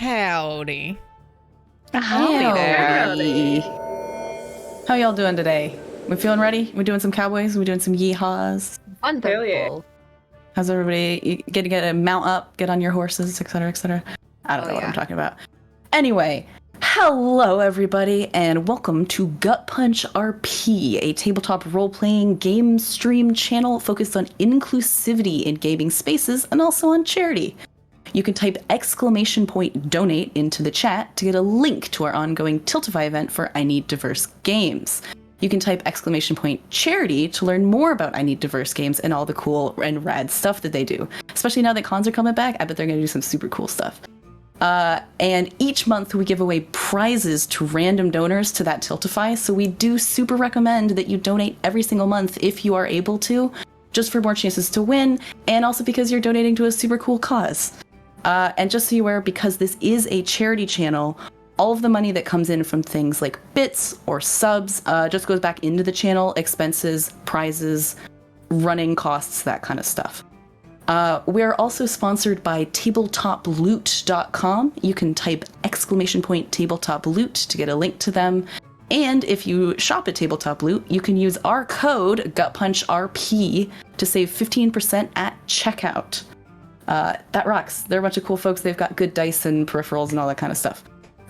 Howdy. Howdy there. Howdy. How y'all doing today? We feeling ready? We doing some cowboys? We doing some yeehaws? Hell yeah. Wonderful. How's everybody? You get a mount up, get on your horses, etc., etc. I don't know what I'm talking about. Anyway, hello everybody, and welcome to Gut Punch RP, a tabletop role-playing game stream channel focused on inclusivity in gaming spaces and also on charity. You can type !donate into the chat to get a link to our ongoing Tiltify event for I Need Diverse Games. You can type !charity to learn more about I Need Diverse Games and all the cool and rad stuff that they do. Especially now that cons are coming back, I bet they're going to do some super cool stuff. And each month we give away prizes to random donors to that Tiltify, so we do super recommend that you donate every single month if you are able to, just for more chances to win, and also because you're donating to a super cool cause. And just so you're aware, because this is a charity channel, all of the money that comes in from things like bits or subs just goes back into the channel, expenses, prizes, running costs, that kind of stuff. We're also sponsored by tabletoploot.com. You can type !tabletoploot to get a link to them. And if you shop at Tabletop Loot, you can use our code GutPunchRP to save 15% at checkout. That rocks. They're a bunch of cool folks. They've got good dice and peripherals and all that kind of stuff.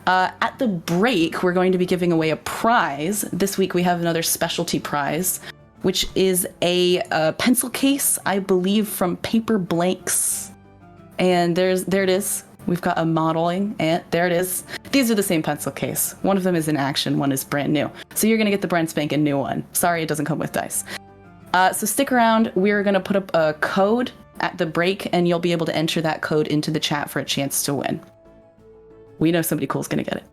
At the break, we're going to be giving away a prize. This week we have another specialty prize, which is a pencil case, I believe, from Paper Blanks. And there it is. We've got a modeling, and there it is. These are the same pencil case. One of them is in action, one is brand new. So you're gonna get the brand spanking new one. Sorry, it doesn't come with dice. So stick around. We're gonna put up a code at the break, and you'll be able to enter that code into the chat for a chance to win. We know somebody cool is gonna get it.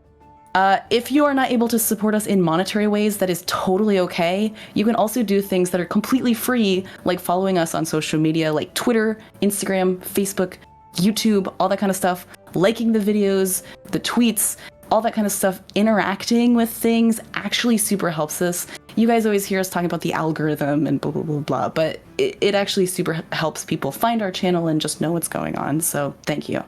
If you are not able to support us in monetary ways, that is totally okay. You can also do things that are completely free, like following us on social media, like Twitter, Instagram, Facebook, YouTube, all that kind of stuff, liking the videos, the tweets, all that kind of stuff. Interacting with things actually super helps us. You guys always hear us talking about the algorithm and blah, blah, blah, blah, but it actually super helps people find our channel and just know what's going on, so thank you.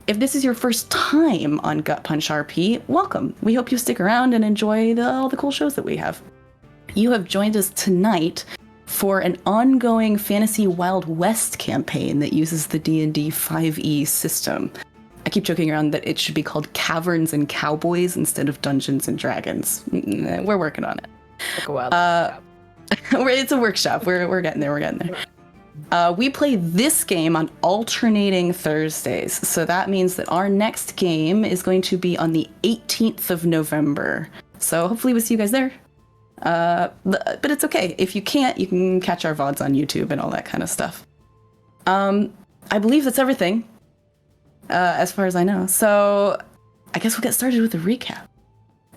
If this is your first time on Gut Punch RP, welcome. We hope you stick around and enjoy all the cool shows that we have. You have joined us tonight for an ongoing Fantasy Wild West campaign that uses the D&D 5e system. I keep joking around that it should be called Caverns and Cowboys instead of Dungeons and Dragons. We're working on it. Took a while. It's a workshop. We're getting there. We play this game on alternating Thursdays. So that means that our next game is going to be on the 18th of November. So hopefully we'll see you guys there. But it's okay. If you can't, you can catch our VODs on YouTube and all that kind of stuff. I believe that's everything, as far as I know. So I guess we'll get started with a recap.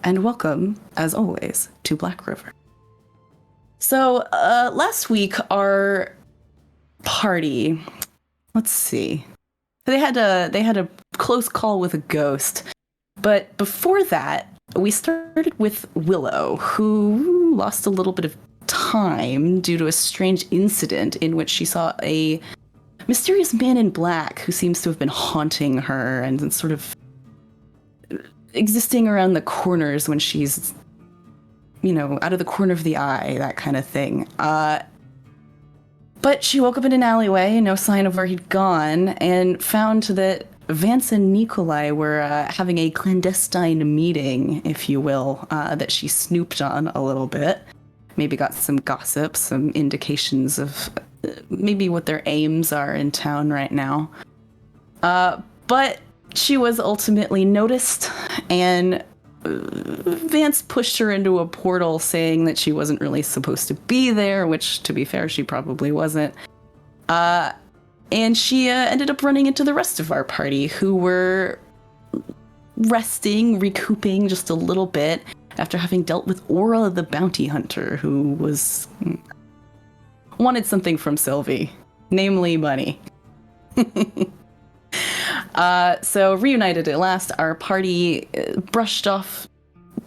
And welcome, as always, to Blackriver. So last week, our party, let's see, they had a close call with a ghost. But before that, we started with Willow, who lost a little bit of time due to a strange incident in which she saw a mysterious man in black who seems to have been haunting her and sort of existing around the corners when she's, out of the corner of the eye, that kind of thing. But she woke up in an alleyway, no sign of where he'd gone, and found that Vance and Nikolai were having a clandestine meeting, if you will, that she snooped on a little bit. Maybe got some gossip, some indications of maybe what their aims are in town right now. But she was ultimately noticed, and Vance pushed her into a portal saying that she wasn't really supposed to be there, which, to be fair, she probably wasn't. And she ended up running into the rest of our party, who were resting, recouping just a little bit after having dealt with Aura the bounty hunter, who wanted something from Sylvie, namely money. So reunited at last, our party brushed off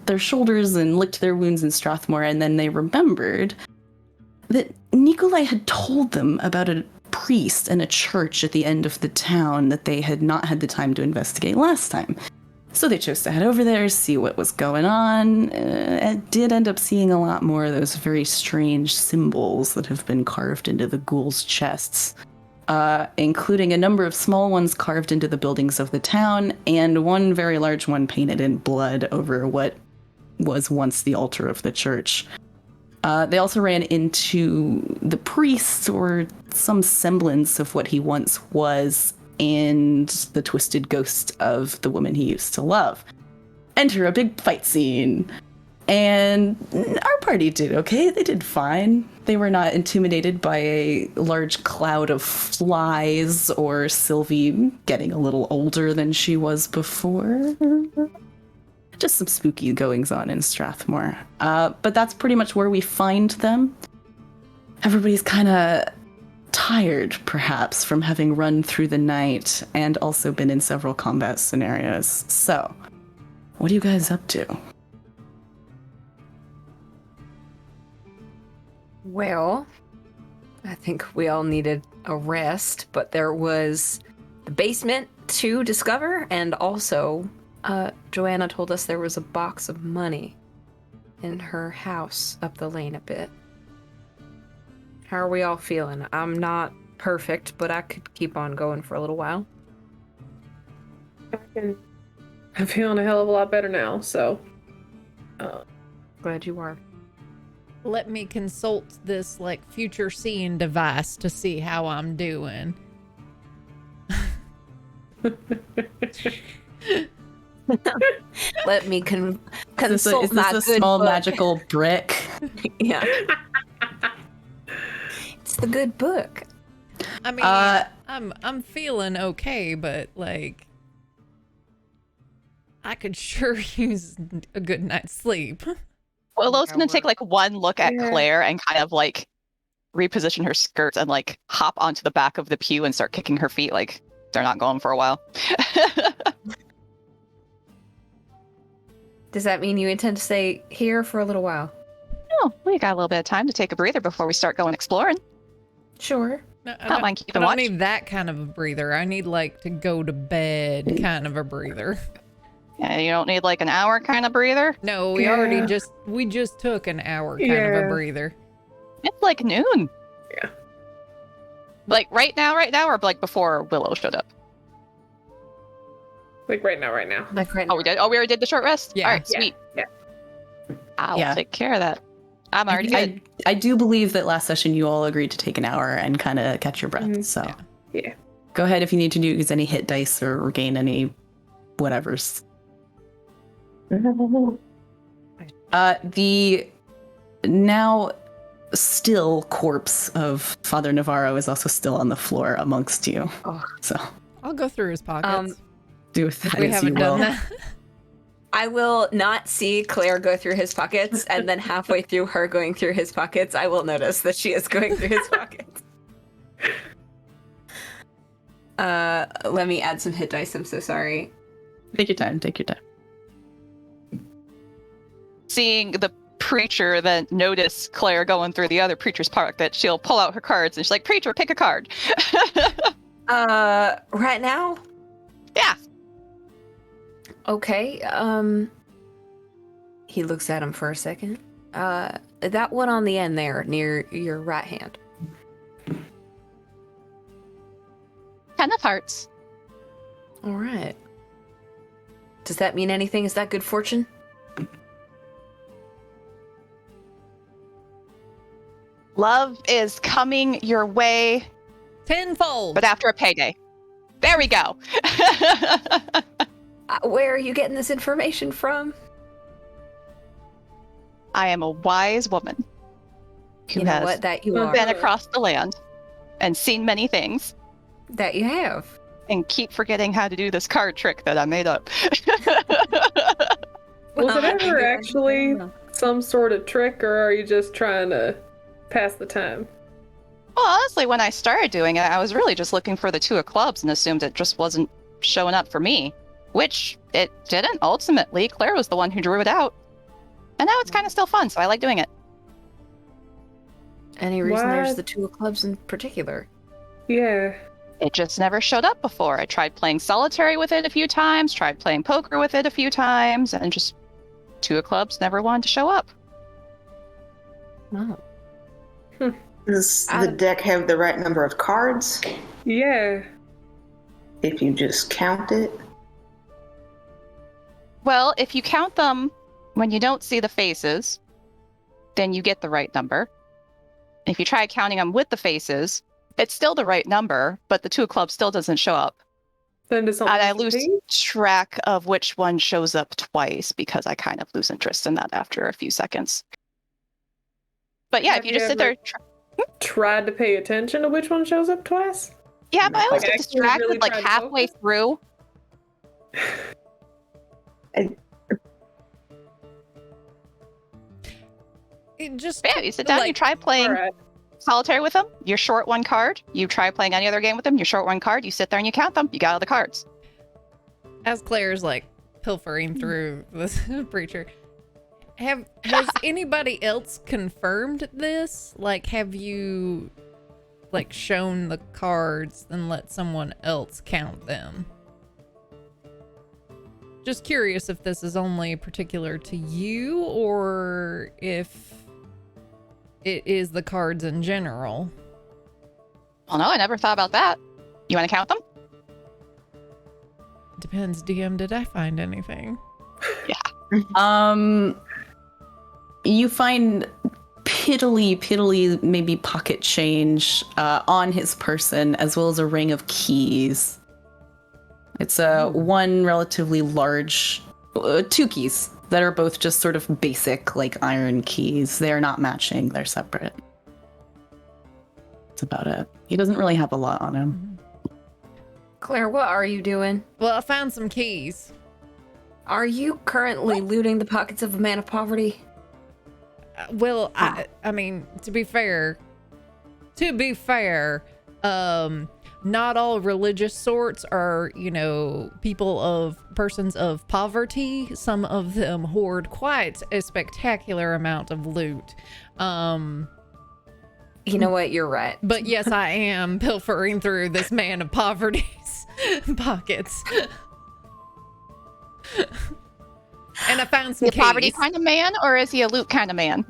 their shoulders and licked their wounds in Strathmore, and then they remembered that Nikolai had told them about a priest and a church at the end of the town that they had not had the time to investigate last time. So they chose to head over there, see what was going on, and did end up seeing a lot more of those very strange symbols that have been carved into the ghouls' chests, including a number of small ones carved into the buildings of the town, and one very large one painted in blood over what was once the altar of the church. They also ran into the priest, or some semblance of what he once was, and the twisted ghost of the woman he used to love. Enter a big fight scene. And our party did okay. They did fine. They were not intimidated by a large cloud of flies or Sylvie getting a little older than she was before. Just some spooky goings on in Strathmore. But that's pretty much where we find them. Everybody's kind of tired, perhaps, from having run through the night and also been in several combat scenarios. So, What are you guys up to? Well, I think we all needed a rest, but there was the basement to discover, and also Joanna told us there was a box of money in her house up the lane a bit. How are we all feeling? I'm not perfect, but I could keep on going for a little while. I'm feeling a hell of a lot better now, so. Glad you are. Let me consult this, like, future seeing device to see how I'm doing. Let me consult Is my this a good small book. magical brick? Yeah. It's the good book. I mean, I'm feeling okay, but like, I could sure use a good night's sleep. Willow's gonna take like one look at Yeah. Claire and kind of like reposition her skirts and like hop onto the back of the pew and start kicking her feet like they're not going for a while. Does that mean you intend to stay here for a little while? Oh, we got a little bit of time to take a breather before we start going exploring. Sure. No, I don't mind I keeping don't watch. need that kind of a breather. I need like to go to bed kind of a breather. Yeah, you don't need like an hour kind of breather. No, we just took an hour kind of Yeah. a breather. It's like noon. Yeah. Like right now, or like before Willow showed up. Like right now. Like right Oh, we did. Oh, we already did the short rest. Yeah. All right, Yeah. sweet. Yeah. I'll Yeah. take care of that. I'm already good. I do believe that last session you all agreed to take an hour and kind of catch your breath. Mhm. So Yeah. go ahead if you need to use any hit dice or gain any whatevers. The now still corpse of Father Navarro is also still on the floor amongst you. Oh. So I'll go through his pockets. do with that we as you haven't will. done that. I will not see Claire go through his pockets, and then halfway through her going through his pockets, I will notice that she is going through his pockets. Let me add some hit dice. I'm so sorry. Take your time. Take your time. Seeing the preacher then notice Claire going through the other preacher's pocket, she'll pull out her cards and she's like, "Preacher, pick a card." Right now? Yeah. Okay, he looks at him for a second. That one on the end there, near your right hand. 10 of hearts. All right. Does that mean anything? Is that good fortune? Love is coming your way, Tenfold. but after a payday. There we go. Where are you getting this information from? I am a wise woman who You know has what? That you are. been across the land and seen many things That you have. and keep forgetting how to do this card trick that I made up. Was it I ever do actually know. some sort of trick, or are you just trying to pass the time? Well, honestly, when I started doing it, I was really just looking for the 2 of clubs and assumed it just wasn't showing up for me, which it didn't. Ultimately, Claire was the one who drew it out. And now it's kind of still fun, so I like doing it. Any reason there's What? the 2 of clubs in particular? Yeah. It just never showed up before. I tried playing solitary with it a few times, tried playing poker with it a few times, and just 2 of clubs never wanted to show up. Oh. Does the deck have the right number of cards? Yeah. If you just count it? Well, if you count them when you don't see the faces, then you get the right number. If you try counting them with the faces, it's still the right number, but the 2 of clubs still doesn't show up. Then does something And I lose change? track of which one shows up twice because I kind of lose interest in that after a few seconds. But yeah, Have if you you just sit there, Tried to pay attention to which one shows up twice? yeah, but I always Like, get actually distracted really like tried to halfway focus? through. It just But yeah, you sit down, you like, try playing Alright. solitaire with them, you're short 1 card. You try playing any other game with them, you're short 1 card. You sit there and you count them, you got all the cards. as Claire's like pilfering through this preacher. Has anybody else confirmed this? Like, have you, like, shown the cards and let someone else count them? Just curious if this is only particular to you or if it is the cards in general. Well, no, I never thought about that. You want to count them? Depends, DM. Did I find anything? You find piddly, maybe pocket change on his person, as well as a ring of keys. It's one relatively large, 2 keys that are both just sort of basic, like iron keys. They're not matching, they're separate. That's about it. He doesn't really have a lot on him. Claire, what are you doing? Well, I found some keys. Are you currently looting the pockets of a man of poverty? Well, I mean, to be fair, not all religious sorts are, persons of poverty. Some of them hoard quite a spectacular amount of loot. You know what? You're right. But yes, I am pilfering through this man of poverty's pockets. And I found some Is he a poverty keys. kind of man, or is he a loot kind of man?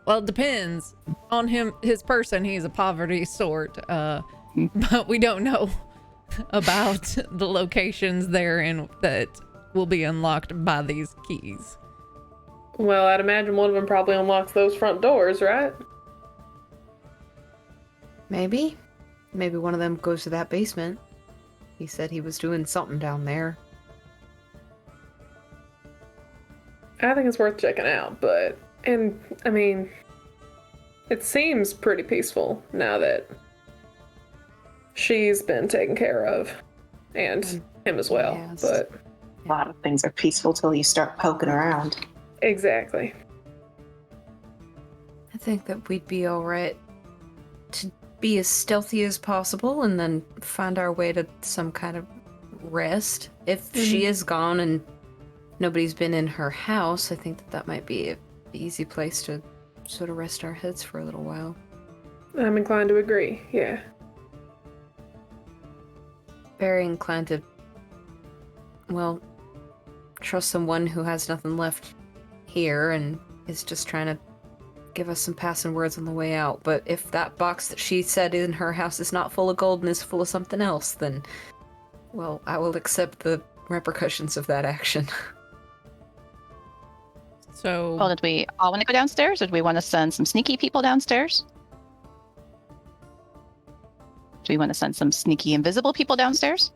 Well, it depends on his person. He's a poverty sort, but we don't know about the locations therein that will be unlocked by these keys. Well, I'd imagine one of them probably unlocks those front doors, right? Maybe one of them goes to that basement. He said he was doing something down there. I think it's worth checking out, I mean, it seems pretty peaceful now that she's been taken care of, and him as well, Yes. but... A lot of things are peaceful till you start poking around. Exactly. I think that we'd be alright to be as stealthy as possible and then find our way to some kind of rest. If she is gone and nobody's been in her house, I think that might be an easy place to sort of rest our heads for a little while. I'm inclined to agree, yeah. Very inclined to, well, trust someone who has nothing left here and is just trying to give us some passing words on the way out. But if that box that she said in her house is not full of gold and is full of something else, then, well, I will accept the repercussions of that action. So, Well, did we all want to go downstairs, or do we want to send some sneaky people downstairs? Do we want to send some sneaky invisible people downstairs?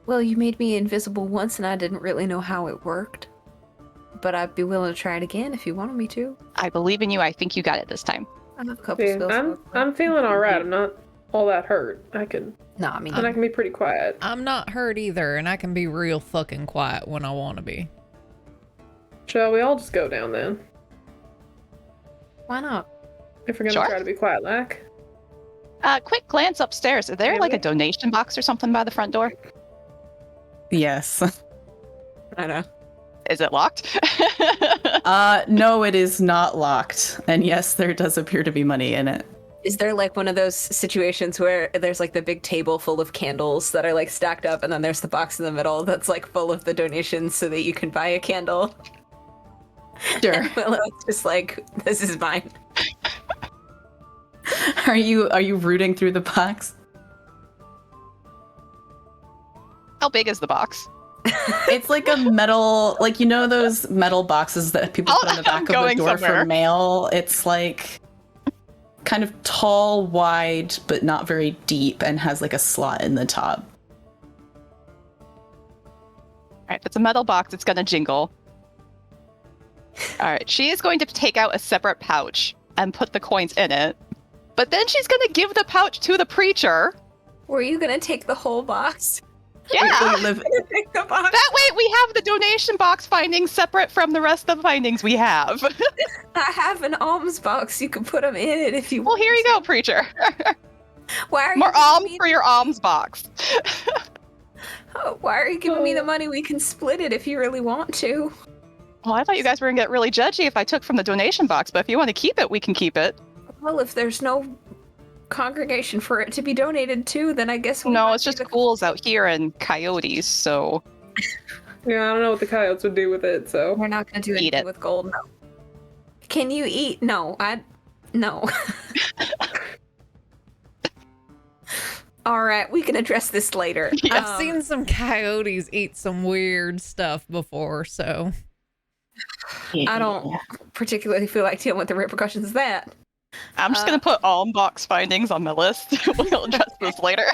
Well, you made me invisible once and I didn't really know how it worked. But I'd be willing to try it again if you wanted me to. I believe in you. I think you got it this time. I have a couple Yeah, spells. I'm feeling alright. I'm not all that hurt. I can be pretty quiet. I'm not hurt either, and I can be real fucking quiet when I want to be. Shall we all just go down then? Why not? If we're gonna Sure. try to be quiet like. Quick glance upstairs. Is there Yeah, like we- a donation box or something by the front door? Yes. I know. Is it locked? No, it is not locked. And yes, there does appear to be money in it. Is there like one of those situations where there's like the big table full of candles that are like stacked up and then there's the box in the middle that's like full of the donations so that you can buy a candle? Sure. Willow's just like, this is mine. Are you rooting through the box? How big is the box? It's like a metal, like, you know those metal boxes that people put on the back of the going door somewhere. for mail? It's like kind of tall, wide, but not very deep, and has like a slot in the top. All right, if it's a metal box, it's gonna jingle. All right, she is going to take out a separate pouch and put the coins in it. But then she's gonna give the pouch to the preacher. Were you gonna take the whole box? Yeah. We live- Take the box. That way we have the donation box findings separate from the rest of the findings we have. I have an alms box. You can put them in it if you Well, want. here you go, preacher. Why are More you giving alms me- for your alms box. Oh, why are you giving me the money? We can split it if you really want to. Well, I thought you guys were gonna get really judgy if I took from the donation box, but if you want to keep it, we can keep it. Well, if there's no congregation for it to be donated to, then I guess we No, might it's be just ghouls out here and coyotes, so Yeah, I don't know what the coyotes would do with it, so. We're not going to do Eat anything it. with gold. No. Can you eat? No, no. All right, we can address this later. I've seen some coyotes eat some weird stuff before, so I don't particularly feel like dealing with the repercussions of that. I'm just gonna put all box findings on my list. We'll address this later.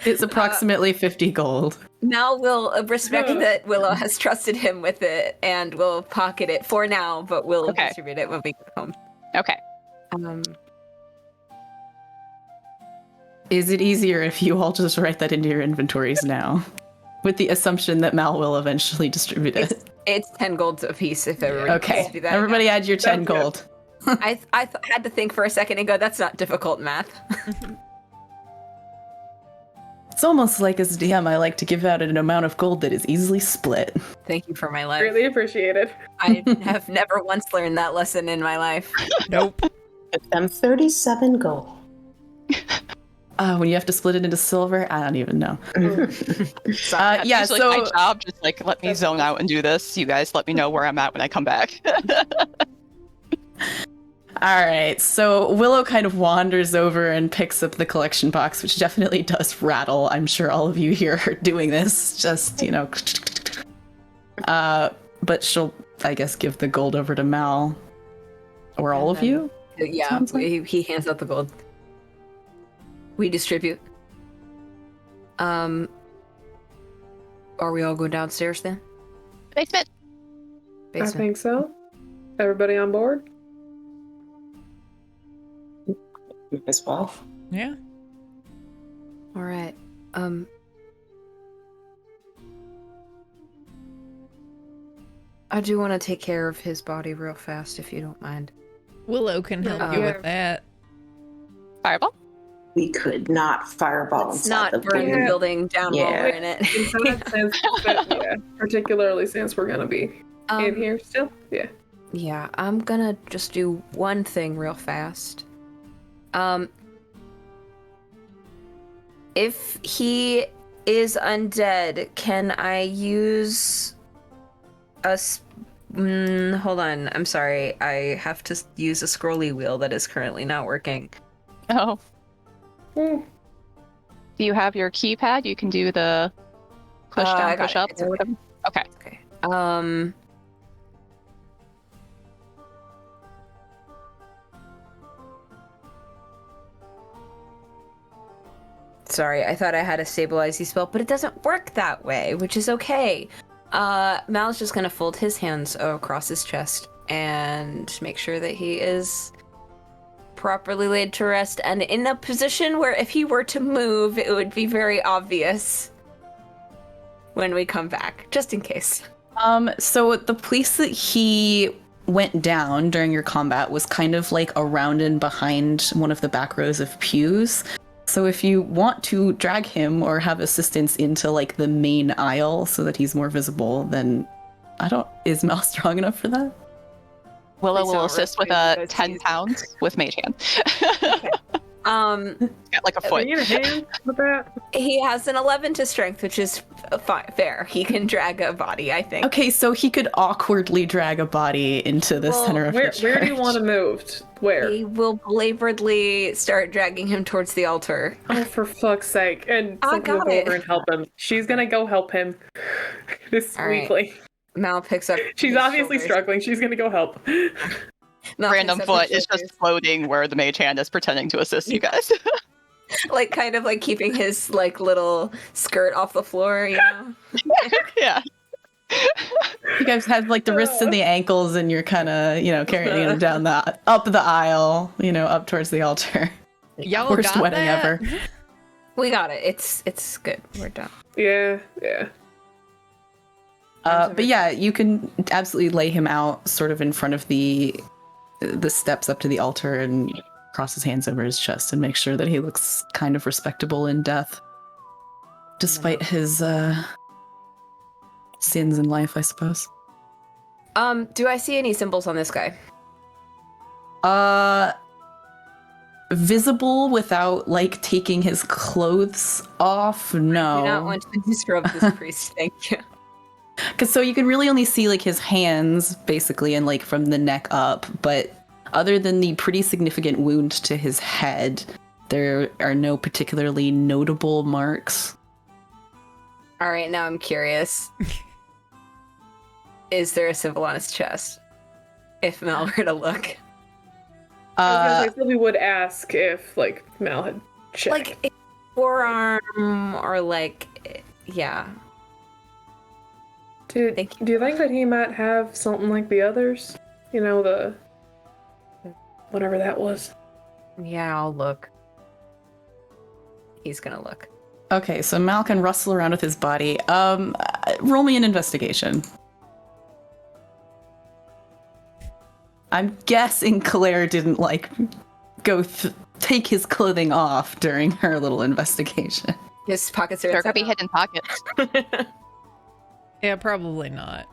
It's approximately 50 gold. Mal will respect that Willow has trusted him with it and will pocket it for now, but we'll distribute it when we get home. Okay. Is it easier if you all just write that into your inventories now? With the assumption that Mal will eventually distribute it. It's 10 gold apiece if everybody wants to do that. Everybody add your 10 gold. I had to think for a second and go, that's not difficult math. It's almost like as a DM, I like to give out an amount of gold that is easily split. Thank you for my life. Really appreciate it. I have never once learned that lesson in my life. nope. Give them 37 gold. When you have to split it into silver, I don't even know. That's yeah, usually so my job, just like let me zone out and do this. You guys let me know where I'm at when I come back. all right, so Willow kind of wanders over and picks up the collection box, which definitely does rattle. I'm sure all of you here are doing this, just, you know. But she'll, I guess, give the gold over to Mal. Or all of you? Yeah, Sounds like- he hands out the gold. We distribute. Are we all going downstairs then? Basement. I think so. Everybody on board? As well. Yeah. All right. I do want to take care of his body real fast, if you don't mind. Willow can help you with that. Fireball. We could not fireball Let's inside not the burn the building. building down while Yeah. we're in it. Yeah, particularly since we're gonna be in here still. Yeah. Yeah, I'm gonna just do one thing real fast. If he is undead, can I use hold on, I'm sorry. I have to use a scrolly wheel that is currently not working. Oh. Do you have your keypad? You can do the push I down, got push it. up, It's or okay. whatever. Okay. Okay. Sorry, I thought I had a stabilize you spell, but it doesn't work that way, which is okay. Mal's just gonna fold his hands across his chest and make sure that he is properly laid to rest and in a position where if he were to move, it would be very obvious when we come back, just in case. So the place that he went down during your combat was kind of like around and behind one of the back rows of pews. So if you want to drag him or have assistance into like the main aisle so that he's more visible, then is Mel strong enough for that? Willow Please will don't assist with rescue a because 10 he's- pounds with mage hand. Got like a Can foot. you get a hand with that? He has an 11 to strength, which is fair. He can drag a body, I think. Okay, so he could awkwardly drag a body into the Well, center of Where the do you church. want to move? Where? We will belaboredly start dragging him towards the altar. Oh, for fuck's sake. And I Cynthia will got go it. over and help him. She's gonna go help him. This All right. weekly. Mal picks up. She's his obviously shoulders. struggling. She's gonna go help. Mal Random picks up foot his is just shoulders, floating where the mage hand is pretending to assist you guys. like kind of like keeping his like little skirt off the floor, you know. Yeah. You guys have like the wrists and the ankles, and you're kind of, carrying him down up the aisle, up towards the altar. Y'all Worst got wedding that? ever. We got it. It's good. We're done. Yeah. But yeah, you can absolutely lay him out sort of in front of the steps up to the altar and cross his hands over his chest and make sure that he looks kind of respectable in death. despite his sins in life, I suppose. Do I see any symbols on this guy? Visible without like taking his clothes off? No. I do not want to disrupt this priest, thank you. Because so you can really only see like his hands, basically, and like from the neck up. But other than the pretty significant wound to his head, there are no particularly notable marks. All right, now I'm curious. Is there a symbol on his chest? If Mel were to look. I was gonna say, Sylvie would ask if, like, Mal had checked. Like, a forearm or, like, yeah. Do you think that he might have something like the others? You know, the... whatever that was. Yeah, I'll look. He's gonna look. Okay, so Mal can rustle around with his body. Roll me an investigation. I'm guessing Claire didn't, like, go take his clothing off during her little investigation. His pockets are There could be hidden pockets. Yeah, probably not.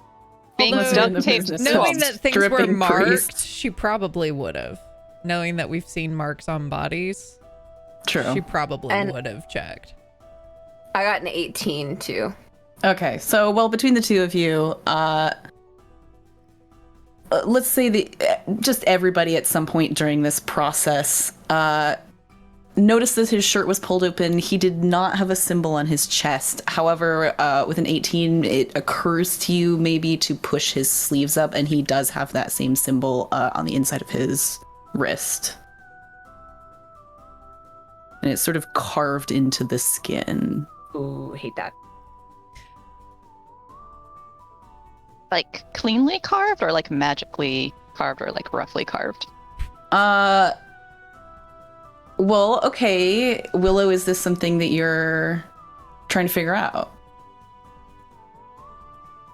Being Although, duct taped to knowing swamps. that things were Dripping marked, priest. she probably would have. Knowing that we've seen marks on bodies, True. she probably And- would have checked. I got an 18, too. Okay, so, well, between the two of you, let's say just everybody at some point during this process noticed that his shirt was pulled open. He did not have a symbol on his chest. However, with an 18, it occurs to you maybe to push his sleeves up, and he does have that same symbol on the inside of his wrist. And it's sort of carved into the skin. Ooh, hate that. Like, cleanly carved or, like, magically carved or, like, roughly carved? Well, okay. Willow, is this something that you're trying to figure out?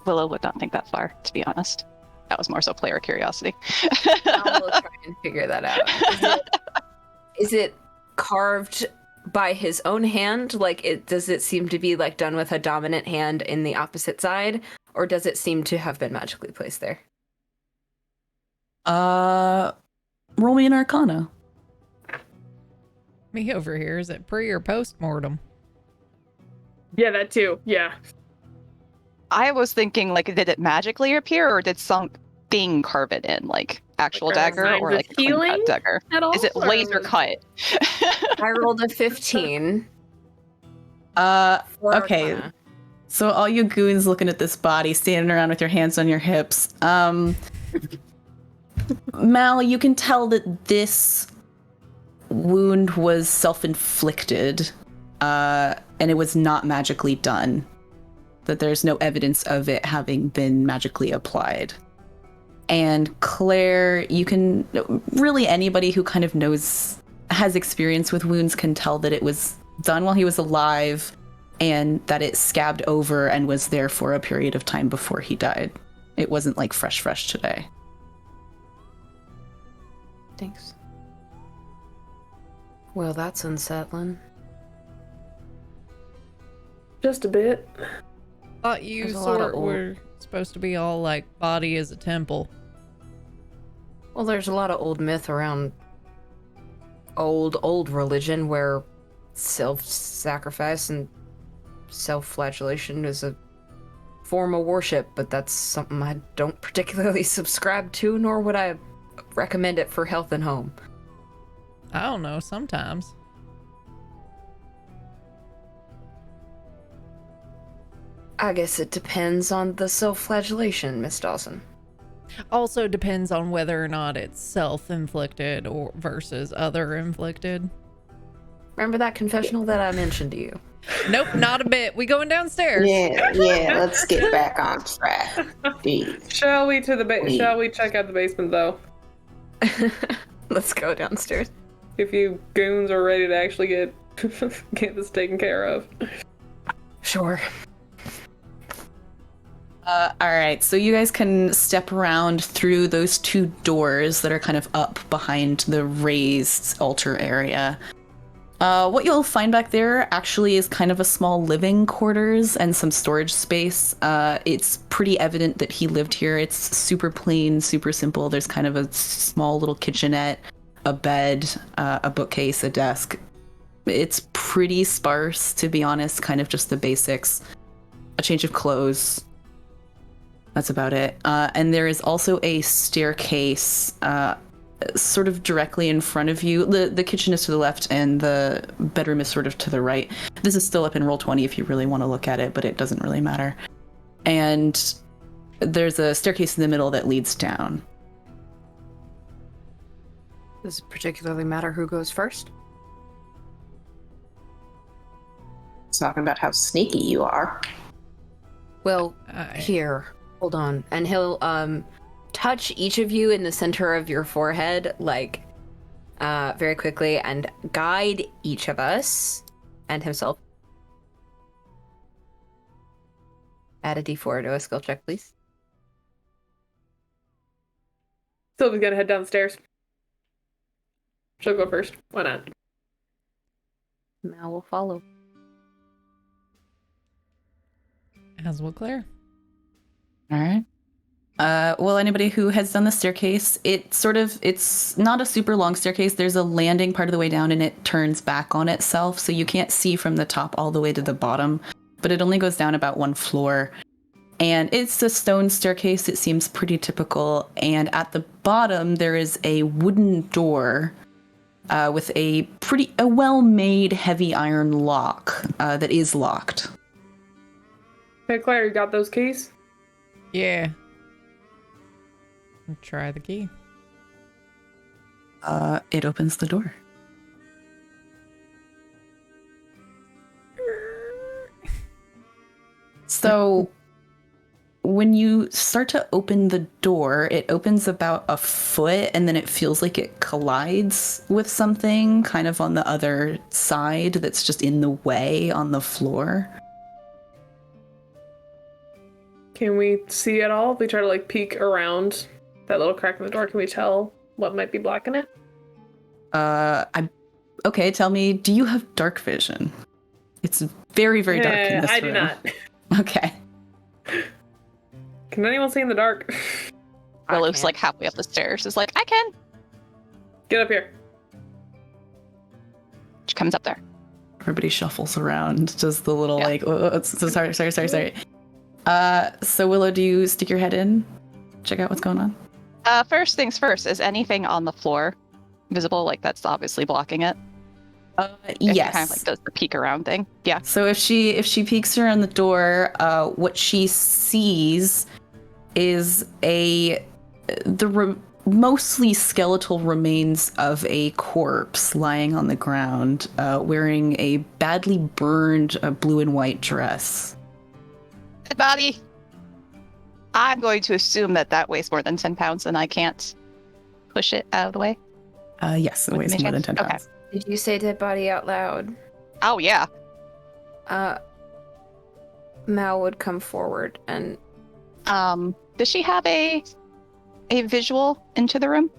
Willow would not think that far, to be honest. That was more so player curiosity. I'll try and figure that out. Is it carved by his own hand? Like, does it seem to be, like, done with a dominant hand in the opposite side? Or does it seem to have been magically placed there? Roll me an Arcana. Me over here, is it pre or post mortem? Yeah, that too. Yeah. I was thinking, like, did it magically appear or did something carve it in? Like, actual Like, are dagger signs or, of like, a clean cut healing dagger? at all, Is it or laser was- cut? I rolled a 15. Okay. for Arcana. So all you goons looking at this body, standing around with your hands on your hips. Mal, you can tell that this wound was self-inflicted, and it was not magically done. That there's no evidence of it having been magically applied. And Claire, you can, really anybody who kind of has experience with wounds can tell that it was done while he was alive, and that it scabbed over and was there for a period of time before he died. It wasn't like fresh today. Thanks. Well, that's unsettling. Just a bit. Thought you There's a lot of sort old- were supposed to be all like body is a temple. Well, there's a lot of old myth around old religion where self-sacrifice and self-flagellation is a form of worship, but that's something I don't particularly subscribe to, nor would I recommend it for health and home. I don't know, sometimes. I guess it depends on the self-flagellation, Miss Dawson. Also depends on whether or not it's self-inflicted or versus other inflicted. Remember that confessional that I mentioned to you? Nope, not a bit. We going downstairs. Yeah, let's get back on track. Jeez. Shall we check out the basement though? Let's go downstairs. If you goons are ready to actually get this taken care of. Sure. Alright, so you guys can step around through those two doors that are kind of up behind the raised altar area. What you'll find back there actually is kind of a small living quarters and some storage space. It's pretty evident that he lived here. It's super plain, super simple. There's kind of a small little kitchenette, a bed, a bookcase, a desk. It's pretty sparse, to be honest, kind of just the basics. A change of clothes. That's about it. And there is also a staircase sort of directly in front of you. The kitchen is to the left and the bedroom is sort of to the right. This is still up in Roll20 if you really want to look at it, but it doesn't really matter. And there's a staircase in the middle that leads down. Does it particularly matter who goes first? Talking about how sneaky you are. Well, here, hold on. And he'll touch each of you in the center of your forehead, like, very quickly, and guide each of us and himself. Add a d4 to a skill check, please. Sylvie's gonna head downstairs. She'll go first. Why not? Mal will follow. As will Claire. All right. Well, anybody who heads down the staircase, it's not a super long staircase. There's a landing part of the way down and it turns back on itself. So you can't see from the top all the way to the bottom, but it only goes down about one floor. And it's a stone staircase. It seems pretty typical. And at the bottom, there is a wooden door with a well-made heavy iron lock that is locked. Hey, Claire, you got those keys? Yeah. Try the key. It opens the door. So when you start to open the door, it opens about a foot and then it feels like it collides with something kind of on the other side that's just in the way on the floor. Can we see it all? If we try to like peek around that little crack in the door, can we tell what might be blocking it? Okay, tell me, do you have dark vision? It's very, very dark in this room. I do not. Okay. Can anyone see in the dark? Willow's like halfway up the stairs. Is like, I can. Get up here. She comes up there. Everybody shuffles around, just the little like, oh, so sorry. So Willow, do you stick your head in? Check out what's going on? First things first, is anything on the floor visible? Like that's obviously blocking it. Yes. Kind of like does the peek around thing. Yeah. So if she peeks around the door, what she sees is mostly skeletal remains of a corpse lying on the ground, wearing a badly burned blue and white dress. Dead body. I'm going to assume that weighs more than 10 pounds and I can't push it out of the way. Yes, it weighs more than 10 pounds. Did you say dead body out loud? Oh, yeah. Mal would come forward and... Does she have a visual into the room?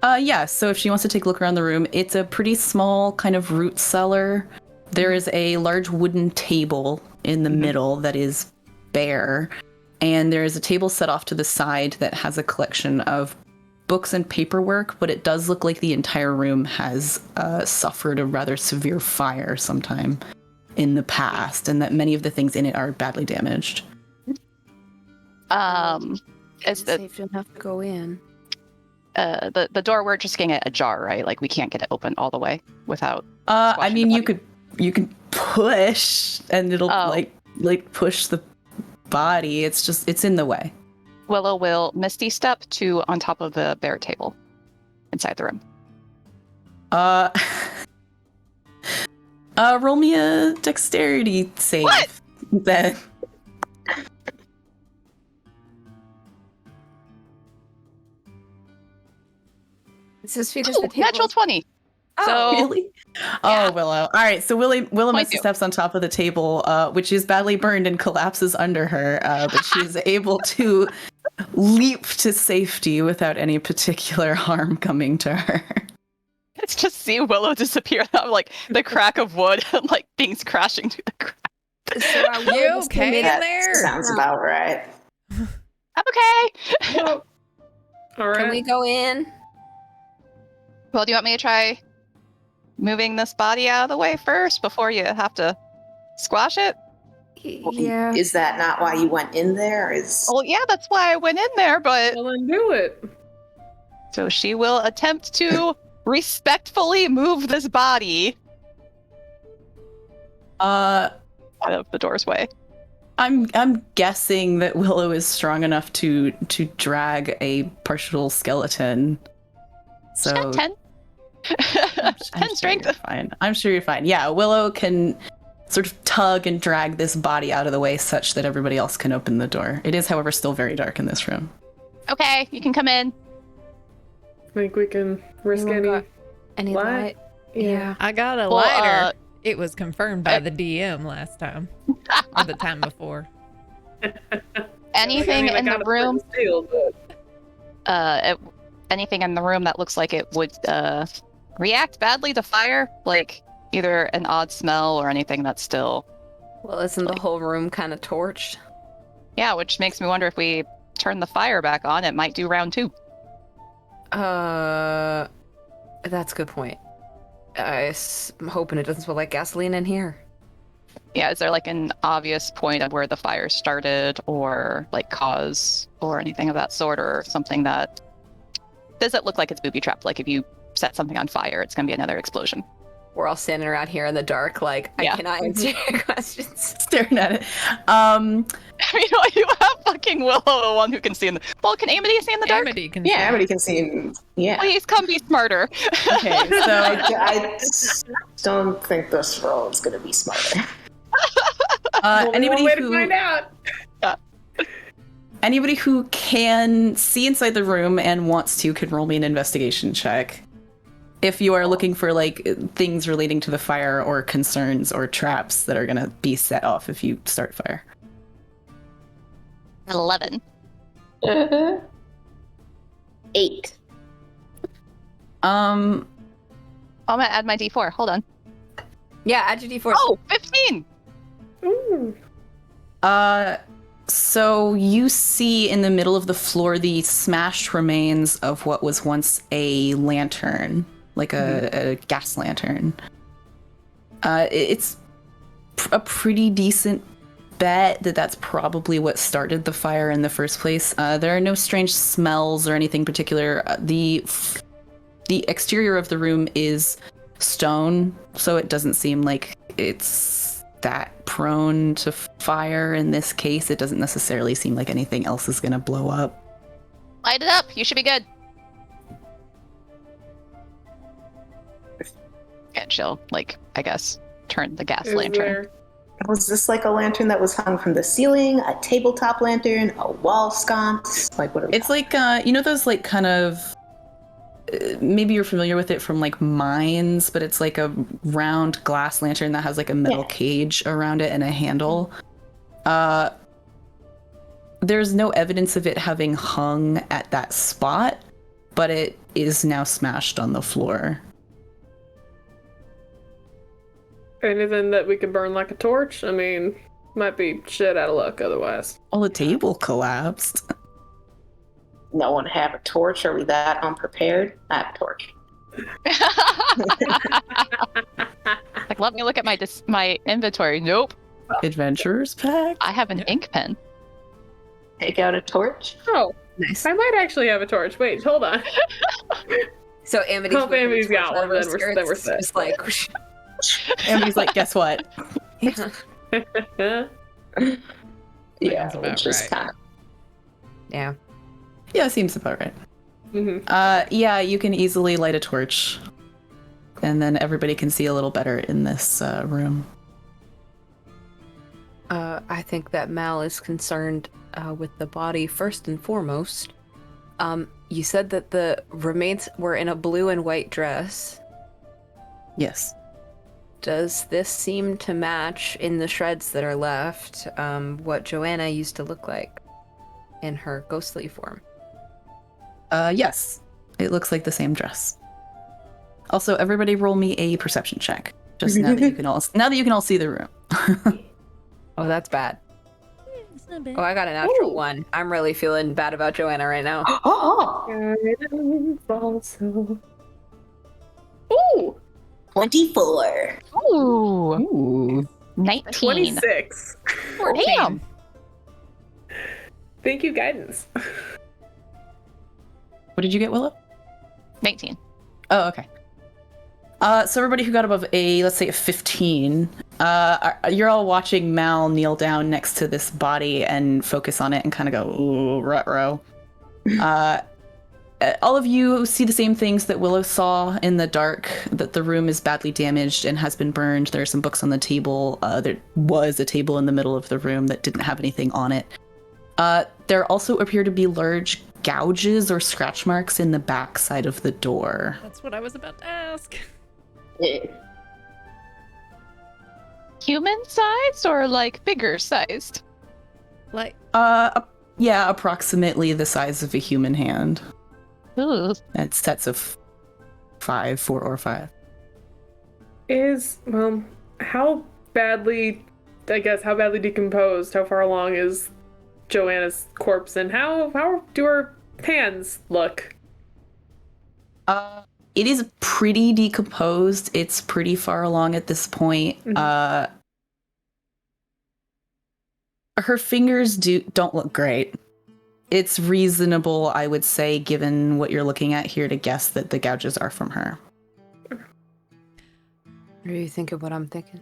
Yeah, so if she wants to take a look around the room, it's a pretty small kind of root cellar. There is a large wooden table in the middle that is bare, and there is a table set off to the side that has a collection of books and paperwork, but it does look like the entire room has suffered a rather severe fire sometime in the past, and that many of the things in it are badly damaged. Is the safe enough to go in? The door, we're just getting it ajar, right? Like we can't get it open all the way without. I mean, you can push, and it'll like push the body. It's in the way. Willow will Misty step to on top of the bare table inside the room. Roll me a dexterity save. What? Then. This is because the table... Natural 20. Oh, So Really? Yeah. Oh, Willow. All right, so Willow 22. steps on top of the table, which is badly burned and collapses under her, but she's able to leap to safety without any particular harm coming to her. just see Willow disappear. I'm like the crack of wood, like things crashing through the crack. So I will You just okay commit- in That there? sounds about right. I'm okay. Well, all right. Can we go in? Well, do you want me to try moving this body out of the way first before you have to squash it? Yeah. Is that not why you went in there? Is Well, yeah, that's why I went in there, but Well, then do it. so she will attempt to respectfully move this body Uh, out of the door's way. I'm guessing that Willow is strong enough to drag a partial skeleton. She's got 10. I'm 10 sure strength. you're fine. I'm sure you're fine. Yeah, Willow can sort of tug and drag this body out of the way such that everybody else can open the door. It is, however, still very dark in this room. Okay, you can come in. Think we can risk Anyone any? got any light? light? Yeah. I got a Well, lighter. It was confirmed by the DM last time. Or the time before. Anything I in got the a room, steel, but anything in the room that looks like it would react badly to fire, like either an odd smell or anything that's still, Well, isn't the whole room kind of torched? yeah, which makes me wonder if we turn the fire back on, it might do round 2. That's a good point. I'm hoping it doesn't smell like gasoline in here. Yeah, is there like an obvious point of where the fire started or like cause or anything of that sort, or something that does it look like it's booby trapped? Like if you set something on fire, it's gonna be another explosion. We're all standing around here in the dark, like, Yeah. I cannot answer your questions. Staring at it. I mean, you have fucking Willow, the one who can see in the. Well, can Amity see in the dark? Amity can yeah, see. everybody can see him. Yeah. Please come be smarter. Okay, so I don't think this roll is going to be smarter. only anybody one way to who find out. anybody who can see inside the room and wants to can roll me an investigation check. If you are looking for like things relating to the fire or concerns or traps that are gonna be set off if you start fire. 11. 8. I'm gonna add my D4. Hold on. Yeah, add your D4. Oh, 15. Ooh. So you see in the middle of the floor the smashed remains of what was once a lantern, like a gas lantern. It's a pretty decent bet that that's probably what started the fire in the first place. There are no strange smells or anything particular. The exterior of the room is stone, so it doesn't seem like it's that prone to fire in this case. It doesn't necessarily seem like anything else is going to blow up. Light it up. You should be good. And she'll, like, I guess, turn the gas Is lantern. there? Was this like a lantern that was hung from the ceiling, a tabletop lantern, a wall sconce? Like, what are we It's like, you know those like kind of, maybe you're familiar with it from like mines, but it's like a round glass lantern that has like a metal Yeah. cage around it and a handle. There's no evidence of it having hung at that spot, but it is now smashed on the floor. Anything that we could burn like a torch? I mean, might be shit out of luck otherwise. Well, the table collapsed. No one have a torch? Are we that unprepared? I have a torch. Like, let me look at my inventory. Nope. Adventurer's pack? I have an ink pen. Take out a torch. Oh, Nice. I might actually have a torch. Wait, hold on. So Amity's Hope Amity's got one, then we're set. Just like, Amity's like, guess what? yeah. Yeah, about which is right. kind of. Yeah. Yeah, seems about right. Mhm. Yeah, you can easily light a torch. And then everybody can see a little better in this room. I think that Mal is concerned with the body first and foremost. You said that the remains were in a blue and white dress. Yes. Does this seem to match in the shreds that are left what Joanna used to look like in her ghostly form? Yes. It looks like the same dress. Also, everybody roll me a perception check. Just now that you can all see the room. Oh, that's bad. It's not bad. Oh, I got a natural Ooh. 1. I'm really feeling bad about Joanna right now. Oh, Guidance also. Ooh, 24. Ooh, Ooh. 19. 26. 14. Damn. Thank you, guidance. What did you get, Willow? 19. Oh, okay. So everybody who got above let's say a 15, you're all watching Mal kneel down next to this body and focus on it and kind of go, ooh, ruh-roh. All of you see the same things that Willow saw in the dark, that the room is badly damaged and has been burned. There are some books on the table. There was a table in the middle of the room that didn't have anything on it. There also appear to be large gouges or scratch marks in the back side of the door. That's what I was about to ask. Human sized or like bigger sized? Like, Yeah, approximately the size of a human hand. Ooh. It's sets of 5, 4 or 5. How badly decomposed, how far along is Joanna's corpse, and how do her hands look? It is pretty decomposed. It's pretty far along at this point. Mhm. Her fingers don't look great. It's reasonable, I would say, given what you're looking at here, to guess that the gouges are from her. Are you thinking what I'm thinking?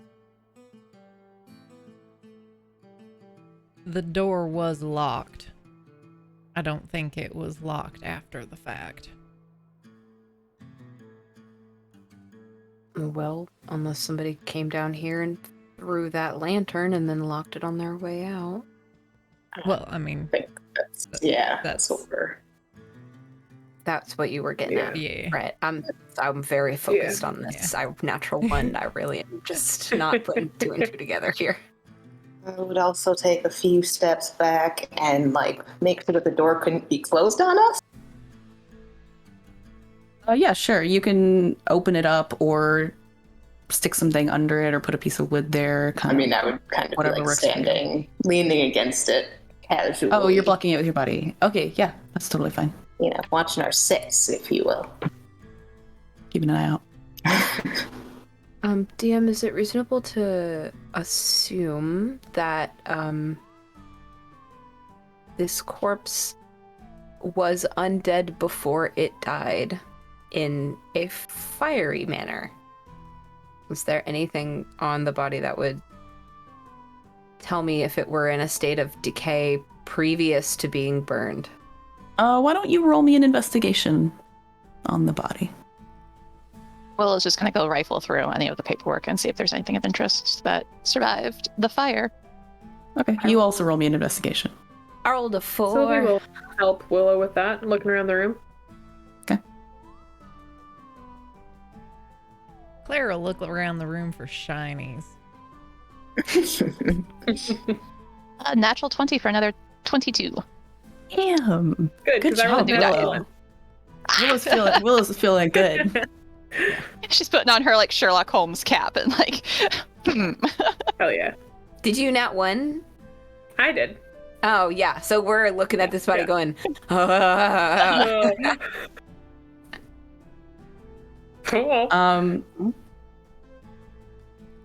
the door was locked. I don't think it was locked after the fact. Well, unless somebody came down here and threw that lantern and then locked it on their way out. Well, I mean, That's what we're. That's what you were getting at, yeah. right? I'm very focused on this. I natural one. I really am just not putting two and two together here. I would also take a few steps back and make sure that the door couldn't be closed on us. Yeah, sure. You can open it up or stick something under it or put a piece of wood there. I mean, I would kind of Whatever be works for you. standing, leaning against it casually. Oh, you're blocking it with your body. Okay, yeah, that's totally fine. Watching our six, if you will. Keeping an eye out. DM, is it reasonable to assume that this corpse was undead before it died in a fiery manner? Was there anything on the body that would tell me if it were in a state of decay previous to being burned? Why don't you roll me an investigation on the body? Willow's just going to go rifle through any of the paperwork and see if there's anything of interest that survived the fire. Okay, you also roll me an investigation. I rolled a 4. So we will help Willow with that, looking around the room. Claire will look around the room for shinies. A natural 20 for another 22. Damn. Good, Good because I job, rolled Willow. Willow's feeling good. She's putting on her Sherlock Holmes cap and Hell yeah. Did you nat 1? I did. Oh, yeah. So we're looking at this body Yeah. going, Cool.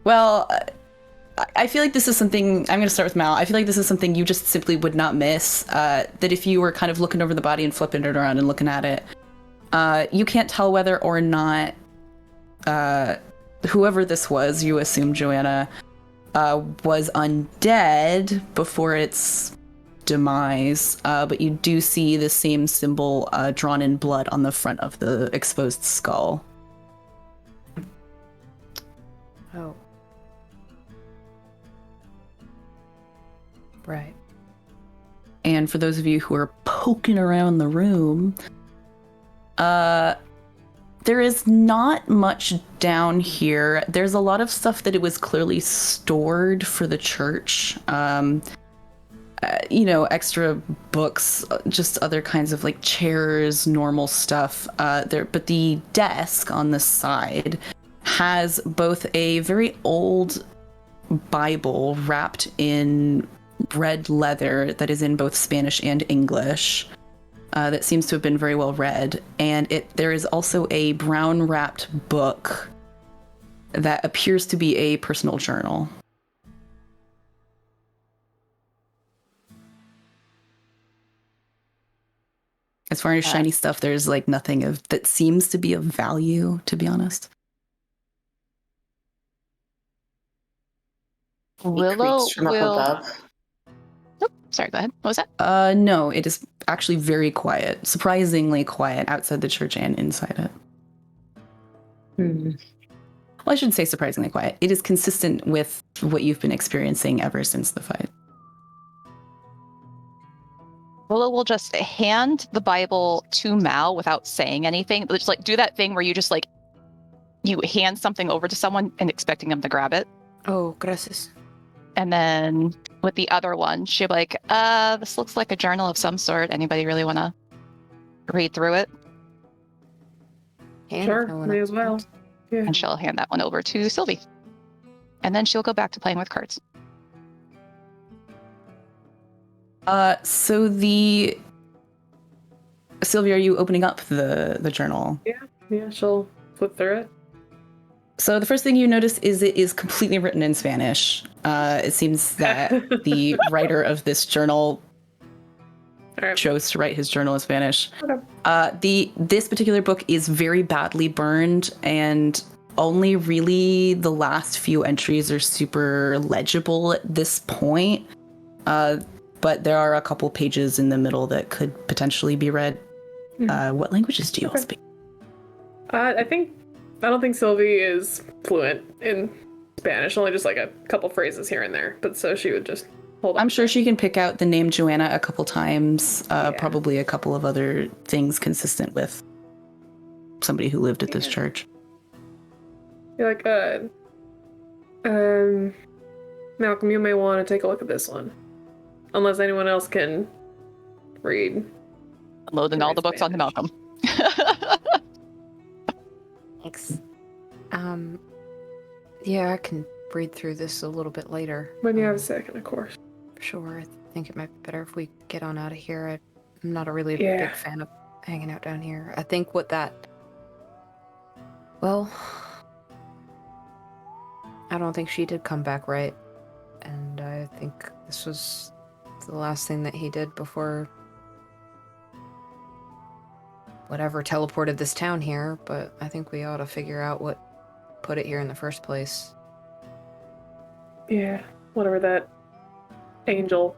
Well, I feel like this is something, I'm going to start with Mal. I feel like this is something you just simply would not miss. That if you were kind of looking over the body and flipping it around and looking at it, you can't tell whether or not whoever this was, you assume Joanna, was undead before its demise, but you do see the same symbol drawn in blood on the front of the exposed skull. oh. Right. And for those of you who are poking around the room, there is not much down here. There's a lot of stuff that it was clearly stored for the church. extra books, just other kinds of like chairs, normal stuff there. But the desk on the side has both a very old Bible wrapped in red leather that is in both Spanish and English. That seems to have been very well read, and there is also a brown wrapped book that appears to be a personal journal. As far as shiny stuff, there's like nothing that seems to be of value, to be honest. Willow Creaks from up will. above. Nope. Sorry, go ahead. What was that? No, it is actually very quiet, surprisingly quiet outside the church and inside it. Hmm. Well, I shouldn't say surprisingly quiet. It is consistent with what you've been experiencing ever since the fight. Willow will just hand the Bible to Mal without saying anything. Just like do that thing where you just like you hand something over to someone and expecting them to grab it. Oh, gracias. And then with the other one, she'll be like, this looks like a journal of some sort. Anybody really want to read through it? And Sure, no one may else as well. wants. Yeah. And she'll hand that one over to Sylvie. And then she'll go back to playing with cards. So Sylvia, are you opening up the journal? Yeah, she'll flip through it. So the first thing you notice is it is completely written in Spanish. It seems that the writer of this journal All right. chose to write his journal in Spanish. Okay. This particular book is very badly burned, and only really the last few entries are super legible at this point. But there are a couple pages in the middle that could potentially be read. What languages do you all Okay. speak? I don't think Sylvie is fluent in Spanish, only just like a couple phrases here and there. But so she would just hold on. I'm sure she can pick out the name Joanna a couple times, probably a couple of other things consistent with somebody who lived at this church. You're like, Malcolm, you may want to take a look at this one. Unless anyone else can read. Loading all the books onto Spanish. Malcolm. Thanks. Yeah, I can read through this a little bit later. When you have a second, of course. Sure, I think it might be better if we get on out of here. I'm not a really Yeah. big fan of hanging out down here. I think well, I don't think she did come back right. And I think this was the last thing that he did before whatever teleported this town here, but I think we ought to figure out what put it here in the first place. Yeah, whatever that angel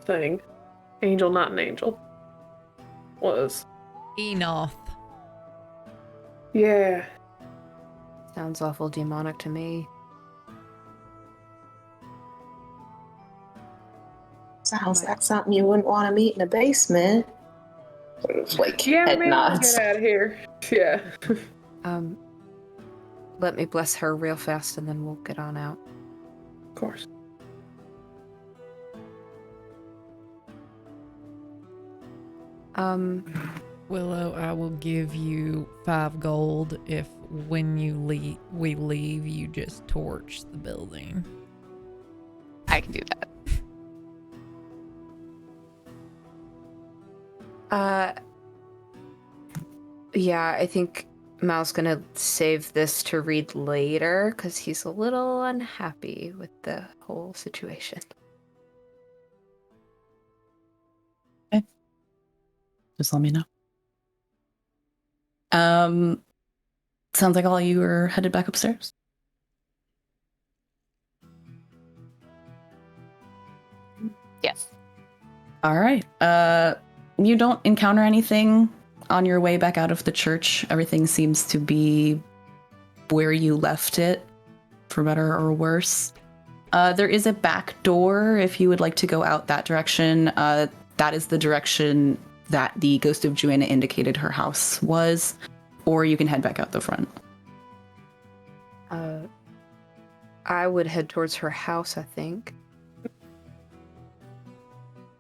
thing. Angel, not an angel. Was. Enoth. Yeah. Sounds awful demonic to me. Sounds like something you wouldn't want to meet in a basement. Sort of like Yeah, head man, nods. get out of here. Yeah. Let me bless her real fast and then we'll get on out. Of course. Willow, I will give you 5 gold if when we leave, you just torch the building. I can do that. Yeah, I think Mal's gonna save this to read later because he's a little unhappy with the whole situation. Just let me know. Sounds like all you are headed back upstairs. Yes. All right. You don't encounter anything on your way back out of the church. Everything seems to be where you left it, for better or worse. There is a back door if you would like to go out that direction. That is the direction that the ghost of Joanna indicated her house was, or you can head back out the front. I would head towards her house, I think.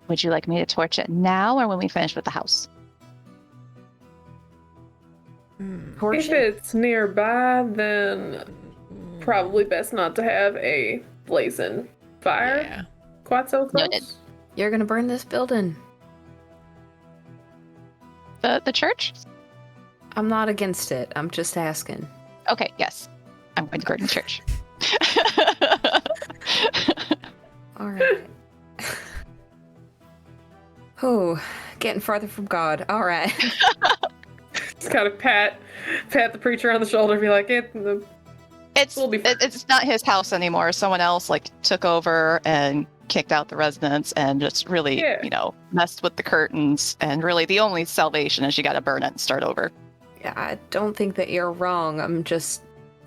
Would you like me to torch it now or when we finish with the house? If it's nearby, then probably best not to have a blazing fire Yeah. quite so close. Noted. You're gonna burn this building. The church? I'm not against it. I'm just asking. Okay, yes. I'm going to burn the church. All right. Oh, getting farther from God. All right. Just kind of pat the preacher on the shoulder and be like, It's We'll be fine. it's not his house anymore. Someone else like took over and kicked out the residents and just really, Yeah. messed with the curtains. And really, the only salvation is you got to burn it and start over. Yeah, I don't think that you're wrong. I'm just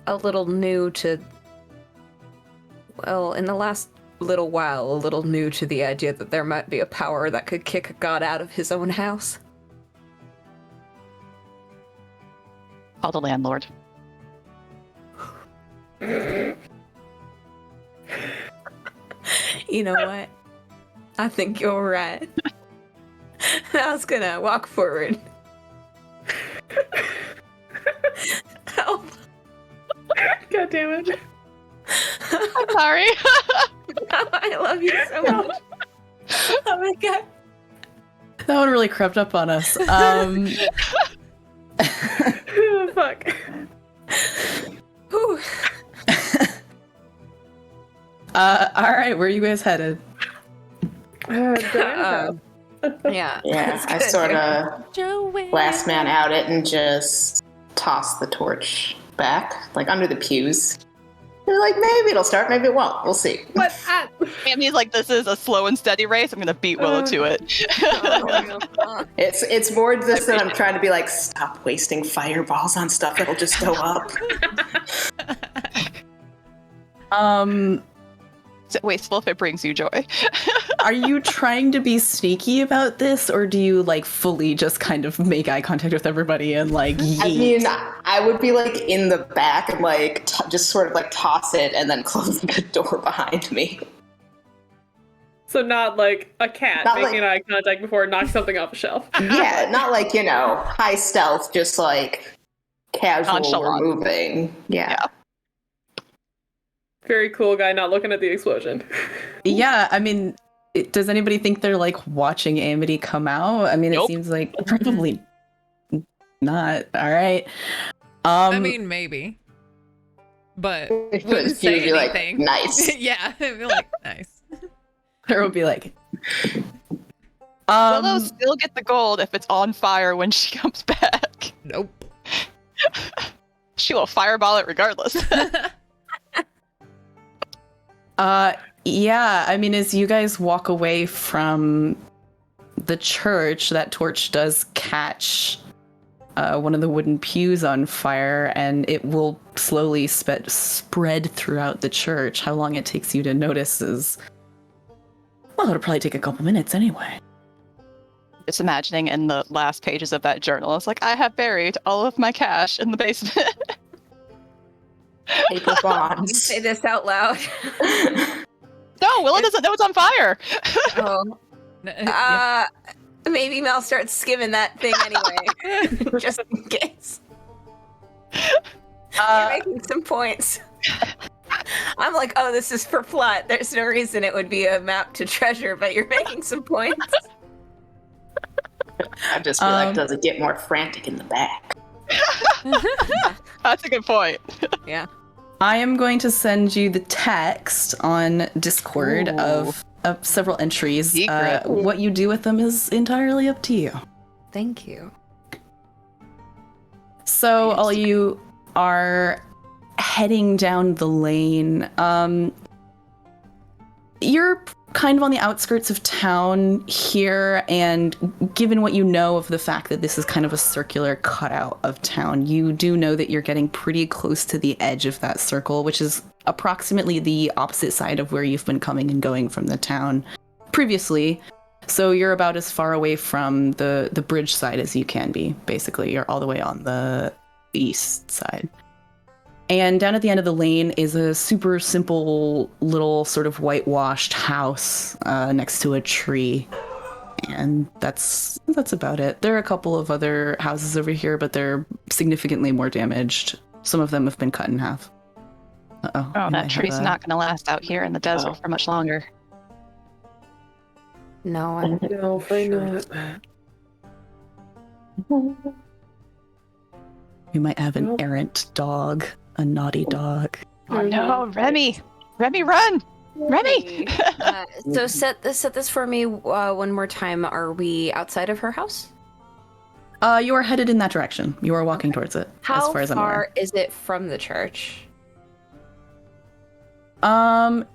a little new to. Well, in the last little while, a little new to the idea that there might be a power that could kick a god out of his own house. Call the landlord. You know what? I think you're right. I was gonna walk forward. Help. God damn it. I'm sorry. I love you so much. Oh my god. That one really crept up on us. Fuck. Whew. All right, where are you guys headed? Diana. Yeah. Yeah, I That's sort good. of Joanne. last man out it and just toss the torch back, like under the pews. They're like, maybe it'll start, maybe it won't. We'll see. But And he's like, this is a slow and steady race. I'm going to beat Willow to it. It's more just that I'm trying to be like, stop wasting fireballs on stuff that'll just go up. It's wasteful if it brings you joy. Are you trying to be sneaky about this, or do you like fully just kind of make eye contact with everybody and like yeet? I mean, I would be like in the back and like just sort of like toss it and then close the door behind me. so not like a cat Not making eye contact before it knocks something off a shelf. Yeah, not like, high stealth, just like casual Nonchalant. removing. Yeah. Very cool guy not looking at the explosion. Yeah, I mean, does anybody think they're like watching Amity come out? I mean, Nope. it seems like probably not. All right. I mean, maybe. But If it wouldn't was you, say you'd be like, anything. nice. Yeah, I'd be like, nice. there will be like. Willow still get the gold if it's on fire when she comes back. Nope. She will fireball it regardless. Yeah, I mean, as you guys walk away from the church, that torch does catch one of the wooden pews on fire, and it will slowly spread throughout the church. How long it takes you to notice is... Well, it'll probably take a couple minutes anyway. Just imagining in the last pages of that journal, it's like, I have buried all of my cash in the basement. Paper You bonds. say this out loud. No, Willow doesn't know it's on fire. Oh. Yeah. Maybe Mel starts skimming that thing anyway, just in case. You're making some points. I'm like, oh, this is for plot. There's no reason it would be a map to treasure, but you're making some points. I'd just be like, does it get more frantic in the back? That's a good point. Yeah. I am going to send you the text on Discord of several entries. Secret. What you do with them is entirely up to you. Thank you. So all you are heading down the lane. You're kind of on the outskirts of town here, and given what you know of the fact that this is kind of a circular cutout of town, you do know that you're getting pretty close to the edge of that circle, which is approximately the opposite side of where you've been coming and going from the town previously. So you're about as far away from the bridge side as you can be. Basically, you're all the way on the east side. And down at the end of the lane is a super simple little sort of whitewashed house next to a tree. And that's about it. There are a couple of other houses over here, but they're significantly more damaged. Some of them have been cut in half. Uh-oh. Oh, we might that have tree's a- not going to last out here in the desert for much longer. No, I'm No, probably sure. not. We might have an Well. errant dog, a naughty dog. Oh no, Remy! Remy, run! Remy! So set this for me one more time. Are we outside of her house? You are headed in that direction. You are walking towards it, How as far as I'm aware. far is it from the church?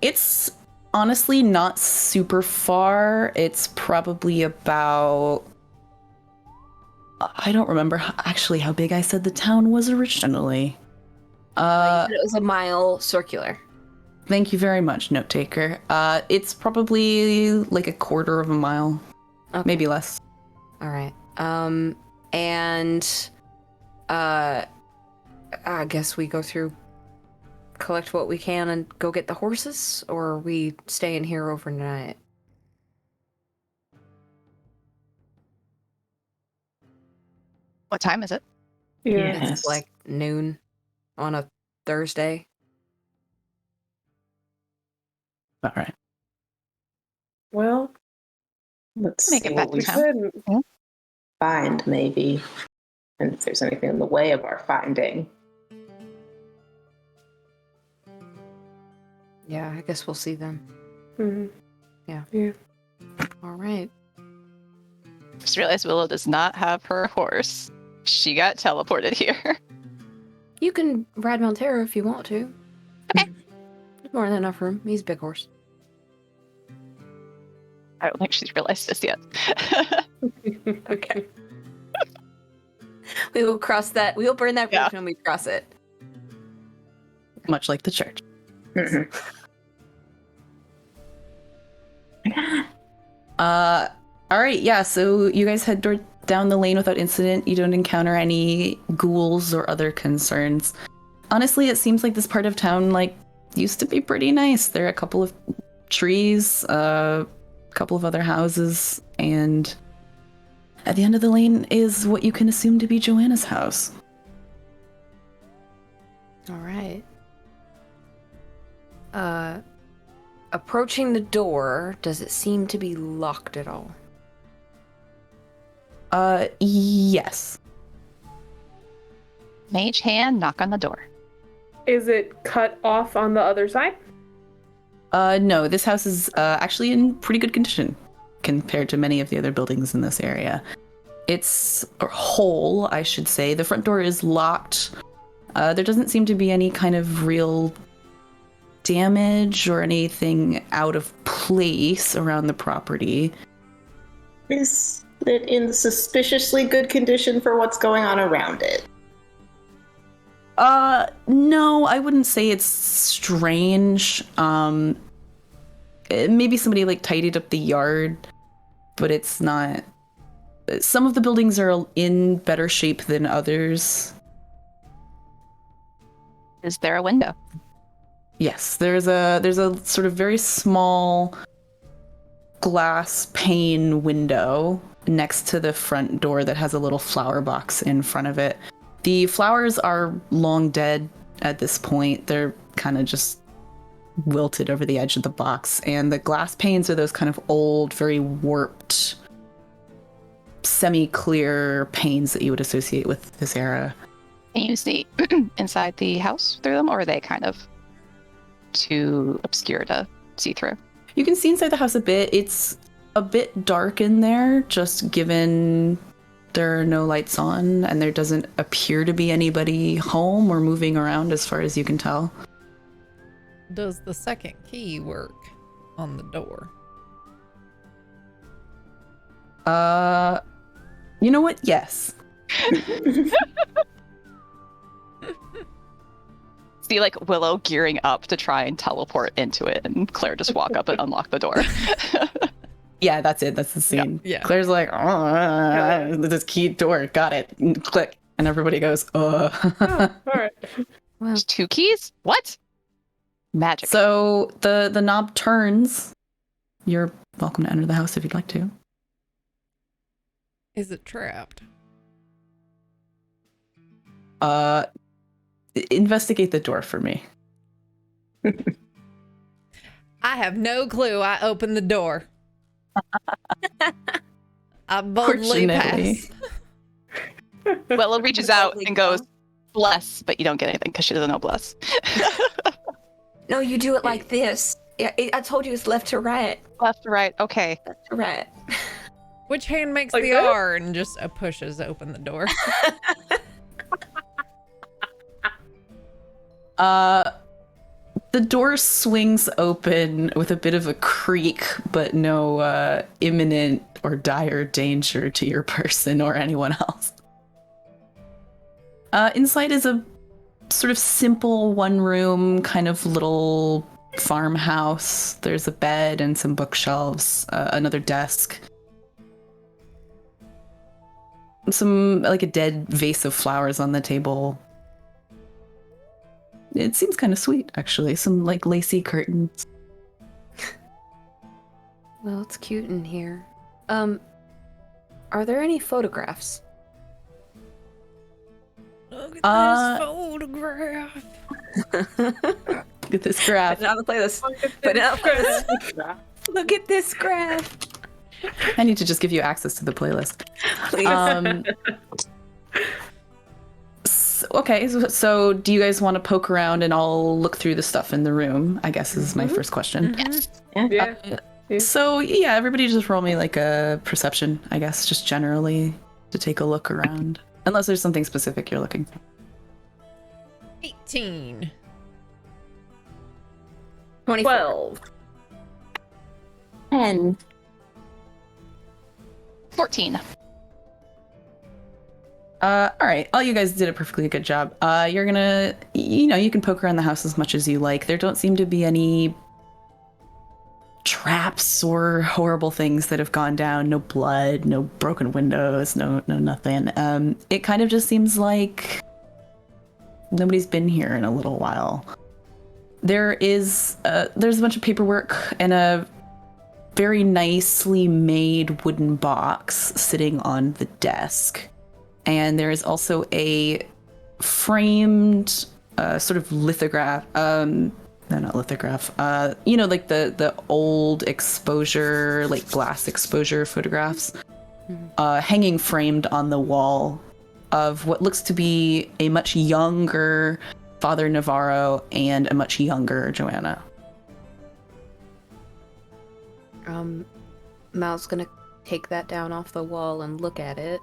It's honestly not super far. It's probably about... I don't remember actually how big I said the town was originally. You said it was a mile circular. Thank you very much, note taker. It's probably like a quarter of a mile, Okay. maybe less. All right. And I guess we go through, collect what we can, and go get the horses, or are we staying here overnight? What time is it? Yeah. Yes. It's like noon on a Thursday. All right. Well, Let's Make see it what back we to town. find, maybe. And if there's anything in the way of our finding. Yeah, I guess we'll see then. mhm. Yeah. All right. Just realized Willow does not have her horse. She got teleported here. You can ride Montero if you want to. Okay. There's more than enough room. He's a big horse. I don't think she's realized this yet. Okay. We will cross that. We will burn that bridge Yeah. when we cross it. Much like the church. Mhm. All right, yeah, so you guys head down the lane without incident. You don't encounter any ghouls or other concerns. Honestly, it seems like this part of town, like, used to be pretty nice. There are a couple of trees, a couple of other houses, and at the end of the lane is what you can assume to be Joanna's house. All right. Approaching the door, does it seem to be locked at all? Yes. Mage hand, knock on the door. Is it cut off on the other side? No, this house is actually in pretty good condition compared to many of the other buildings in this area. It's whole, I should say. The front door is locked. There doesn't seem to be any kind of real damage or anything out of place around the property. Is it in suspiciously good condition for what's going on around it? No, I wouldn't say it's strange. Maybe somebody like tidied up the yard, but it's not. Some of the buildings are in better shape than others. Is there a window? Yes, there's a sort of very small glass pane window next to the front door that has a little flower box in front of it. The flowers are long dead at this point. They're kind of just wilted over the edge of the box, and the glass panes are those kind of old, very warped, semi-clear panes that you would associate with this era. Can you see inside the house through them, or are they kind of too obscure to see through? You can see inside the house a bit. It's a bit dark in there, just given there are no lights on, and there doesn't appear to be anybody home or moving around as far as you can tell. Does the second key work on the door? You know what? Yes. See, like, Willow gearing up to try and teleport into it, and Claire just walk up and unlock the door. Yeah, that's it. That's the scene. Yeah. Claire's like, oh, this key door. Got it. Click. And everybody goes, Oh, all right. There's 2 keys? What? Magic. So the knob turns. You're welcome to enter the house if you'd like to. Is it trapped? Investigate the door for me. I have no clue. I opened the door. I boldly Fortunately. pass. Willow reaches out Holy and cow. goes, bless, but you don't get anything because she doesn't know bless. No, you do it like this. Yeah, I told you it's left to right. Left to right, okay. Left to right. Which hand makes Like the this? R and just pushes open the door? The door swings open with a bit of a creak, but no imminent or dire danger to your person or anyone else. Inside is a sort of simple one-room kind of little farmhouse. There's a bed and some bookshelves, another desk. Some, like a dead vase of flowers on the table. It seems kind of sweet, actually. Some, like, lacy curtains. Well, it's cute in here. Are there any photographs? Look at Uh, this photograph. Look at this graph. Put it on the playlist. Put it on the playlist. Look at this graph. I need to just give you access to the playlist. Please. Okay, so do you guys want to poke around and I'll look through the stuff in the room? I guess is my first question. Yeah. So yeah, everybody just roll me like a perception, I guess, just generally to take a look around. Unless there's something specific you're looking for. 18. 24. 12. 10. 14. All right, all you guys did a perfectly good job. You're gonna, you can poke around the house as much as you like. There don't seem to be any traps or horrible things that have gone down. No blood, no broken windows, no nothing. It kind of just seems like nobody's been here in a little while. There's a bunch of paperwork and a very nicely made wooden box sitting on the desk. And there is also a framed sort of lithograph. No, not lithograph. Like the old exposure, like glass exposure photographs, hanging framed on the wall of what looks to be a much younger Father Navarro and a much younger Joanna. Mal's gonna take that down off the wall and look at it.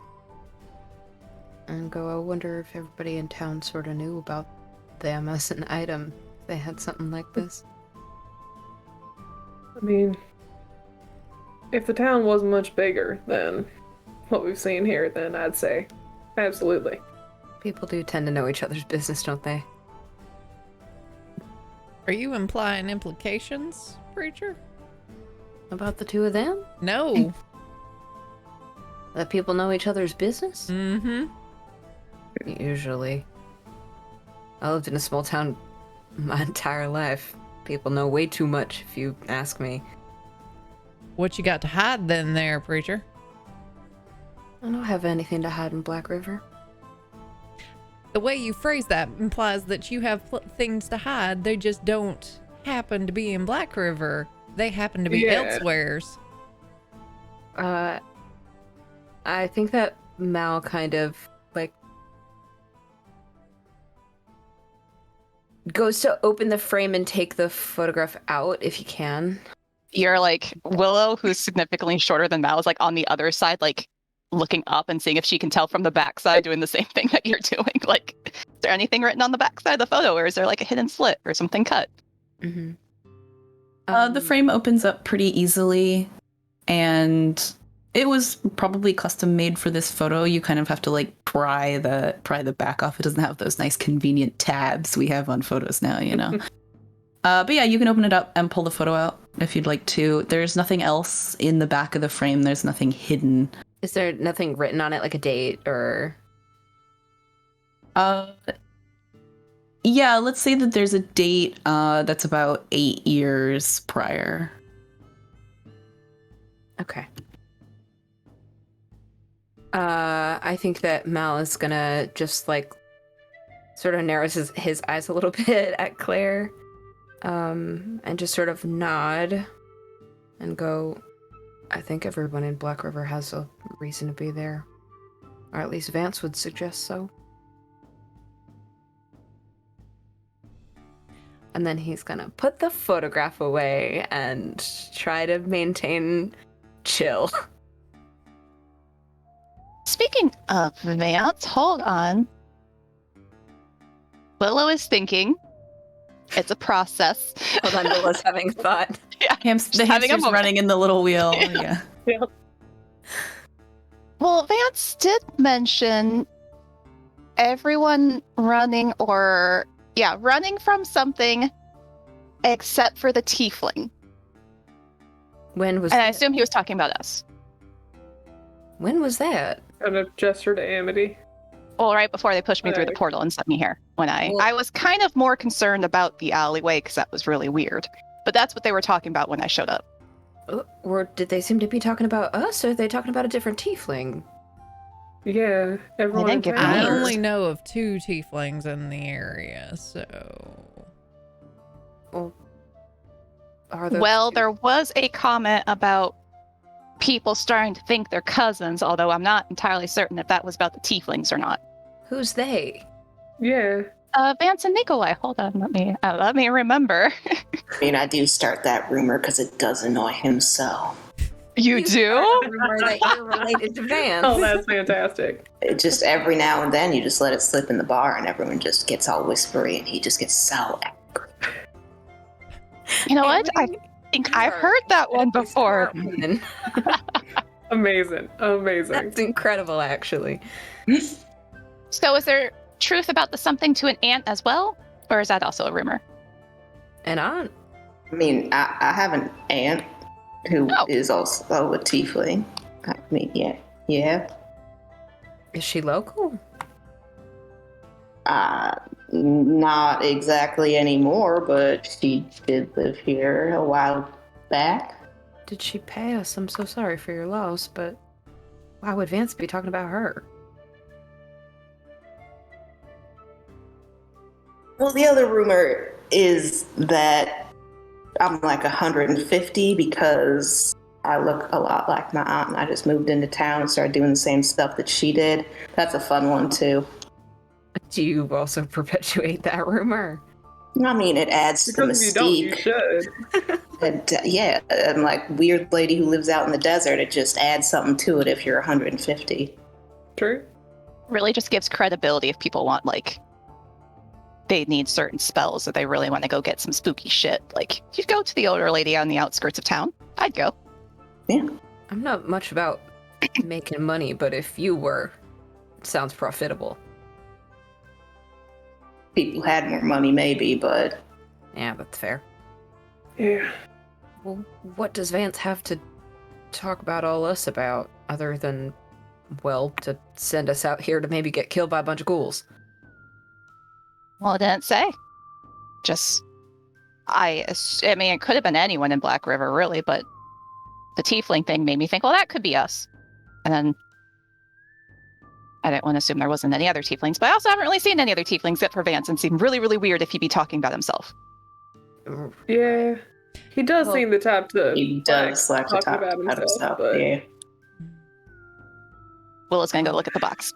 And go, I wonder if everybody in town sort of knew about them as an item. If they had something like this. I mean, if the town was much bigger than what we've seen here, then I'd say absolutely. People do tend to know each other's business, don't they? Are you implying implications, preacher? About the two of them? No. That people know each other's business? Mm-hmm. Usually. I lived in a small town my entire life. People know way too much, if you ask me. What you got to hide then there, preacher? I don't have anything to hide in Blackriver. The way you phrase that implies that you have things to hide. They just don't happen to be in Blackriver. They happen to be elsewheres. I think that Mal kind of, like, goes to open the frame and take the photograph out, if he can. You're like, Willow, who's significantly shorter than Mal, is like on the other side, like looking up and seeing if she can tell from the backside, doing the same thing that you're doing. Like, is there anything written on the backside of the photo, or is there like a hidden slit or something cut? Mm-hmm. The frame opens up pretty easily, and it was probably custom made for this photo. You kind of have to like pry the back off. It doesn't have those nice convenient tabs we have on photos now, But yeah, you can open it up and pull the photo out if you'd like to. There's nothing else in the back of the frame. There's nothing hidden. Is there nothing written on it, like a date or? Yeah, let's say that there's a date that's about 8 years prior. Okay. I think that Mal is gonna just like sort of narrows his eyes a little bit at Claire, and just sort of nod and go, I think everyone in Black River has a reason to be there. Or at least Vance would suggest so. And then he's gonna put the photograph away and try to maintain chill. Speaking of Vance, hold on. Willow is thinking. It's a process. Hold on, Lila's having a thought. Yeah, The having a hamster's moment. running in the little wheel. Yeah. Well, Vance did mention everyone running running from something except for the tiefling. When was And I that? assume he was talking about us. When was that? Kind of gesture to Amity. Well, right before they pushed me through the Right. portal and sent me here. When I Well- was kind of more concerned about the alleyway because that was really weird. But that's what they were talking about when I showed up. Or did they seem to be talking about us, or are they talking about a different tiefling? Yeah, everyone. didn't in give town. I names. only know of 2 tieflings in the area, so Well, are those Well, two- there was a comment about people starting to think they're cousins, although I'm not entirely certain if that was about the tieflings or not. Who's they? Yeah. Vance and Nikolai. Hold on, let me remember. I mean, I do start that rumor because it does annoy him so. You do? Rumor that you're related to Vance. Oh, that's fantastic. It just every now and then you just let it slip in the bar and everyone just gets all whispery and he just gets so angry. You know what? I think I've heard that one before. Amazing. Amazing. That's incredible, actually. So is there truth about the something to an ant as well? Or is that also a rumor? And on. I mean, I have an aunt who is Oh. also a tiefling. I mean, yeah. Is she local? Not exactly anymore, but she did live here a while back. Did she pay us? I'm so sorry for your loss, but why would Vance be talking about her? Well, the other rumor is that I'm like 150 because I look a lot like my aunt and I just moved into town and started doing the same stuff that she did. That's a fun one, too. Do you also perpetuate that rumor? I mean, it adds to the Because if you don't, you mystique. should. And, yeah, and like weird lady who lives out in the desert, it just adds something to it if you're 150. True. Really just gives credibility if people want, like, they need certain spells or they really want to go get some spooky shit. Like, you'd go to the older lady on the outskirts of town. I'd go. Yeah. I'm not much about making money, but if you were, it sounds profitable. People had more money, maybe, but Yeah, that's fair. Yeah. Well, what does Vance have to talk about all us about, other than, well, to send us out here to maybe get killed by a bunch of ghouls? Well, it didn't say. Just, I mean, it could have been anyone in Black River, really, but the tiefling thing made me think, well, that could be us. And then I didn't want to assume there wasn't any other tieflings, but I also haven't really seen any other tieflings except for Vance and seemed really, really weird if he'd be talking about himself. Yeah. He does Well, seem the type to he does like to talking talk about about himself. but Yeah. Willow's gonna go look at the box.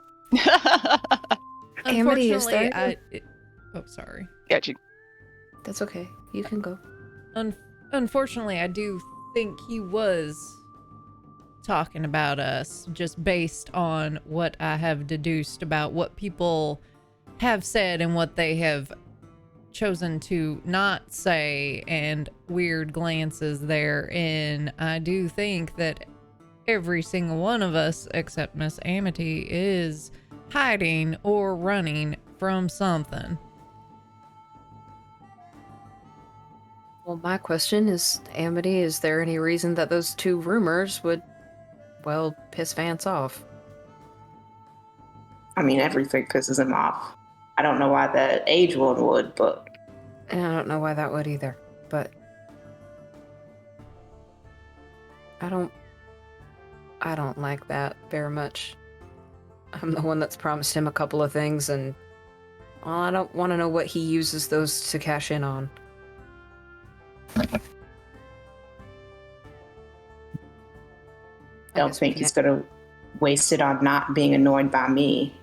Amity, is unfortunately, there- oh, sorry. Got you. That's okay. You can go. Unfortunately, I do think he was talking about us just based on what I have deduced about what people have said and what they have chosen to not say, and weird glances therein. I do think that every single one of us, except Miss Amity, is hiding or running from something. Well, my question is, Amity, is there any reason that those two rumors would, well, piss Vance off? I mean, everything pisses him off. I don't know why the age one would, but And I don't know why that would either, but I don't like that very much. I'm the one that's promised him a couple of things, and well, I don't want to know what he uses those to cash in on. I don't think he's gonna waste it on not being annoyed by me.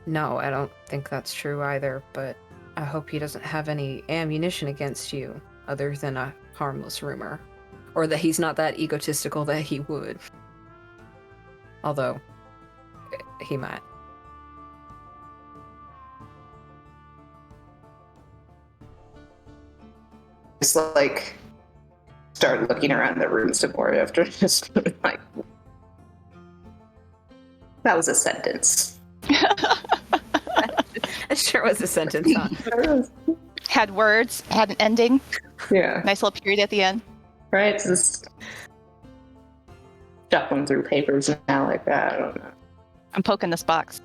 No, I don't think that's true either, but I hope he doesn't have any ammunition against you, other than a harmless rumor. Or that he's not that egotistical that he would. Although, he might. Just like start looking around the room some more after just like that was a sentence. It sure was a sentence, huh? Had words, had an ending. Yeah. Nice little period at the end. Right? It's just shuffling through papers now like that. I don't know. I'm poking this box.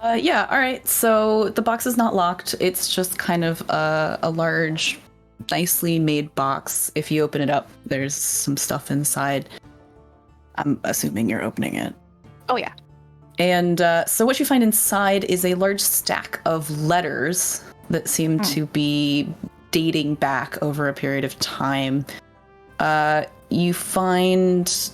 Yeah, all right. So the box is not locked. It's just kind of a large, nicely made box. If you open it up, there's some stuff inside. I'm assuming you're opening it. Oh, yeah. And so what you find inside is a large stack of letters that seem to be dating back over a period of time. You find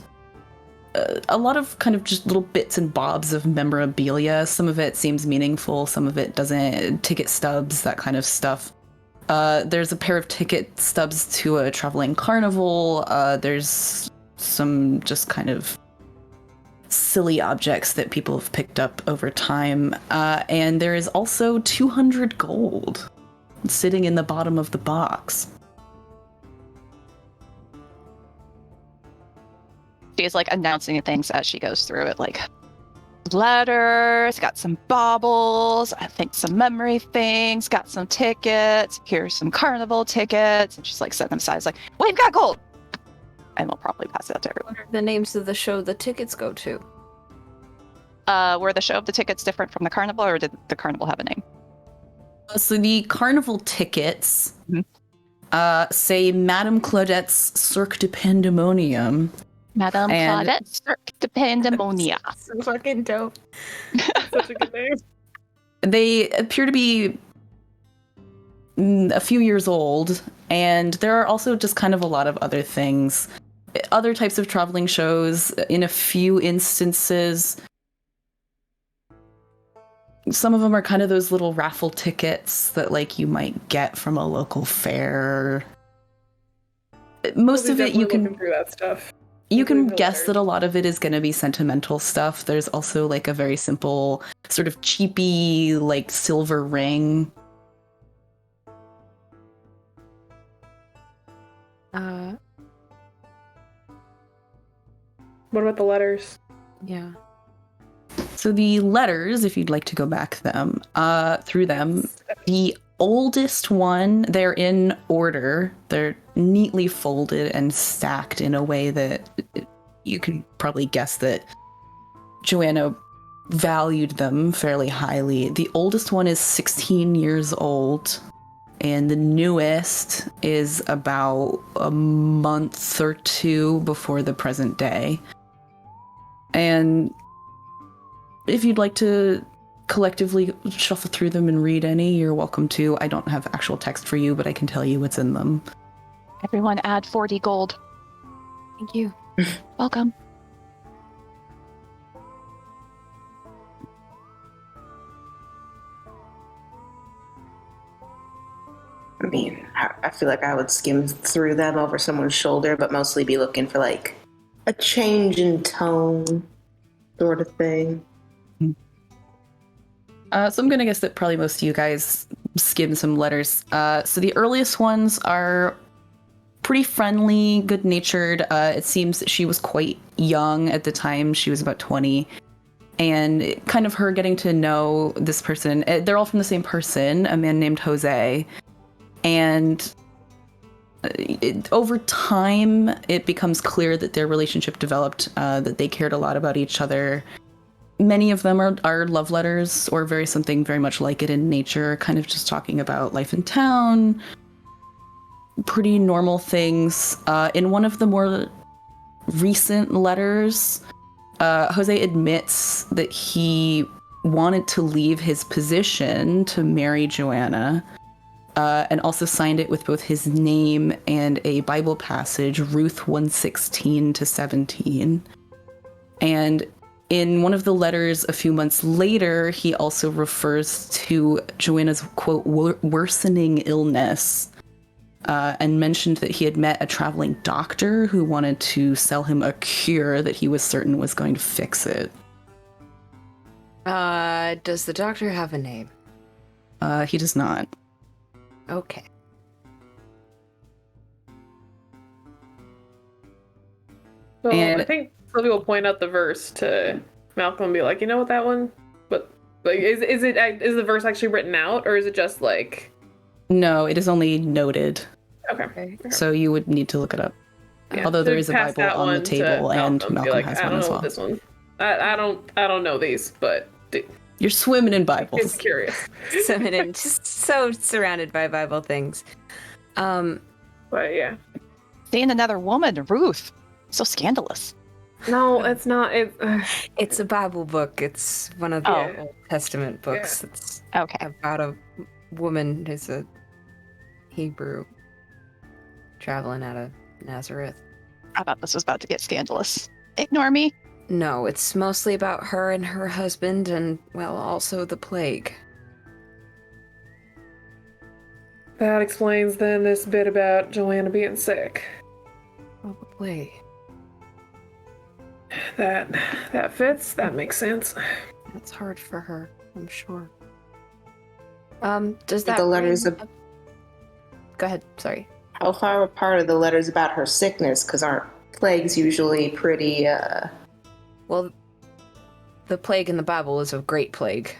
a lot of kind of just little bits and bobs of memorabilia. Some of it seems meaningful, some of it doesn't. Ticket stubs, that kind of stuff. There's a pair of ticket stubs to a traveling carnival. There's some just kind of silly objects that people have picked up over time. And there is also 200 gold sitting in the bottom of the box. She's like announcing things as she goes through it, like letters, got some baubles, I think some memory things, got some tickets, here's some carnival tickets, and she's like setting them aside. It's like, we've got gold! And we'll probably pass it out to everyone. The names of the show the tickets go to. Were the show of the tickets different from the carnival, or did the carnival have a name? So the carnival tickets say Madame Claudette's Cirque de Pandemonium. Madame And- Claudette Cirque de Pandemonia. So fucking dope. Such a good name. They appear to be a few years old, and there are also just kind of a lot of other things. Other types of traveling shows, in a few instances. Some of them are kind of those little raffle tickets that like you might get from a local fair. Most We'll of be it you definitely can looking through that stuff. you can including the guess letters. that a lot of it is going to be sentimental stuff. There's also like a very simple sort of cheapy like silver ring. What about the letters? Yeah. So the letters, if you'd like to go back through them, the oldest one, they're in order. They're neatly folded and stacked in a way that you can probably guess that Joanna valued them fairly highly. The oldest one is 16 years old, and the newest is about a month or two before the present day. And if you'd like to collectively shuffle through them and read any, you're welcome to. I don't have actual text for you, but I can tell you what's in them. Everyone add 40 gold. Thank you. Welcome. I mean, I feel like I would skim through them over someone's shoulder, but mostly be looking for like a change in tone sort of thing. So I'm going to guess that probably most of you guys skim some letters. So the earliest ones are pretty friendly, good-natured. It seems that she was quite young at the time. She was about 20. And kind of her getting to know this person. They're all from the same person, a man named Jose. And over time, it becomes clear that their relationship developed, that they cared a lot about each other. Many of them are love letters or something very much like it in nature, kind of just talking about life in town, pretty normal things. In one of the more recent letters, Jose admits that he wanted to leave his position to marry Joanna, and also signed it with both his name and a Bible passage, Ruth 1:16-17. And in one of the letters a few months later, he also refers to Joanna's, quote, worsening illness, and mentioned that he had met a traveling doctor who wanted to sell him a cure that he was certain was going to fix it. Does the doctor have a name? He does not. Okay. So And- I think Sylvia will point out the verse to Malcolm and be like, you know what that one? But like, is the verse actually written out, or is it just like? No, it is only noted, Okay. so you would need to look it up. Yeah, Although there to is a pass Bible that on the one to table, and be Malcolm like, has I one don't as know well. this one. I don't know these, but You're swimming in Bibles. it's curious. And just so surrounded by Bible things. But yeah, Seeing another woman, Ruth. So scandalous. no, it's not. It's a Bible book. It's one of the Old Testament books. It's Okay. about a woman who's a Hebrew traveling out of Nazareth. I thought this was about to get scandalous. Ignore me. No, it's mostly about her and her husband and, well, also the plague. That explains then this bit about Joanna being sick. Probably. That fits. That makes sense. That's hard for her, I'm sure. Does that The letters ring- Go ahead, sorry. How far apart are the letters about her sickness? Because aren't plagues usually pretty, Well, the plague in the Bible is a great plague.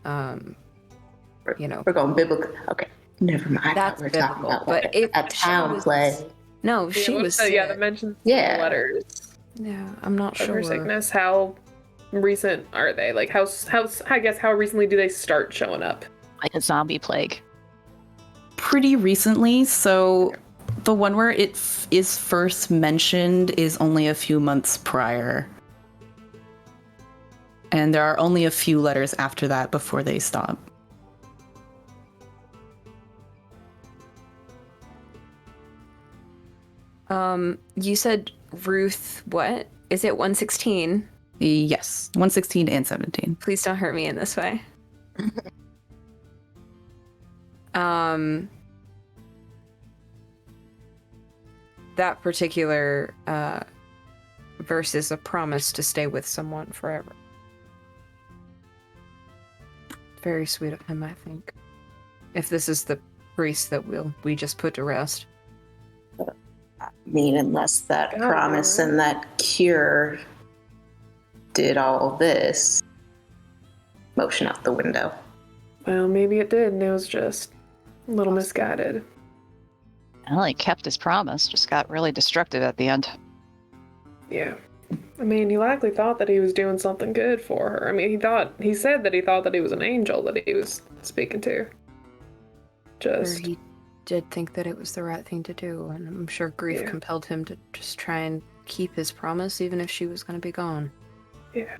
You know. We're going biblical. Okay, never mind. I That's thought we were talking biblical, about but like if a she town was- plague. No, she was sick. the mentions Yeah. the letters Yeah, I'm not of sure. her sickness. How recent are they? Like how I guess how recently do they start showing up? Like a zombie plague. Pretty recently, so the one where it is first mentioned is only a few months prior. And there are only a few letters after that before they stop. You said Ruth, what? Is it 116? Yes, 116 and 17. Please don't hurt me in this way. That particular verse is a promise to stay with someone forever. Very sweet of him, I think. If this is the priest that we just put to rest. I mean, unless that God, promise right. and that cure did all this. Motion out the window. Well, maybe it did, and it was just a little misguided. Well, he kept his promise, just got really destructive at the end. Yeah. I mean, he likely thought that he was doing something good for her. I mean, he said that he thought that he was an angel that he was speaking to. Or Just, he did think that it was the right thing to do, and I'm sure grief Yeah. compelled him to just try and keep his promise, even if she was going to be gone. yeah.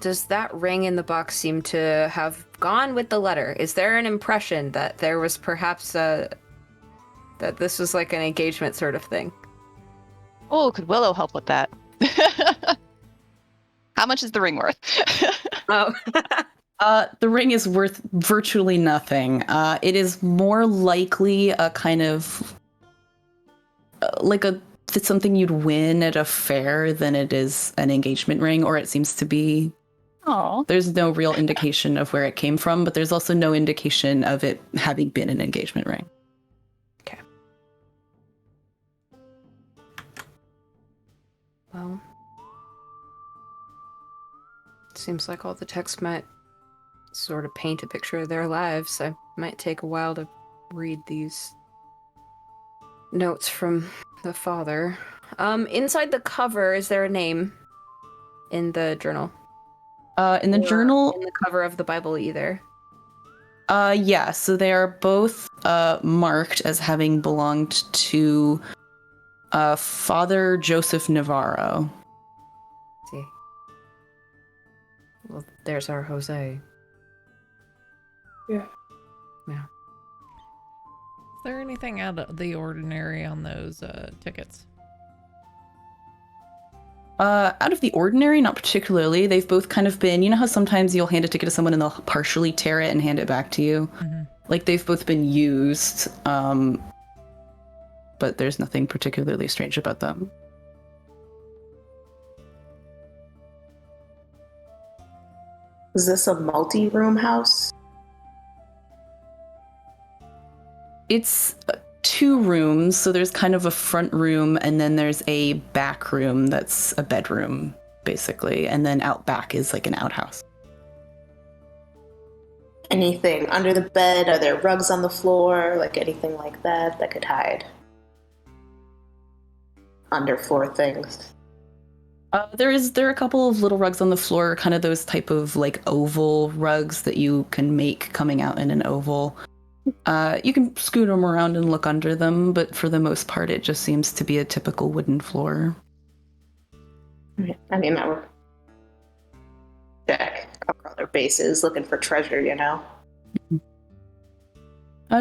Does that ring in the box seem to have gone with the letter? Is there an impression that there was perhaps that this was like an engagement sort of thing? Oh, could Willow help with that? How much is the ring worth? Oh. The ring is worth virtually nothing. It is more likely a kind of it's something you'd win at a fair than it is an engagement ring, or it seems to be. Oh, There's no real indication of where it came from, but there's also no indication of it having been an engagement ring. Okay. Well, seems like all the text might sort of paint a picture of their lives. I might take a while to read these notes from the father. Inside the cover, is there a name in the journal? In the Or journal, in the cover of the Bible either? yeah, so they are both marked as having belonged to Father Joseph Navarro. See. Well, there's our Jose. Yeah. Yeah. Is there anything out of the ordinary on those tickets? Out of the ordinary, not particularly. They've both kind of been, you know how sometimes you'll hand a ticket to someone and they'll partially tear it and hand it back to you? Mm-hmm. Like, they've both been used, but there's nothing particularly strange about them. Is this a multi-room house? It's 2 rooms, so there's kind of a front room, and then there's a back room that's a bedroom, basically, and then out back is like an outhouse. Anything under the bed? Are there rugs on the floor? Like anything like that that could hide underfloor things? There are a couple of little rugs on the floor, kind of those type of like oval rugs that you can make coming out in an oval. You can scoot them around and look under them, but for the most part, it just seems to be a typical wooden floor. I mean, that would check. I'll call their bases, looking for treasure, you know?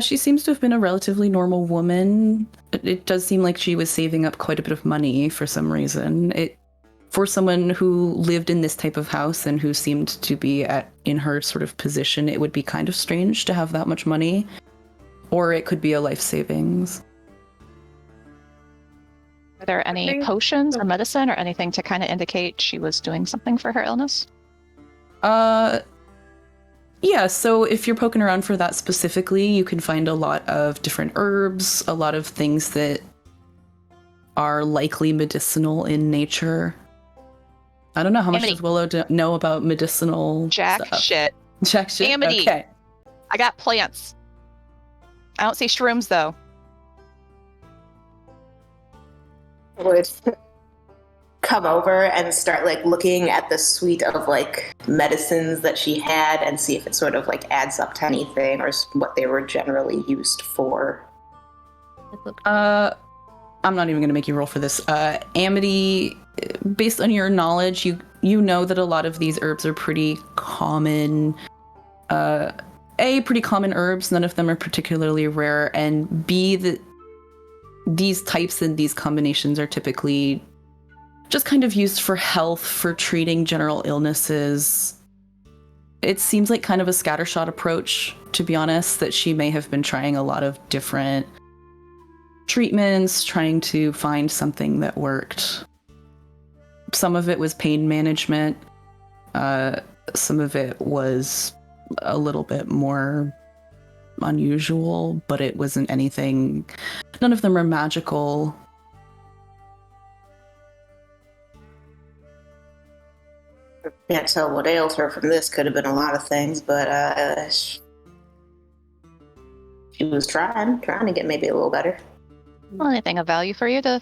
She seems to have been a relatively normal woman. It does seem like she was saving up quite a bit of money for some reason. For someone who lived in this type of house and who seemed to be in her sort of position, it would be kind of strange to have that much money. Or it could be a life savings. Are there any potions or medicine or anything to kind of indicate she was doing something for her illness? Yeah, so if you're poking around for that specifically, you can find a lot of different herbs, a lot of things that are likely medicinal in nature. I don't know how much does Willow know about medicinal Jack stuff? shit. Jack shit? Amity. Okay. I got plants. I don't see shrooms though. Would come over and start like looking at the suite of like medicines that she had and see if it sort of like adds up to anything or what they were generally used for. I'm not even going to make you roll for this. Amity, based on your knowledge, you know that a lot of these herbs are pretty common. Pretty common herbs. None of them are particularly rare. And B, that these types and these combinations are typically just kind of used for health, for treating general illnesses. It seems like kind of a scattershot approach, to be honest, that she may have been trying a lot of different treatments, trying to find something that worked. Some of it was pain management. Some of it was a little bit more unusual, but it wasn't anything. None of them are magical. Can't tell what ails her from this. Could have been a lot of things, but she was trying to get maybe a little better. Well, anything of value for you to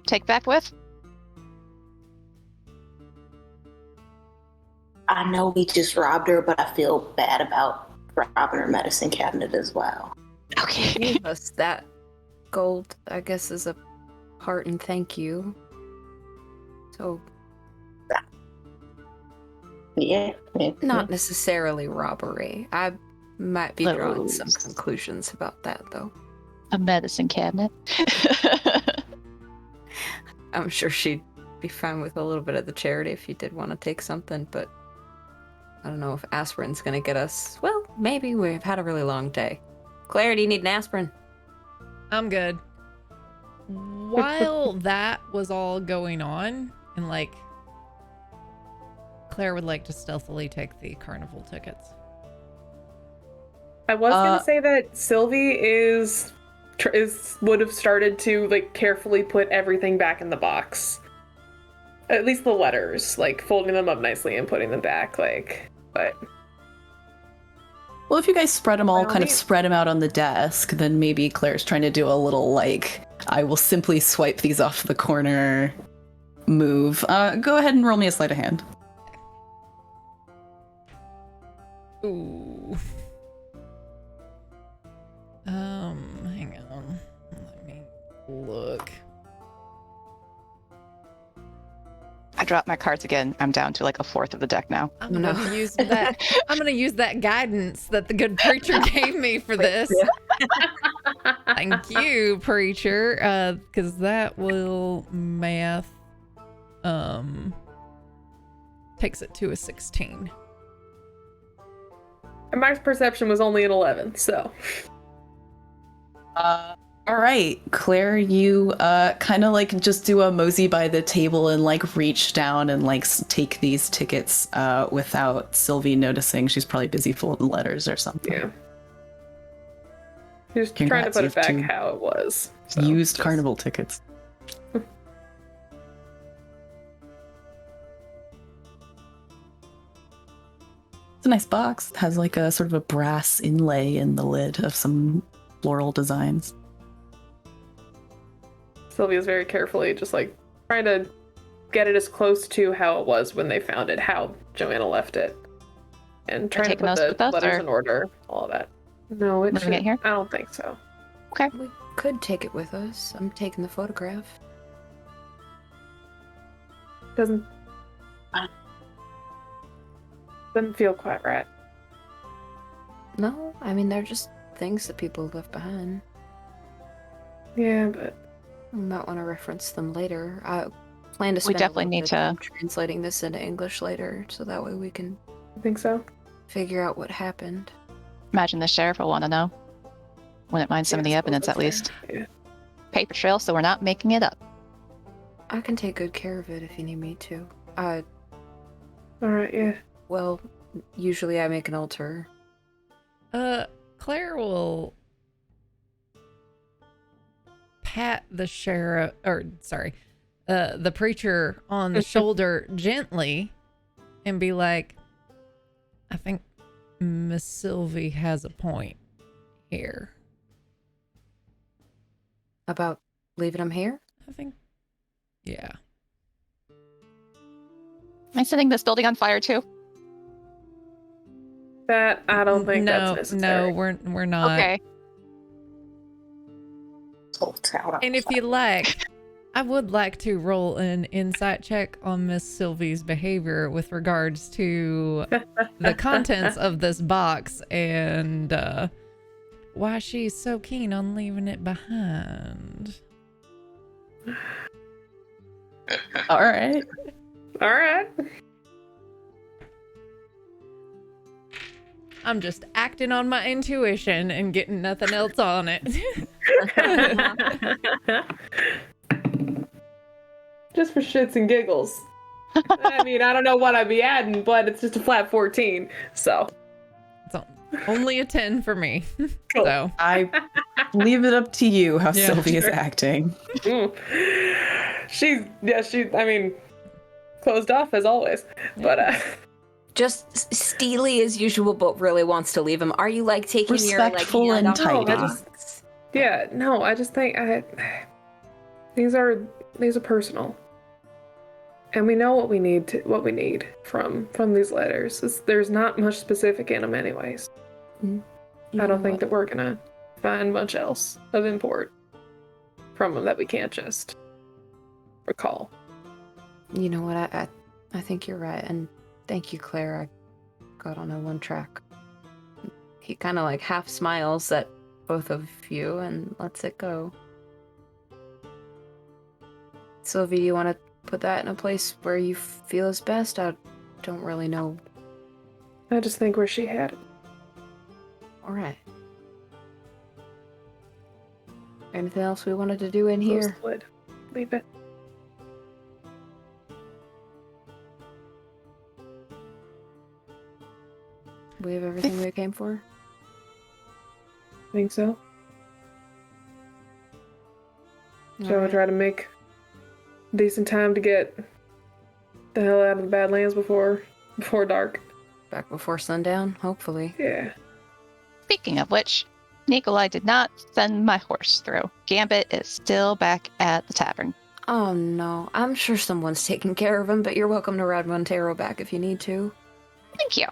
take back with? I know we just robbed her, but I feel bad about robbing her medicine cabinet as well. Okay. Gave us that gold, I guess, as a part and thank you. So Yeah. not necessarily robbery. I might be drawing some conclusions about that, though. A medicine cabinet. I'm sure she'd be fine with a little bit of the charity if you did want to take something, but I don't know if aspirin's gonna get us. Well, maybe. We've had a really long day. Claire, do you need an aspirin? I'm good. While that was all going on, and like, Claire would like to stealthily take the carnival tickets. I was gonna say that Sylvie would have started to like carefully put everything back in the box. At least the letters, like folding them up nicely and putting them back, but. Well, if you guys spread them spread them out on the desk, then maybe Claire's trying to do a little, I will simply swipe these off the corner move. Go ahead and roll me a sleight of hand. Ooh. Hang on. Let me look. I dropped my cards again. I'm down to like a fourth of the deck now. I'm gonna use that. I'm gonna use that guidance that the good preacher gave me for this. Thank you, preacher. Because that will math takes it to a 16. And my perception was only an 11, so. All right, Claire, you kind of like just do a mosey by the table and like reach down and like take these tickets without Sylvie noticing. She's probably busy folding letters or something. Yeah. Just trying to Congrats, put you it back have two how it was. So, Used just- carnival tickets. It's a nice box. It has like a sort of a brass inlay in the lid of some floral designs. Sylvia's very carefully just like trying to get it as close to how it was when they found it, how Joanna left it. And trying to taking put those the with us, letters or- in order, all of that. No, it Leaving it should. here? I don't think so. We could take it with us. I'm taking the photograph. Doesn't feel quite right. No, I mean, they're just things that people left behind. Yeah, but We might want to reference them later. I plan to We spend definitely a little need bit to- of time translating this into English later, so that way we can I think so. figure out what happened. Imagine the sheriff will want to know. Wouldn't mind some of the Yeah, I suppose evidence at that's least. fair. Yeah. Paper trail, so we're not making it up. I can take good care of it if you need me to. All right, yeah. Well, usually I make an altar. Claire will pat the sheriff, or sorry, the preacher on the shoulder gently and be like, I think Miss Sylvie has a point here. About leaving them here? I think, yeah. Am I setting this building on fire too? That I don't think no, that's necessary. No, we're not. Okay. Whole town. And if you like, I would like to roll an insight check on Miss Sylvie's behavior with regards to the contents of this box and why she's so keen on leaving it behind. All right. All right. I'm just acting on my intuition and getting nothing else on it. Just for shits and giggles. I mean, I don't know what I'd be adding, but it's just a flat 14. So, It's only a 10 for me. Cool. So, I leave it up to you how Yeah, Sylvie is sure. acting. I mean, closed off as always. But, Just steely as usual, but really wants to leave him. Are you like taking your like Respectful hand and off the tidy. box? yeah, no, I just think these are personal. And we know what we need from these letters. There's not much specific in them anyways. I don't think that we're gonna find much else of import from them that we can't just recall. You know what? I think you're right, and thank you, Claire. I got on a one track. He kind of like half smiles at both of you and lets it go. Sylvie, do you want to put that in a place where you feel is best? I don't really know. I just think where she had it. All right. Anything else we wanted to do in Close here? the lid. Leave it. We have everything we came for? Think so. All Shall we right. try to make decent time to get the hell out of the Badlands before dark? Back before sundown, hopefully. Yeah. Speaking of which, Nikolai did not send my horse through. Gambit is still back at the tavern. Oh no, I'm sure someone's taking care of him, but you're welcome to ride Montero back if you need to. Thank you.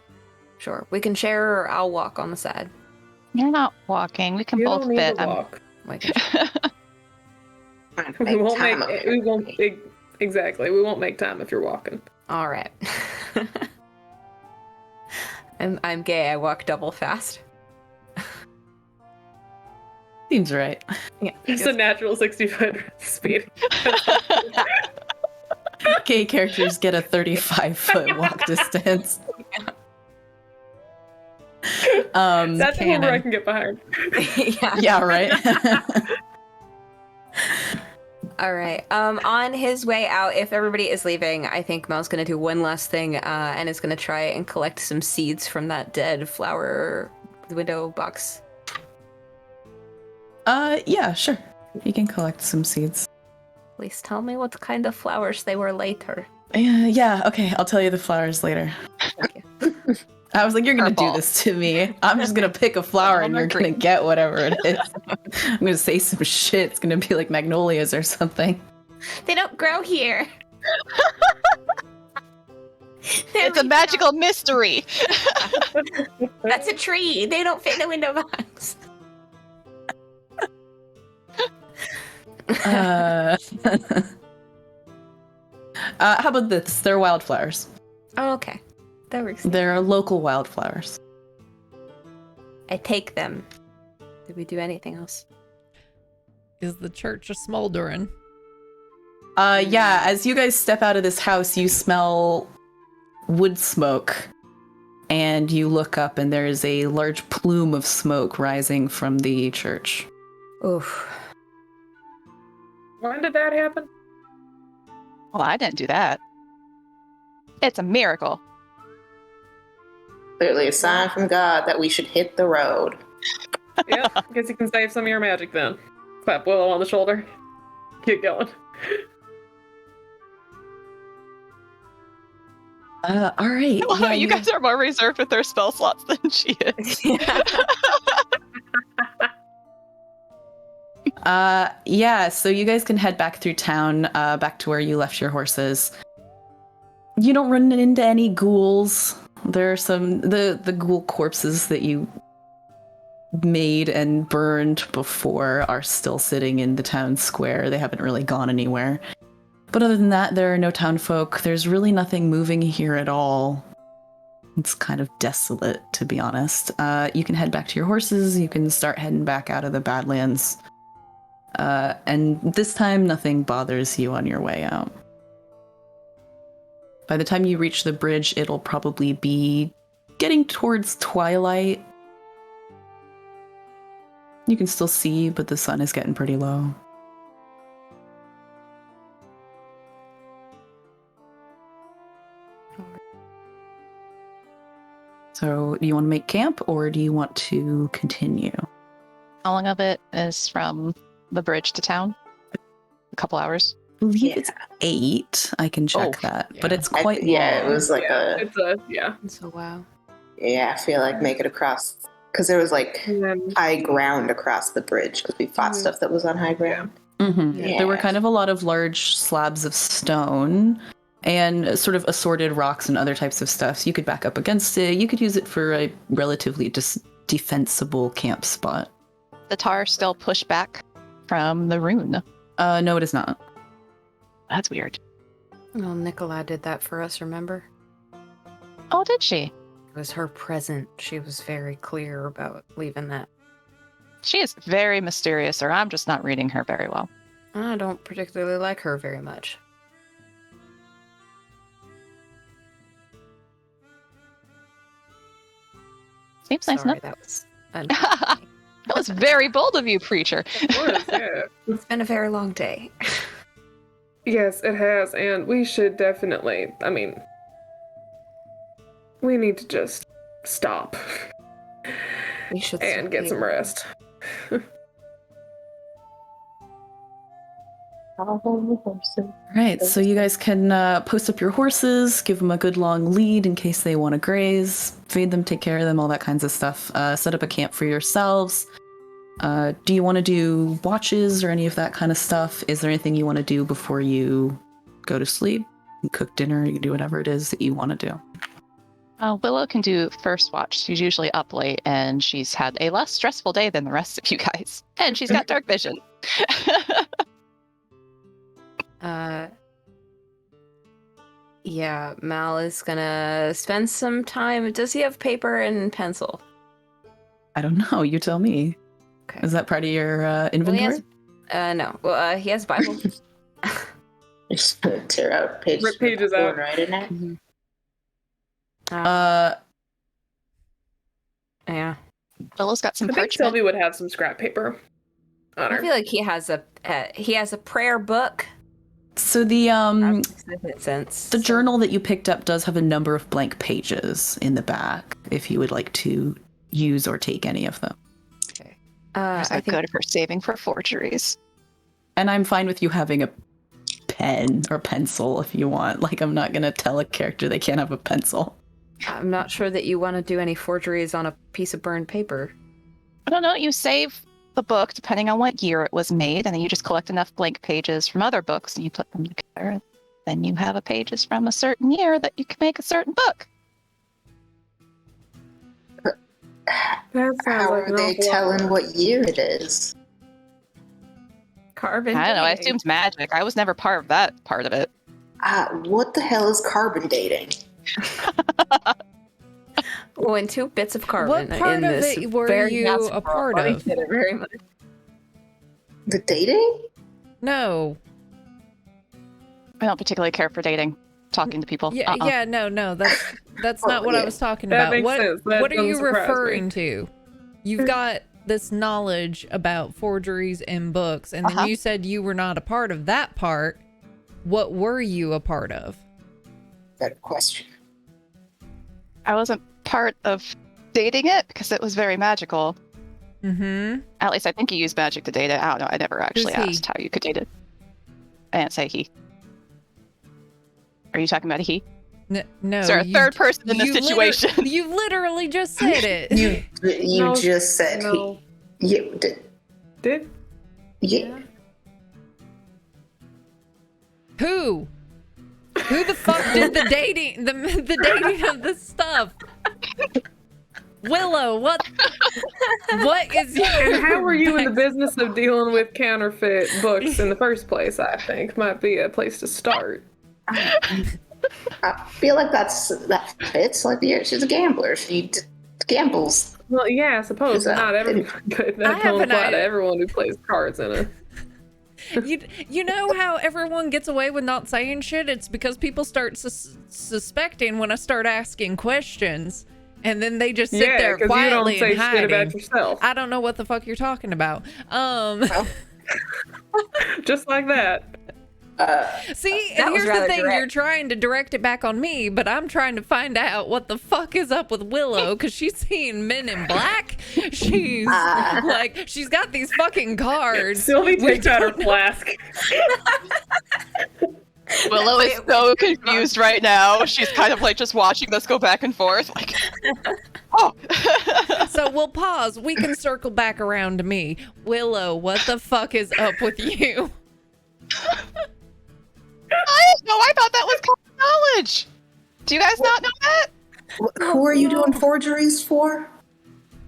Sure, we can share or I'll walk on the side. You're not walking. We can You both don't need fit. to walk. We can We won't make Exactly. We won't make time if you're walking. All right. I'm gay. I walk double fast. Seems right. Yeah. It's a natural 60-foot speed. Gay characters get a 35-foot walk distance. That's a number I canon. can get behind. Yeah. Yeah, right. All right. On his way out, if everybody is leaving, I think Mel's gonna do one last thing, and is gonna try and collect some seeds from that dead flower window box. Yeah, sure. You can collect some seeds. Please tell me what kind of flowers they were later. Yeah, okay, I'll tell you the flowers later. Thank you. I was like, you're gonna do Purple. this to me. I'm just gonna pick a flower and you're gonna Green. get whatever it is. I'm gonna say some shit. It's gonna be like magnolias or something. They don't grow here. It's a magical mystery. That's a tree. They don't fit in a window box. How about this? They're wildflowers. Oh, okay. That works. They're local wildflowers. I take them. Did we do anything else? Is the church a smoldering? Yeah, as you guys step out of this house, you smell wood smoke. And you look up and there's a large plume of smoke rising from the church. Oof. When did that happen? Well, I didn't do that. It's a miracle. Clearly a sign from God that we should hit the road. Yep. Guess you can save some of your magic then. Clap Willow on the shoulder. Keep going. All right. Wow, Yeah, you guys are more reserved with their spell slots than she is. Yeah, so you guys can head back through town, back to where you left your horses. You don't run into any ghouls. There are some the ghoul corpses that you made and burned before are still sitting in the town square. They haven't really gone anywhere. But other than that, there are no town folk. There's really nothing moving here at all. It's kind of desolate, to be honest. You can head back to your horses. You can start heading back out of the Badlands. And this time, nothing bothers you on your way out. By the time you reach the bridge, it'll probably be getting towards twilight. You can still see, but the sun is getting pretty low. So, do you want to make camp, or do you want to continue? How long of it is from the bridge to town? A couple hours. I believe it's 8. I can check that, but yeah. it's quite long. Yeah, it was like It's a, yeah. So wow. I feel like make it across, because there was like And then, high ground across the bridge, because we fought stuff that was on high ground. Mhm. Yeah. There were kind of a lot of large slabs of stone and sort of assorted rocks and other types of stuff. So you could back up against it. You could use it for a relatively defensible camp spot. The tar still pushed back from the rune. No, it is not. That's weird. Well, Nicola did that for us, remember? Oh, did she? It was her present. She was very clear about leaving that. She is very mysterious, or I'm just not reading her very well. I don't particularly like her very much. Seems nice Sorry, enough. that was... That was very bold of you, preacher. of course, yeah. It's been a very long day. Yes, it has, and we should definitely, we need to just stop We should and get some rest. Right, so you guys can post up your horses, give them a good long lead in case they want to graze, feed them, take care of them, all that kinds of stuff. Set up a camp for yourselves. Do you want to do watches or any of that kind of stuff? Is there anything you want to do before you go to sleep? You can cook dinner, you can do whatever it is that you want to do. Willow can do first watch. She's usually up late, and she's had a less stressful day than the rest of you guys. And she's got dark vision. Yeah, Mal is gonna spend some time. Does he have paper and pencil? I don't know. You tell me. Okay. Is that part of your Well, inventory? he has, no. Well, he has Bible. Just tear out pages. Rip pages out. Right in it. Mhm. Yeah. Willow's got some I think parchment. Sylvie would have some scrap paper on I her. feel like he has a prayer book. So the Makes sense. the journal that you picked up does have a number of blank pages in the back. If you would like to use or take any of them, I I think good for saving for forgeries. and I'm fine with you having a pen or pencil if you want. Like, I'm not gonna tell a character they can't have a pencil. I'm not sure that you want to do any forgeries on a piece of burned paper. I don't know. You save the book depending on what year it was made, and then you just collect enough blank pages from other books and you put them together. Then you have a pages from a certain year that you can make a certain book. That sounds How like are an they awful lot. telling what year it is? Carbon. I don't know. I dating. assumed magic. I was never part of that part of it. What the hell is carbon dating? When 2 bits of carbon What part in of this it were very you massive a world. part I of? get it very much. The dating? No. I don't particularly care for dating, talking to people. Yeah, yeah, no, that's not what I was talking That about. makes What sense. That what are you doesn't surprise me. referring to? You've got this knowledge about forgeries in books, and then Uh-huh. you said you were not a part of that part. What were you a part of? Better question. I wasn't part of dating it because it was very magical. Mm-hmm. At least I think you used magic to date it. I don't know. I never actually Who's he? asked how you could date it. I didn't say he. Are you talking about a he? No. Is there a third person in this you situation? You literally just said it. You No, just said no. he. You did. Did? Yeah. Who? Who the fuck did the dating? The dating of this stuff? Willow, what is your... And how were you in the business of dealing with counterfeit books in the first place? I think might be a place to start. I feel like that fits. Like, yeah, she's a gambler. She gambles. Well, yeah, I suppose Is that- not everyone, but I that have don't an apply to idea. everyone who plays cards in it. You know how everyone gets away with not saying shit? It's because people start suspecting when I start asking questions, and then they just sit Yeah, there because you don't quietly say and shit about hiding. yourself. I don't know what the fuck you're talking about. Just like that. See, That and was here's the rather thing: direct. you're trying to direct it back on me, but I'm trying to find out what the fuck is up with Willow because she's seeing Men in Black. She's like, she's got these fucking cards. Sylvie We takes out her don't know- flask. Willow is so confused right now. She's kind of like just watching this go back and forth. Like, oh. So we'll pause. We can circle back around to me. Willow, what the fuck is up with you? I thought that was common knowledge. Do you guys not know that? Who are you doing forgeries for?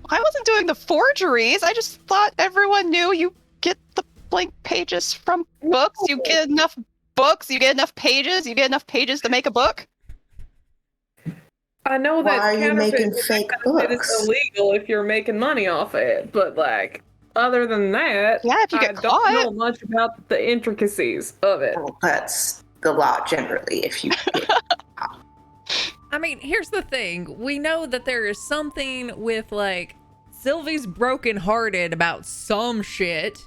I wasn't doing the forgeries. I just thought everyone knew you get the blank pages from books. You get enough books, you get enough pages, you get enough pages to make a book. I know Why that are you counterfeit making fake books? is illegal if you're making money off it, but like other than that, Yeah, if you I get don't caught. know much about the intricacies of it. Well, that's the law generally. If you I mean, here's the thing. We know that there is something with, like, Sylvie's brokenhearted about some shit.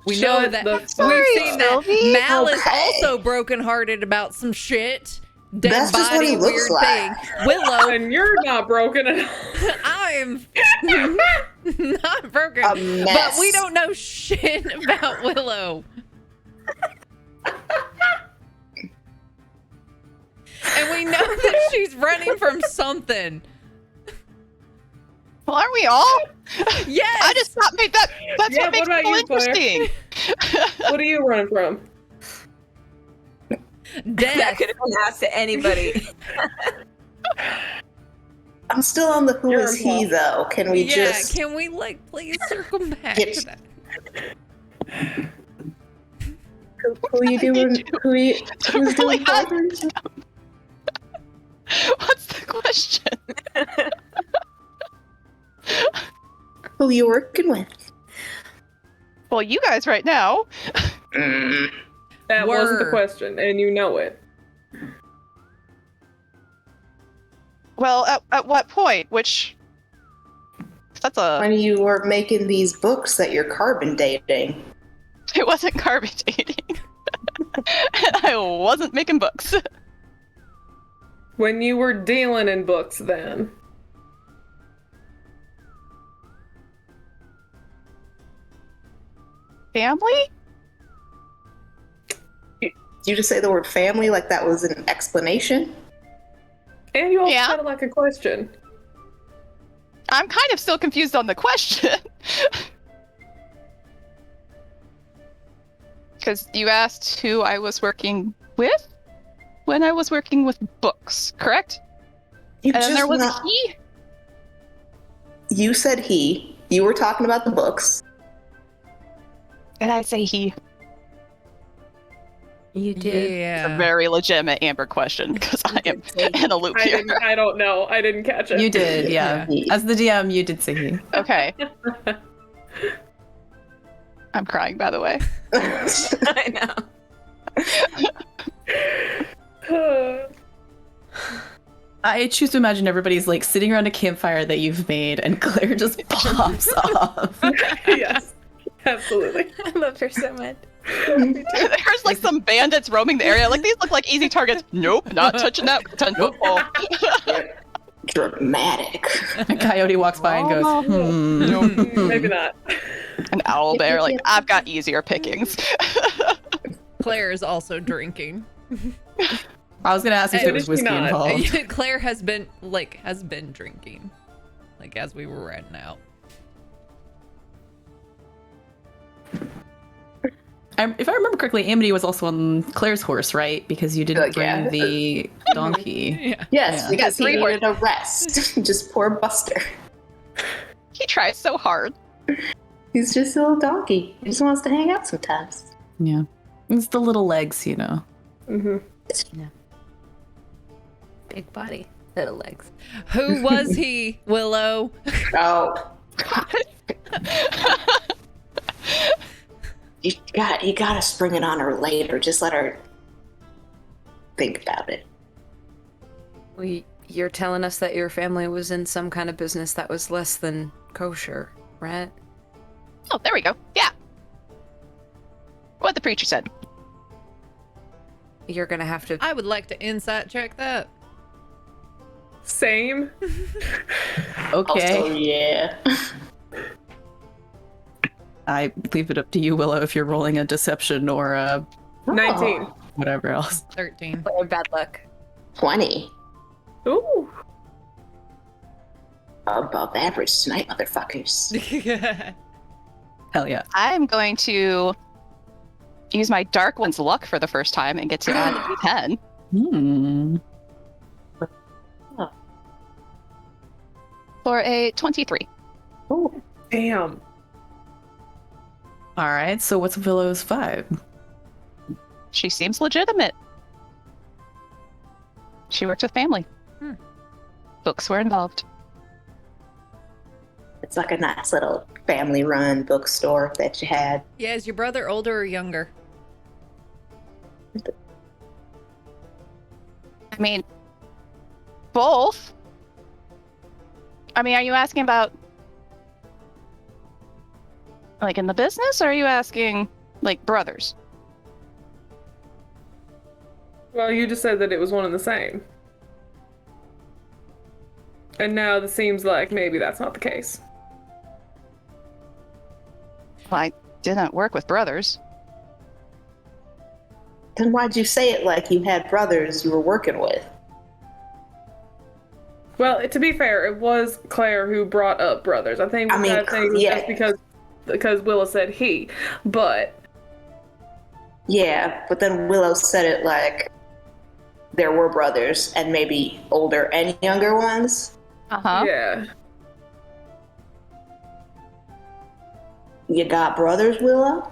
We know Shut that the we've seen that Sylvie. Mal is Okay. also brokenhearted about some shit. Dead That's just what body, he looks weird like. thing. Willow, And you're not broken at all. I'm not broken. A But mess. we don't know shit about Willow. And we know that she's running from something. Well, aren't we all? Yes. I just thought that's Yeah, what makes what about people you, Claire? interesting. What are you running from? That Death. could have been asked to anybody. I'm still on the who You're is he though. Can we Yeah, just can we, like, please circle back Get- to that? who you doing? Who's Really doing hot. forgeries? What's the question? Who you working with? Well, you guys right now. That wasn't the Were. question, and you know it. Well, at what point? Which that's a. When you were making these books that you're carbon dating. It wasn't carbon dating. I wasn't making books. When you were dealing in books, then. Family? Did you just say the word family like that was an explanation? And you also Yeah. said it like a question. I'm kind of still confused on the question. Because you asked who I was working with when I was working with books, correct? You And then there was not- a he? You said he. You were talking about the books. Did I say he? You It's a Yeah. very legitimate Amber question because I am in a loop here. I don't know. I didn't catch it. You did, yeah. Yeah. As the DM, you did say he. Okay. I'm crying, by the way. I know. I choose to imagine everybody's like sitting around a campfire that you've made, and Claire just pops off. Yes. Absolutely. I love her so much. There's like some bandits roaming the area. Like, these look like easy targets. Nope, not touching that 10-foot pole. Dramatic. A coyote walks by and goes, hmm. Maybe not. An owl bear, like, I've got easier pickings. Claire is also drinking. I was gonna ask if And there was is she whiskey not? involved. Claire has been drinking, like as we were riding out. If I remember correctly, Amity was also on Claire's horse, right? Because you didn't bring Yeah. the donkey. Yeah. Yes, Yeah. because he Three needed a rest. Just poor Buster. He tries so hard. He's just a little donkey. He just wants to hang out sometimes. Yeah. It's the little legs, you know. Mm-hmm. Big body, little legs. Who was he, Willow? Oh. You gotta spring it on her later. Just let her think about it. You're telling us that your family was in some kind of business that was less than kosher, right? Oh, there we go. Yeah. What the preacher said. You're gonna have to. I would like to insight check that. Same. Okay. Also, yeah. I leave it up to you, Willow, if you're rolling a deception or a 19. whatever else. 13. Or bad luck. 20. Ooh. Above average tonight, motherfuckers. Hell yeah. I'm going to use my Dark One's luck for the first time and get to add a 10 Hmm. for a 23. Ooh. Damn. All right. So what's Willow's 5? She seems legitimate. She worked with family. Hmm. Books were involved. It's like a nice little family-run bookstore that you had. Yeah, is your brother older or younger? I mean, both. I mean, are you asking about like in the business, or are you asking like brothers? Well, you just said that it was one and the same. And now it seems like maybe that's not the case. Well, I didn't work with brothers. Then why'd you say it like you had brothers you were working with? Well, to be fair, it was Claire who brought up brothers. I think I mean, that thing was yeah. just because Willow said he. But Yeah, but then Willow said it like there were brothers and maybe older and younger ones. Uh-huh. yeah. You got brothers, Willow?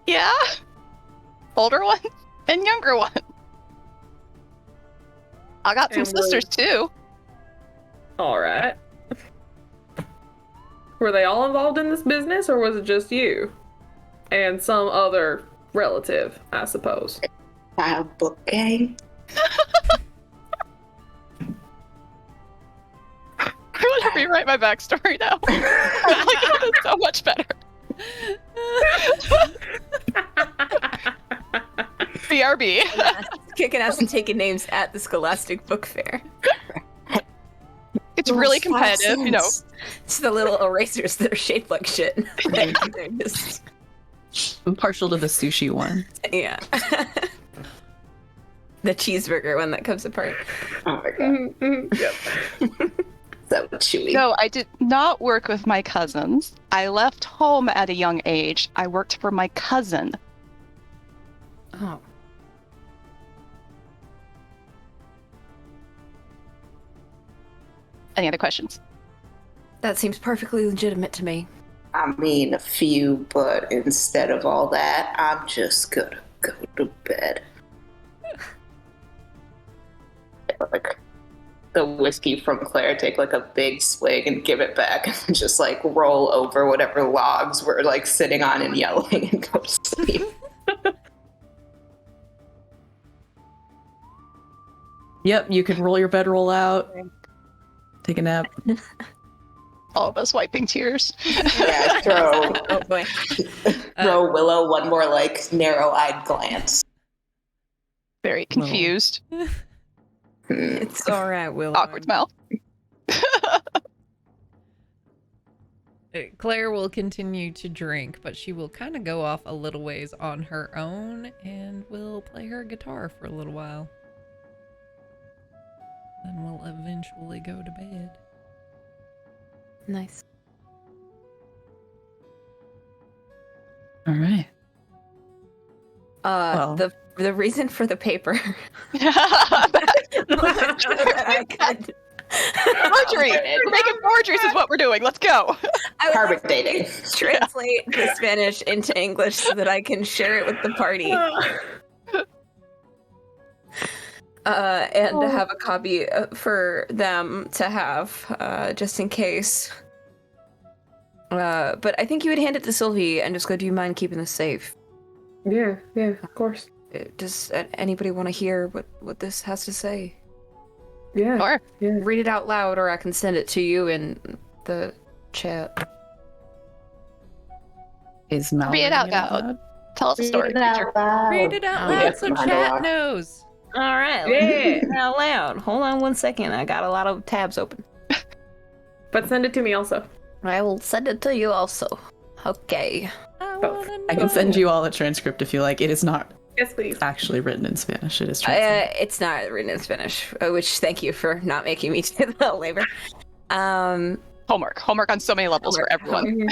Yeah. Older one and younger one. I got some And we're- sisters too. All right. Were they all involved in this business, or was it just you and some other relative? I suppose. Child book gang. I want to rewrite my backstory now. I like this so much better. BRB. Kicking ass and taking names at the Scholastic Book Fair. It's really competitive, you know. It's the little erasers that are shaped like shit. They're just, I'm partial to the sushi one. yeah. The cheeseburger one that comes apart. Oh my god. Yep. So chewy. No, I did not work with my cousins. I left home at a young age. I worked for my cousin. Oh. Any other questions? That seems perfectly legitimate to me. I mean, a few, but instead of all that, I'm just gonna go to bed. Like the whiskey from Claire, take like a big swig and give it back, and just like roll over whatever logs we're like sitting on and yelling and go to sleep. Yep, you could roll your bedroll out, take a nap. All of us wiping tears. Yeah, throw Oh boy. Willow one more like narrow-eyed glance. Very confused. It's alright, Willow. Awkward smile. Claire will continue to drink, but she will kind of go off a little ways on her own and will play her guitar for a little while. Then we'll eventually go to bed. Nice. All right. Well. The reason for the paper. Forgery! We're making forgeries is what we're doing. Let's go. I would Carbon like to dating. translate the Spanish into English so that I can share it with the party. And to have a copy for them to have, just in case. But I think you would hand it to Sylvie and just go, do you mind keeping this safe? Yeah, of course. Does anybody want to hear what this has to say? Yeah. Sure. Yeah. Read it out loud, or I can send it to you in the chat. Is Mal Read it out reading loud. Tell us a story. Read it out loud. Read it out Oh, loud yes, so mine chat are. knows. All right, Yeah. out loud. Hold on 1 second. I got a lot of tabs open. But send it to me also. I will send it to you also. Okay. I Both. wanna I can know. send you all a transcript if you like. It is not Yes, please. actually written in Spanish. It is translated. It's not written in Spanish, which thank you for not making me do the labor. Homework on so many levels for everyone.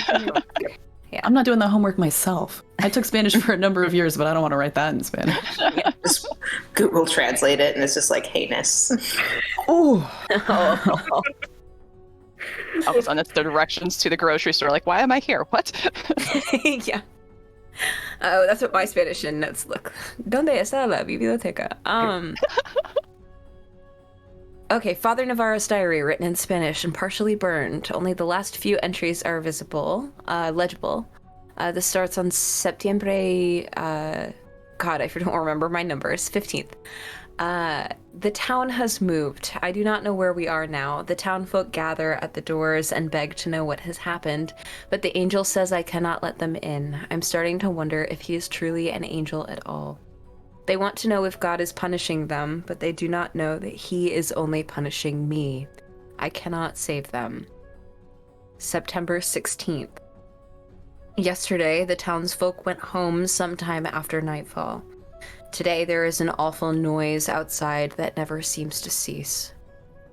I'm not doing the homework myself. I took Spanish for a number of years, but I don't want to write that in Spanish. Just Google translate it, and it's just like heinous. Oh, Oh. All of a sudden, it's the directions to the grocery store. Like, why am I here? What? Yeah. Oh, that's what my Spanish notes look. ¿Dónde está la biblioteca? Okay, Father Navarro's diary, written in Spanish and partially burned. Only the last few entries are visible, legible. This starts on Septiembre, God, I don't remember my numbers, 15th. The town has moved. I do not know where we are now. The townfolk gather at the doors and beg to know what has happened, but the angel says I cannot let them in. I'm starting to wonder if he is truly an angel at all. They want to know if God is punishing them, but they do not know that he is only punishing me. I cannot save them. September 16th. Yesterday, the townsfolk went home sometime after nightfall. Today, there is an awful noise outside that never seems to cease.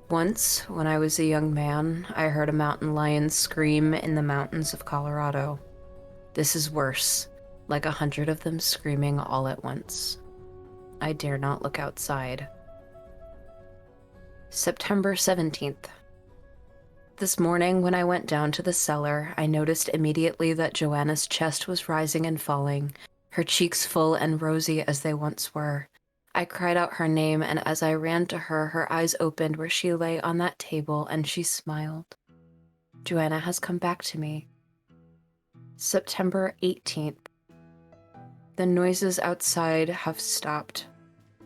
Once, when I was a young man, I heard a mountain lion scream in the mountains of Colorado. This is worse, like 100 of them screaming all at once. I dare not look outside. September 17th. This morning, when I went down to the cellar, I noticed immediately that Joanna's chest was rising and falling, her cheeks full and rosy as they once were. I cried out her name, and as I ran to her, her eyes opened where she lay on that table, and she smiled. Joanna has come back to me. September 18th. The noises outside have stopped.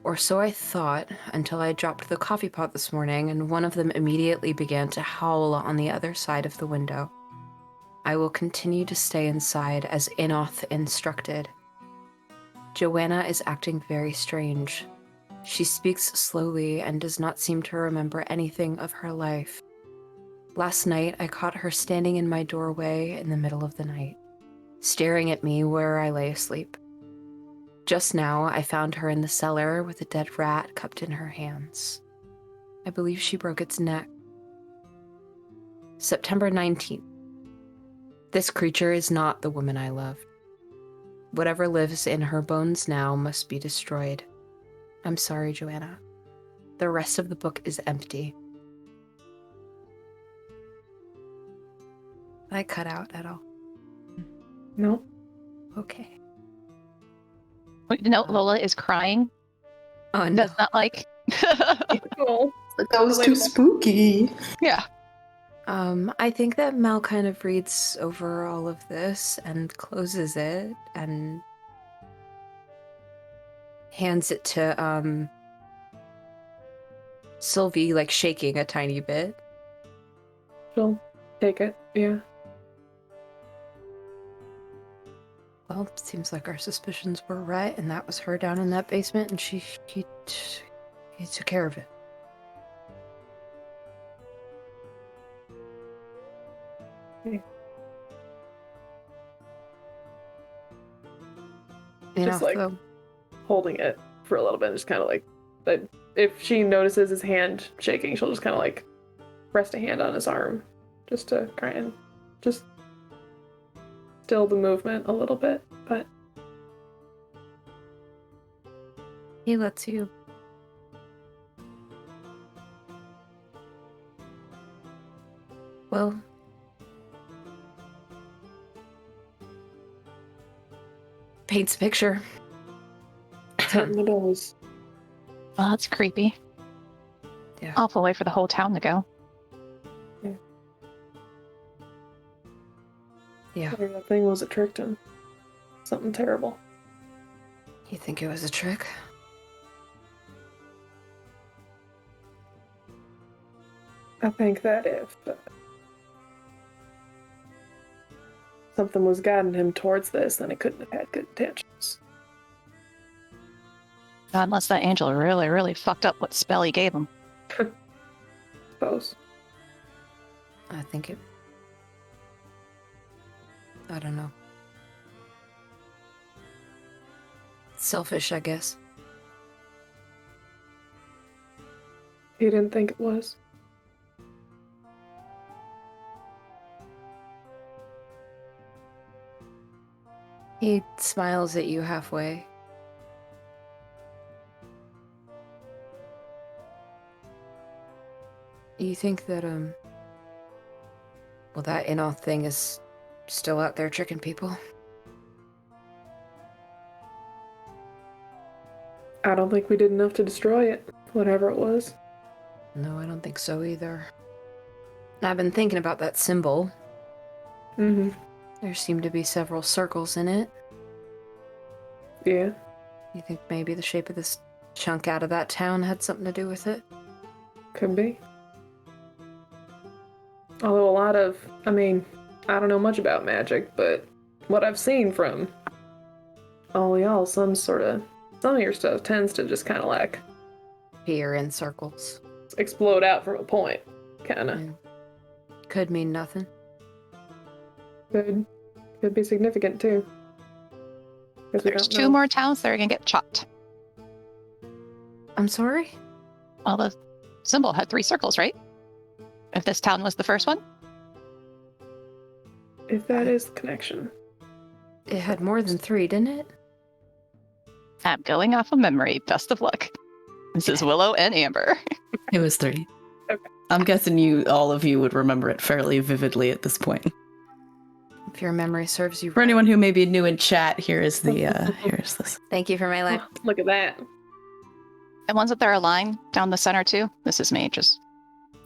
Or so I thought, until I dropped the coffee pot this morning, and one of them immediately began to howl on the other side of the window. I will continue to stay inside as Inoth instructed. Joanna is acting very strange. She speaks slowly and does not seem to remember anything of her life. Last night, I caught her standing in my doorway in the middle of the night, staring at me where I lay asleep. Just now, I found her in the cellar with a dead rat cupped in her hands. I believe she broke its neck. September 19th. This creature is not the woman I loved. Whatever lives in her bones now must be destroyed. I'm sorry, Joanna. The rest of the book is empty. Did I cut out at all? No. Okay. Wait, no, Lola is crying. Oh, no. That's not like. Cool. That was too spooky. Yeah. I think that Mel kind of reads over all of this and closes it and hands it to Sylvie, like shaking a tiny bit. She'll take it. Yeah. Well, it seems like our suspicions were right, and that was her down in that basement, and he took care of it. Okay. Enough, like- though. Holding it for a little bit, just kind of like, but if she notices his hand shaking, she'll just kind of like rest a hand on his arm, just to try and just still the movement a little bit. But He lets you. Well, paints a picture. something does. Well, that's creepy. Yeah. Awful way for the whole town to go. Yeah. Maybe that thing was a trick to him. Something terrible. You think it was a trick? I think that if something was guiding him towards this, then it couldn't have had good intentions. Unless that angel really, really fucked up what spell he gave him. Suppose. I think it. I don't know. Selfish, I guess. He didn't think it was. He smiles at you halfway. You think that, well, that Inoth thing is still out there tricking people? I don't think we did enough to destroy it, whatever it was. No, I don't think so either. I've been thinking about that symbol. Mm-hmm. There seem to be several circles in it. Yeah. You think maybe the shape of this chunk out of that town had something to do with it? Could be. Although I don't know much about magic, but what I've seen from all y'all, some of your stuff tends to just kind of like Appear in circles. explode out from a point, kind of. Yeah. Could mean nothing. Could be significant too. 'Cause we There's don't two know. more towns that are gonna get chopped. I'm sorry? Well, the symbol had 3 circles, right? If this town was the first one? If that is the connection. It had more than 3, didn't it? I'm going off of memory. Best of luck. This is Willow and Amber. It was 3. Okay. I'm guessing all of you would remember it fairly vividly at this point. If your memory serves you For right. anyone who may be new in chat, here is this. Thank you for my life. Look at that. And wasn't there a line down the center too? This is me,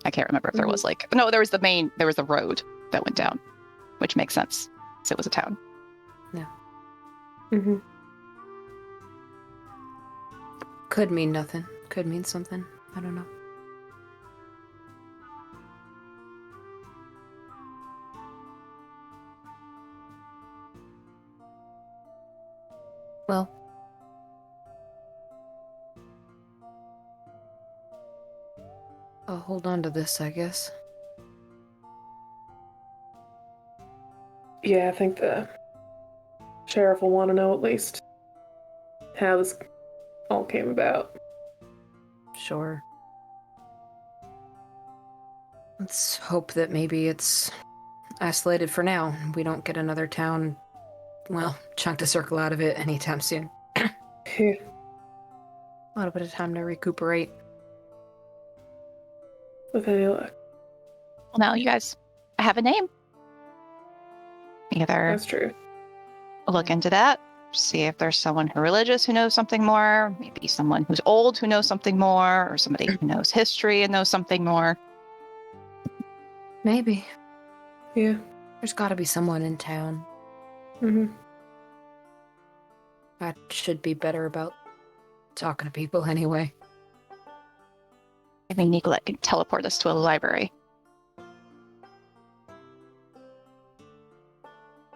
I can't remember if there was no, there was the road that went down, which makes sense. Because it was a town. Yeah. Mm-hmm. Could mean nothing. Could mean something. I don't know. Well. I'll hold on to this, I guess. Yeah, I think the sheriff will want to know at least how this all came about. Sure. Let's hope that maybe it's isolated for now. We don't get another town, well, chunk to circle out of it anytime soon. Yeah. A little bit of time to recuperate. With any luck. Well, now you guys have a name. Either That's true. look into that, see if there's someone who's religious who knows something more, maybe someone who's old who knows something more, or somebody who knows history and knows something more. Maybe. Yeah. There's gotta be someone in town. Mm-hmm. I should be better about talking to people anyway. I mean, Nicolette can teleport us to a library.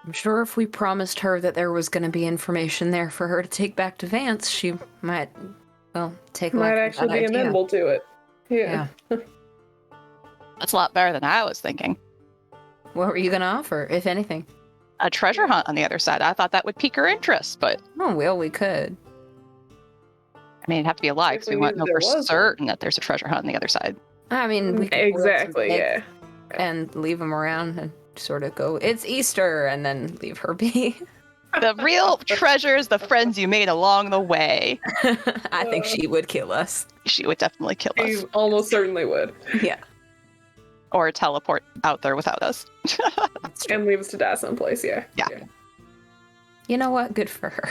I'm sure if we promised her that there was going to be information there for her to take back to Vance, she might, well, take Might like actually that be idea. amenable to it. Yeah. That's a lot better than I was thinking. What were you going to offer, if anything? A treasure hunt on the other side. I thought that would pique her interest, but Oh, well, we could. I mean, it'd have to be a lie because If we we want to knew know for there was certain that there's a treasure hunt on the other side. I mean, we could boil some Exactly, eggs yeah. and leave them around and sort of go, it's Easter, and then leave her be. The real treasure is the friends you made along the way. I think she would kill us. She would definitely kill us. He almost certainly would. Yeah. Or teleport out there without us. That's true. And leave us to die someplace, yeah. Yeah. You know what? Good for her.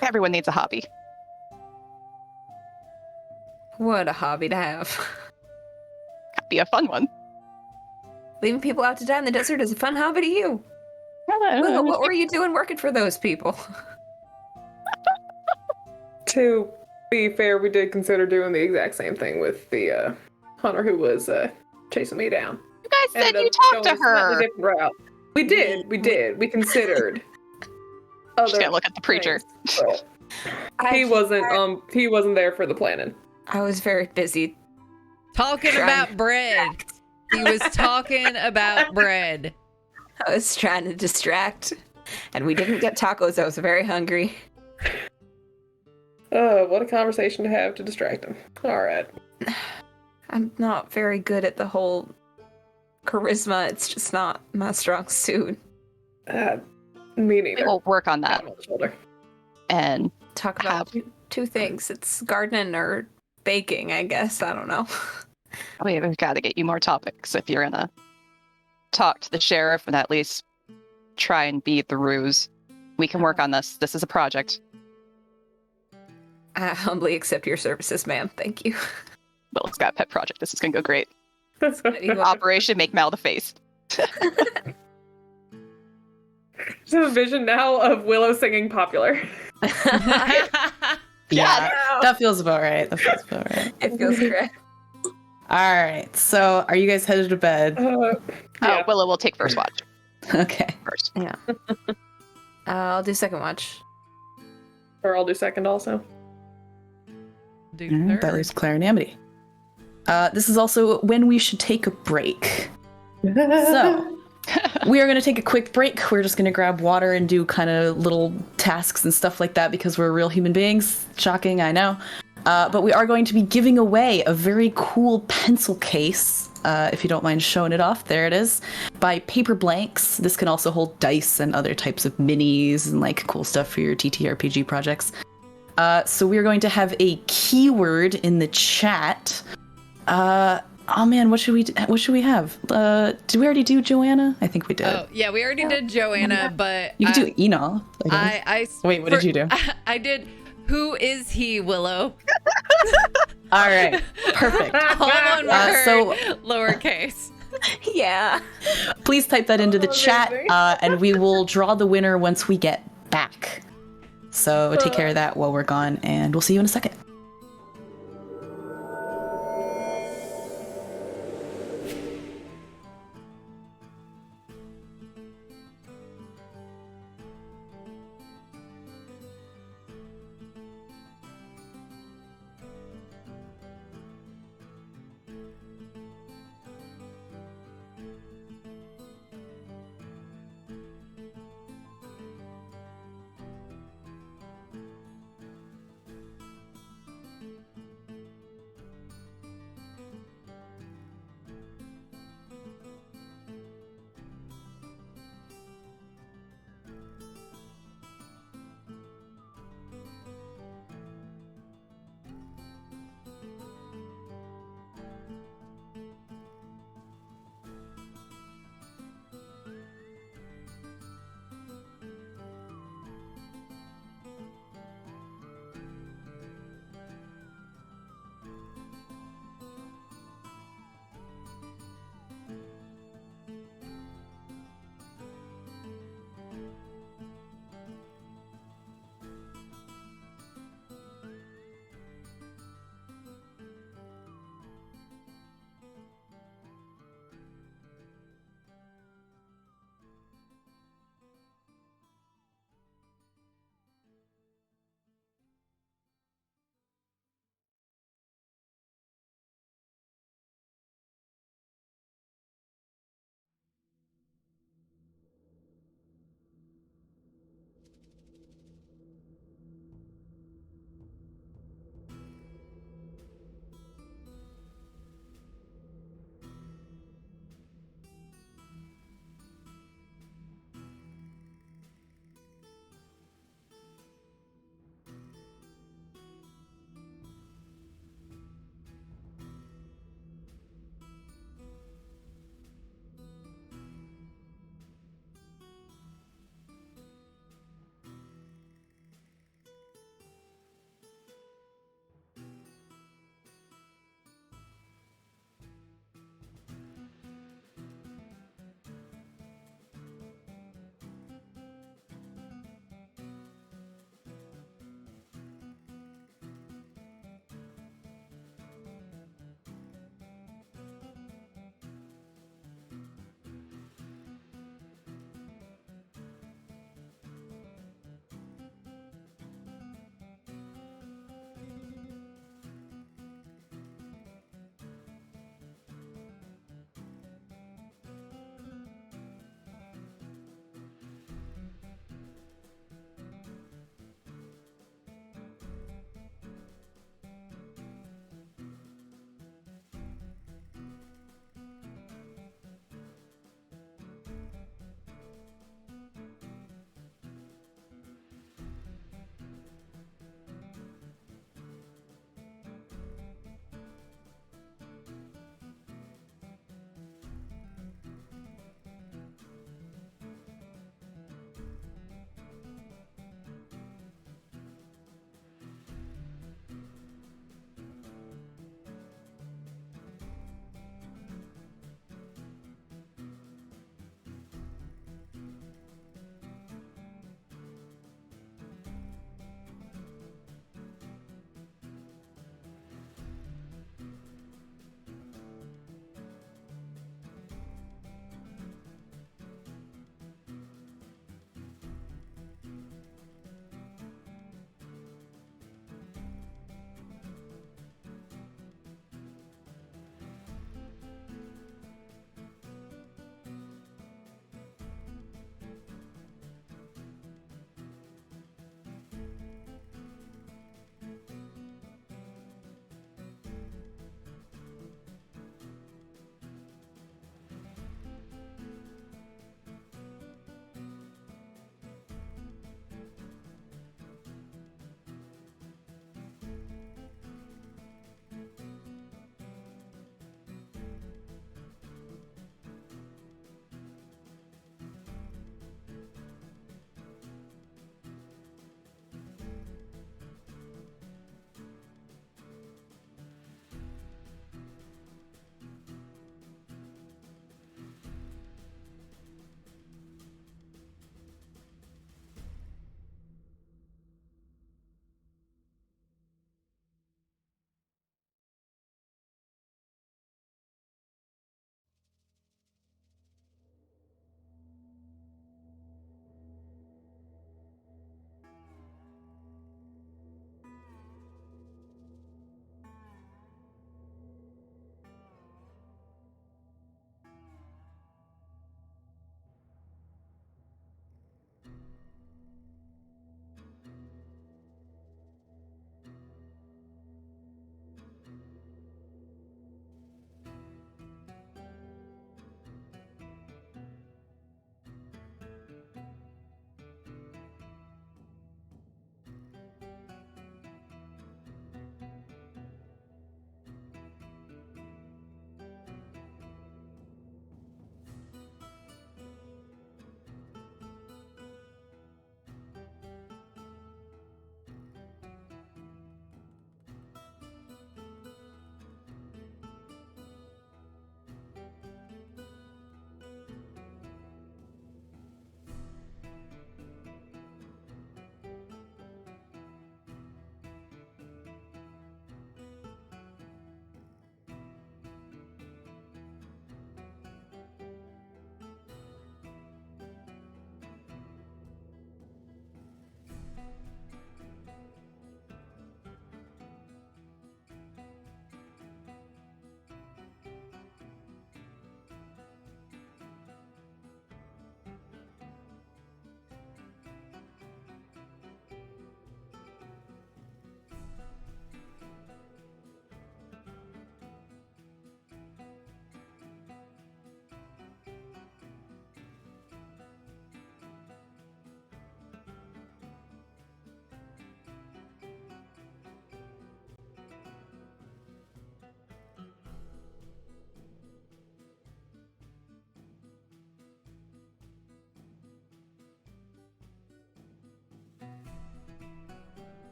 Everyone needs a hobby. What a hobby to have. Could be a fun one. Leaving people out to die in the desert is a fun hobby to you. Well, what were you doing working for those people? To be fair, we did consider doing the exact same thing with the hunter who was chasing me down. You guys said Ended you up talked to going a slightly her. different route. We did. We considered. Just other gonna look at the preacher. things, but he wasn't there for the planning. I was very busy. Talking Trying- about bread. He was talking about bread. I was trying to distract, and we didn't get tacos. I was very hungry. What a conversation to have to distract him. All right. I'm not very good at the whole charisma. It's just not my strong suit. Me neither. We'll work on that. Pat on the shoulder. And Talk about two things. It's gardening or baking, I guess. I don't know. we've got to get you more topics if you're gonna talk to the sheriff and at least try and beat the ruse. We can work on this. This is a project. I humbly accept your services, ma'am. Thank you. Will's got a pet project. This is gonna go great. That's Operation Make Mal the Face. There's a vision now of Willow singing Popular. Yeah, that feels about right. It feels correct. All right, so are you guys headed to bed? Yeah. Oh, Willow will take first watch Okay. first. Yeah. I'll do second watch. Or I'll do second also. Do That third. leaves Claire and Amity. This is also when we should take a break. So, we are going to take a quick break. We're just going to grab water and do kind of little tasks and stuff like that because we're real human beings. Shocking, I know. But we are going to be giving away a very cool pencil case, if you don't mind showing it off. There it is, by Paper Blanks. This can also hold dice and other types of minis and like cool stuff for your TTRPG projects. So we're going to have a keyword in the chat. Oh man, what should we have? Did we already do Joanna? I think we did. Oh, yeah, we already did Joanna, but You could do Enol. Wait, what did you do? I did Who Is He, Willow? All right, perfect. All one word, so- lowercase. Yeah. Please type that into the chat, amazing. and we will draw the winner once we get back. So take care of that while we're gone, and we'll see you in a second.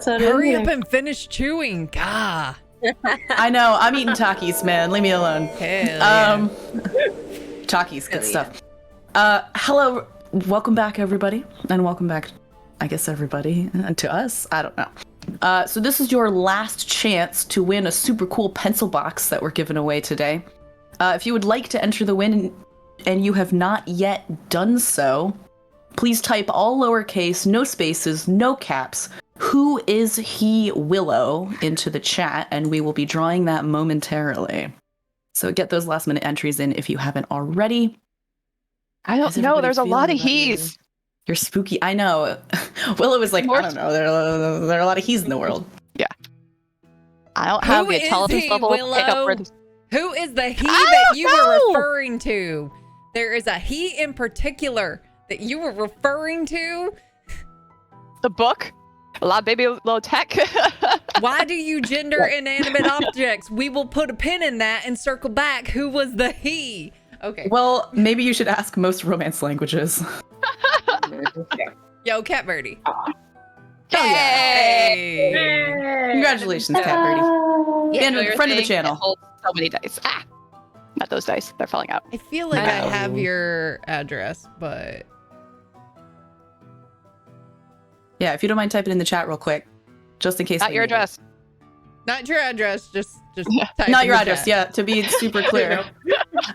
Hurry up and finish chewing. Gah. I know. I'm eating Takis, man. Leave me alone. Hell Takis, good stuff. Hello, welcome back, everybody, and welcome back, I guess, everybody, and to us. I don't know. So this is your last chance to win a super cool pencil box that we're giving away today. If you would like to enter the win and you have not yet done so, please type all lowercase, no spaces, no caps, "Who is he, Willow?" into the chat, and we will be drawing that momentarily. So get those last minute entries in if you haven't already. I don't know. There's a lot of he's. You're spooky. I know. Willow is like, I don't know. There are a lot of he's in the world. Yeah. I don't have Who the is intelligence he, level to pick up Willow? where this. Who is the he that you were referring to? There is a he in particular that you were referring to. The book? A lot of baby low tech. Why do you gender inanimate objects? We will put a pin in that and circle back. Who was the he? Okay. Well, maybe you should ask most romance languages. Yo, Cat Birdie. Oh, yeah. Hey. Congratulations, Cat Birdie. Yeah, Friend of the channel. It holds so many dice. Not those dice. They're falling out. I feel like I have your address, but Yeah, if you don't mind typing in the chat real quick, just in case. Not we your need it. address. not your address. Just type Not in your the address, chat. yeah, to be super clear.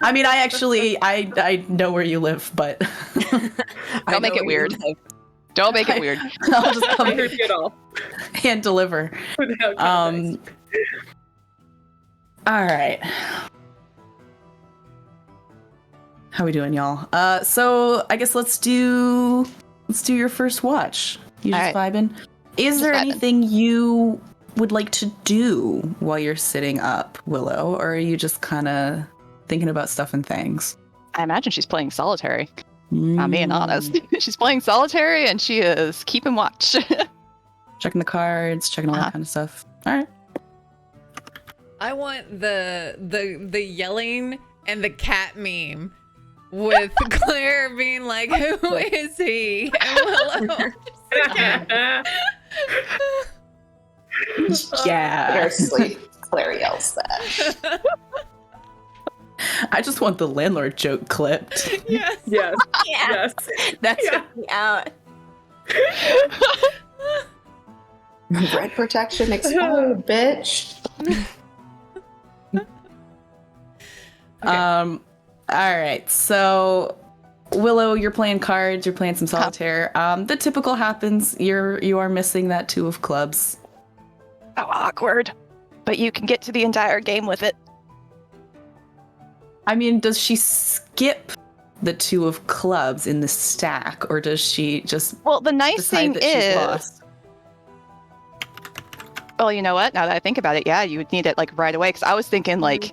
I mean, I know where you live, but Don't make it weird. Don't make it weird. I'll just come Here's it all. and deliver. Without context. All right. How we doing, y'all? So I guess let's do your first watch. You just vibing? Is there anything you would like to do while you're sitting up, Willow, or are you just kind of thinking about stuff and things? I imagine she's playing solitary. I'm being honest. She's playing solitary and she is keeping watch. Checking the cards, checking all that kind of stuff. All right. I want the yelling and the cat meme with Claire being like, "Who is he?" And Willow. Yeah. Seriously, Claire yells that. I just want the landlord joke clipped. Yes. Yes. Yeah. Yes. That's Yeah. out. Red protection expired, bitch. All right. So Willow, you're playing cards, you're playing some solitaire. The typical happens. You are missing that 2 of clubs. Oh, awkward. But you can get to the entire game with it. I mean, does she skip the 2 of clubs in the stack, or does she just Well, the nice decide thing that she's is, lost? well, you know what? Now that I think about it, yeah, you would need it like right away. Because I was thinking like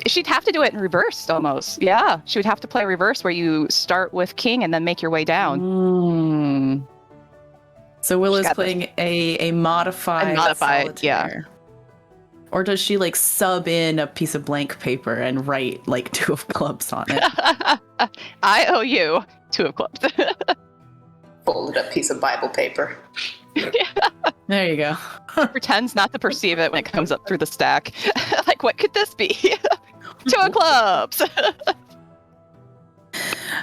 she'd have to do it in reverse almost. Yeah, she would have to play reverse where you start with king and then make your way down. Mm. So Willow's got playing a modified yeah. solitaire. Or does she like sub in a piece of blank paper and write like 2 of clubs on it? I owe you 2 of clubs. Folded up piece of Bible paper. There you go. Pretends not to perceive it when it comes up through the stack. Like, what could this be? 2 of clubs.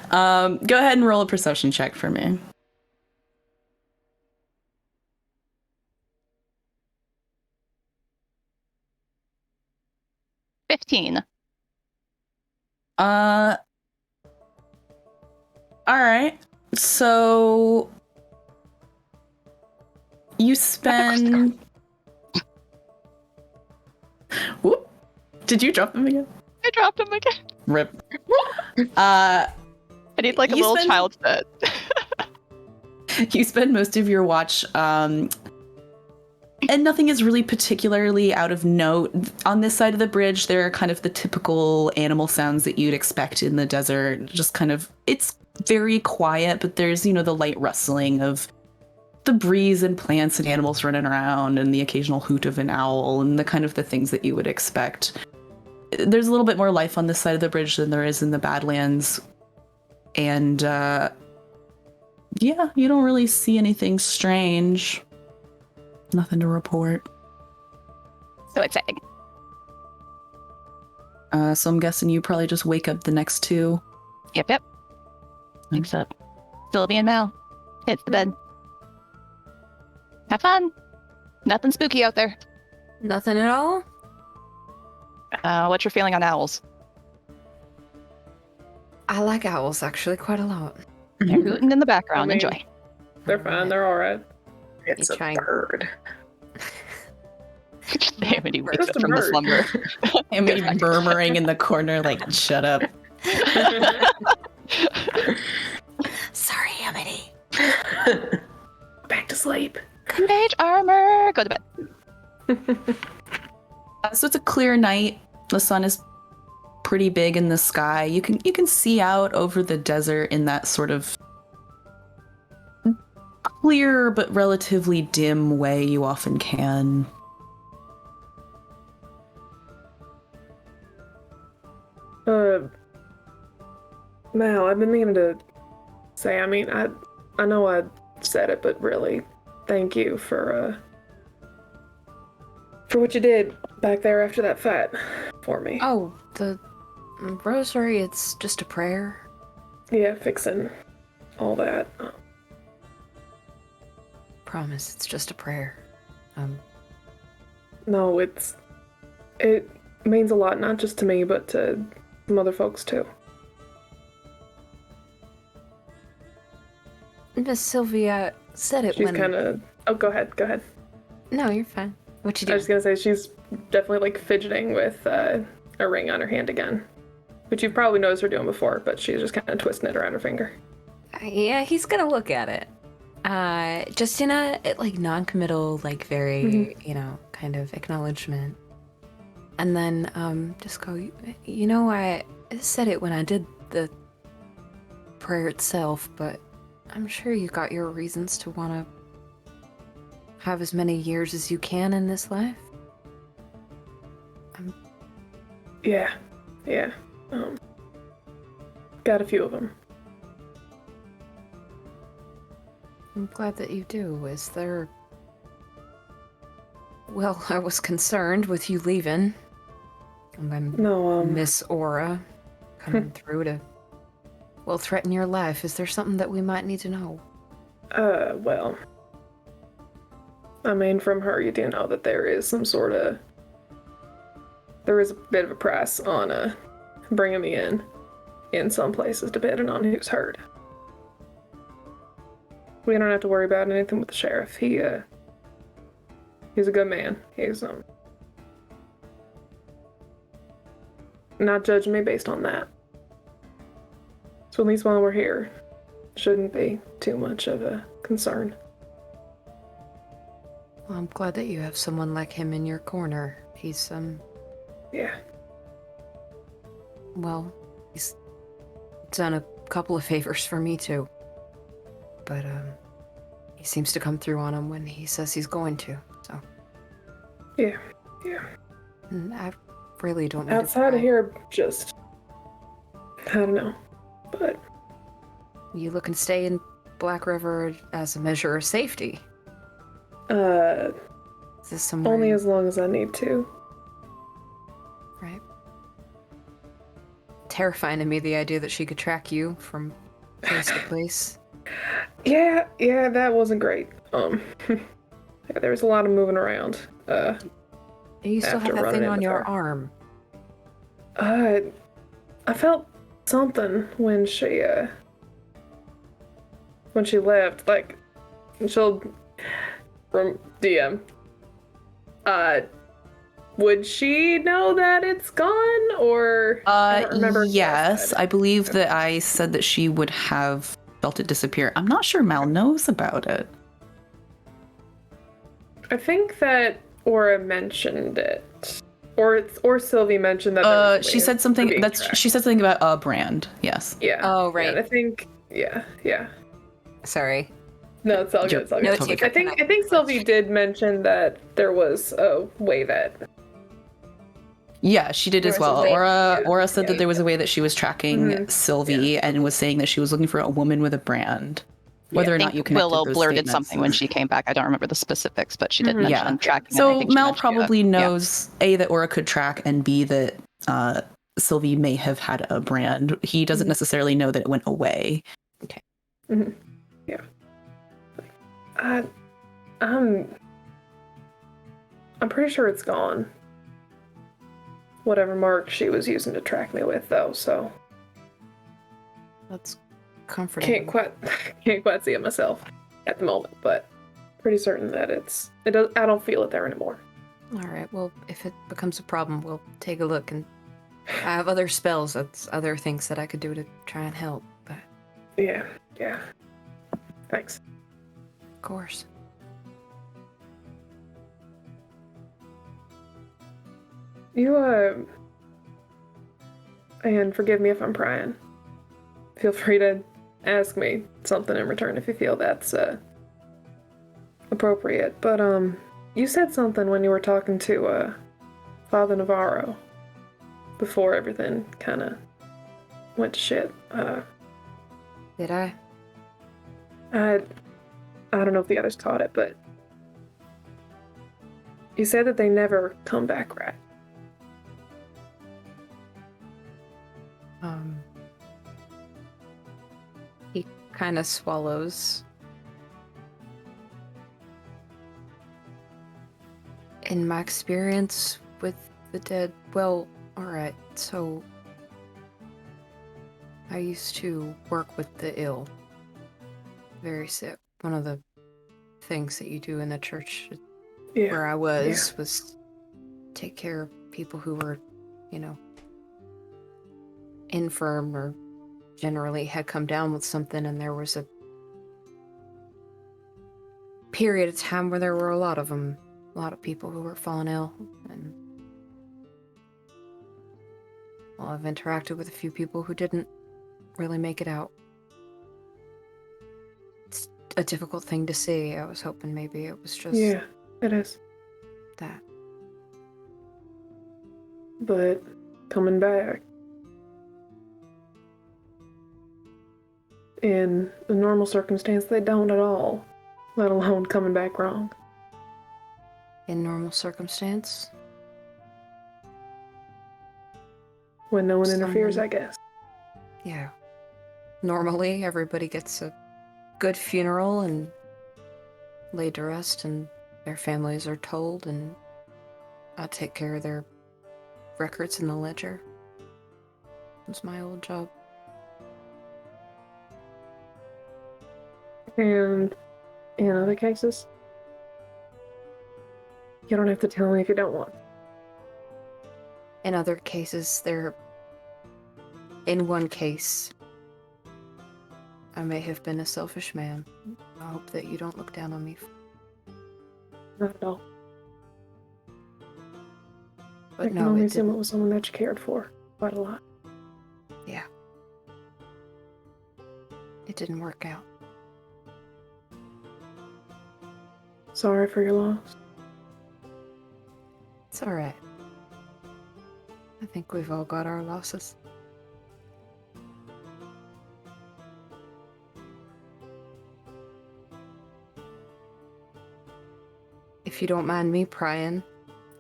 Go ahead and roll a perception check for me. 15. All right. So you spend. Whoop! Did you drop them again? I dropped him again. Rip. I need like a You little spend- child set. You spend most of your watch, and nothing is really particularly out of note. On this side of the bridge, there are kind of the typical animal sounds that you'd expect in the desert. Just kind of, it's very quiet, but there's, the light rustling of the breeze and plants and animals running around and the occasional hoot of an owl and the kind of the things that you would expect. There's a little bit more life on this side of the bridge than there is in the Badlands. And, yeah, you don't really see anything strange. Nothing to report. So exciting. So I'm guessing you probably just wake up the next two. Yep. Wakes up. Sylvie and Mal. Hits the bed. Have fun. Nothing spooky out there. Nothing at all? What's your feeling on owls? I like owls actually quite a lot. They're hooting in the background. I mean, Enjoy. They're fine. They're all right. It's You a trying- bird. Amity wakes Just up a from the bird. slumber. Amity murmuring in the corner, like, shut up. Sorry, Amity. Back to sleep. Mage armor. Go to bed. So it's a clear night. The sun is pretty big in the sky. You can see out over the desert in that sort of clear but relatively dim way you often can. Mal, I've been meaning to say, I mean, I know I said it, but really, thank you for what you did back there after that fight for me. Oh, the rosary, it's just a prayer. Yeah, fixing all that. Promise, it's just a prayer. No, it means a lot, not just to me, but to some other folks too. Miss Sylvia said it She's when... kind of. Oh, go ahead. No, you're fine. What you I do? was gonna say she's definitely like fidgeting with a ring on her hand again, which you've probably noticed her doing before, but she's just kind of twisting it around her finger. Yeah, he's gonna look at it. Just in a like non-committal, like very, kind of acknowledgement. And then just go, I said it when I did the prayer itself, but I'm sure you got your reasons to want to have as many years as you can in this life. Yeah. Got a few of them. I'm glad that you do. Is there... Well, I was concerned with you leaving. And then No, Miss Aura coming through to, well, threaten your life. Is there something that we might need to know? well, I mean, from her, you do know that there is a bit of a price on, bringing me in some places, depending on who's heard. We don't have to worry about anything with the sheriff. He's a good man. He's, not judging me based on that. So at least while we're here, shouldn't be too much of a concern. Well, I'm glad that you have someone like him in your corner. He's, Yeah. well, he's done a couple of favors for me, too. But, he seems to come through on him when he says he's going to, so. Yeah. And I really don't know. Outside of here, just... I don't know. But... You looking to stay in Blackriver as a measure of safety? Only Is this somewhere... as long as I need to. Right. Terrifying to me, the idea that she could track you from place to place. Yeah, that wasn't great. Yeah, there was a lot of moving around. You still After have that running thing on into your her. arm. I felt something when she left. Like, she'll from DM. Would she know that it's gone, or I don't remember if Yes, said. I believe that I said that she would have felt it disappear. I'm not sure Mal knows about it. I think that Aura mentioned it, or Sylvie mentioned that. There was a She way said of something. being That's tracked. she said something about a brand. Yes. Yeah. Oh, right. Yeah, and I think. Yeah. Sorry. No, it's all good. It's all No, good. it's I think Sylvie did mention that there was a way that. Yeah, she did There as was a well. way- Aura said yeah. that there was a way that she was tracking Mhm. Sylvie and was saying that she was looking for a woman with a brand. Whether I or not think you connected Willow those blurted statements. something when she came back. I don't remember the specifics, but she did Mhm. mention Yeah. tracking. and I So think she Mel mentioned you. probably Yeah. knows A, that Aura could track, and B, that Sylvie may have had a brand. He doesn't necessarily know that it went away. Mhm. Yeah. I'm pretty sure it's gone. Whatever mark she was using to track me with, though, so That's comforting. can't quite see it myself at the moment, but pretty certain that it does. I don't feel it there anymore. All right. Well, if it becomes a problem, we'll take a look. And I have other spells. That's other things that I could do to try and help. But Yeah. Thanks. of course. You and forgive me if I'm prying. Feel free to ask me something in return if you feel that's appropriate. But you said something when you were talking to Father Navarro before everything kind of went to shit. Did I? I don't know if the others caught it, but you said that they never come back right. He kind of swallows. In my experience with the dead, well, alright, so I used to work with the ill. Very sick. One of the things that you do in the church Yeah. where I was take care of people who were, infirm or generally had come down with something, and there was a period of time where there were a lot of them, a lot of people who were falling ill, and well, I've interacted with a few people who didn't really make it out. It's a difficult thing to see. I was hoping maybe it was just Yeah, it is. that. But coming back in a normal circumstance, they don't at all, let alone coming back wrong. In normal circumstance, When no one interferes, I guess. yeah. Normally, everybody gets a good funeral and laid to rest, and their families are told, and I take care of their records in the ledger. It's my old job. And in other cases, you don't have to tell me if you don't want. In other cases, in one case, I may have been a selfish man. I hope that you don't look down on me. Not at all. But I can no, only it assume it didn't. was someone that you cared for quite a lot. Yeah. It didn't work out. Sorry for your loss. It's alright. I think we've all got our losses. If you don't mind me prying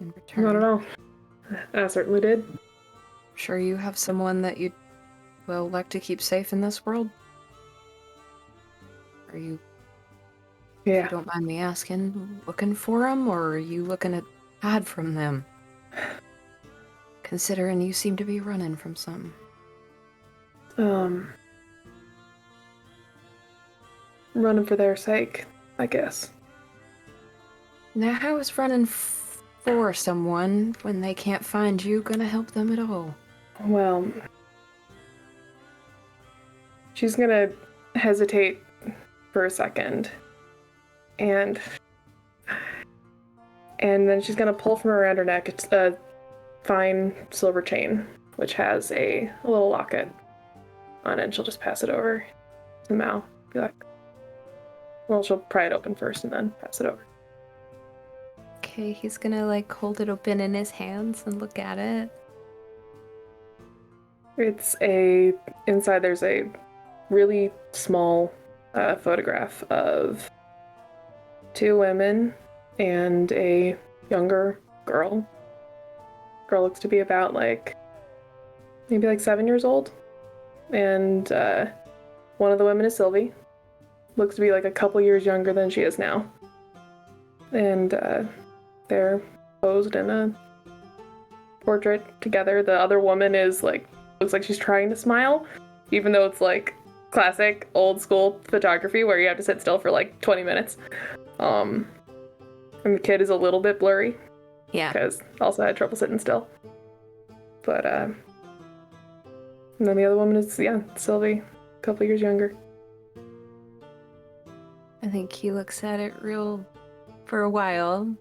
in return. Not at all. I certainly did. Sure you have someone that you'd, like to keep safe in this world? Are you, if Yeah. you don't mind me asking, looking for them, or are you looking to hide from them? Considering you seem to be running from something. Running for their sake, I guess. Now, how is running for someone when they can't find you gonna help them at all? Well, she's gonna hesitate for a second, and then she's gonna pull from around her neck. It's a fine silver chain, which has a little locket on it, and she'll just pass it over to Mal. Be like, well, she'll pry it open first and then pass it over. Okay, he's gonna hold it open in his hands and look at it. Inside there's a really small a photograph of 2 women and a younger girl. Girl looks to be about maybe 7 years old. And one of the women is Sylvie. Looks to be a couple years younger than she is now. And they're posed in a portrait together. The other woman is looks like she's trying to smile, even though it's classic old school photography where you have to sit still for 20 minutes. And the kid is a little bit blurry. Yeah. Because also had trouble sitting still. But and then the other woman is Sylvie, a couple years younger. I think he looks at it for a while.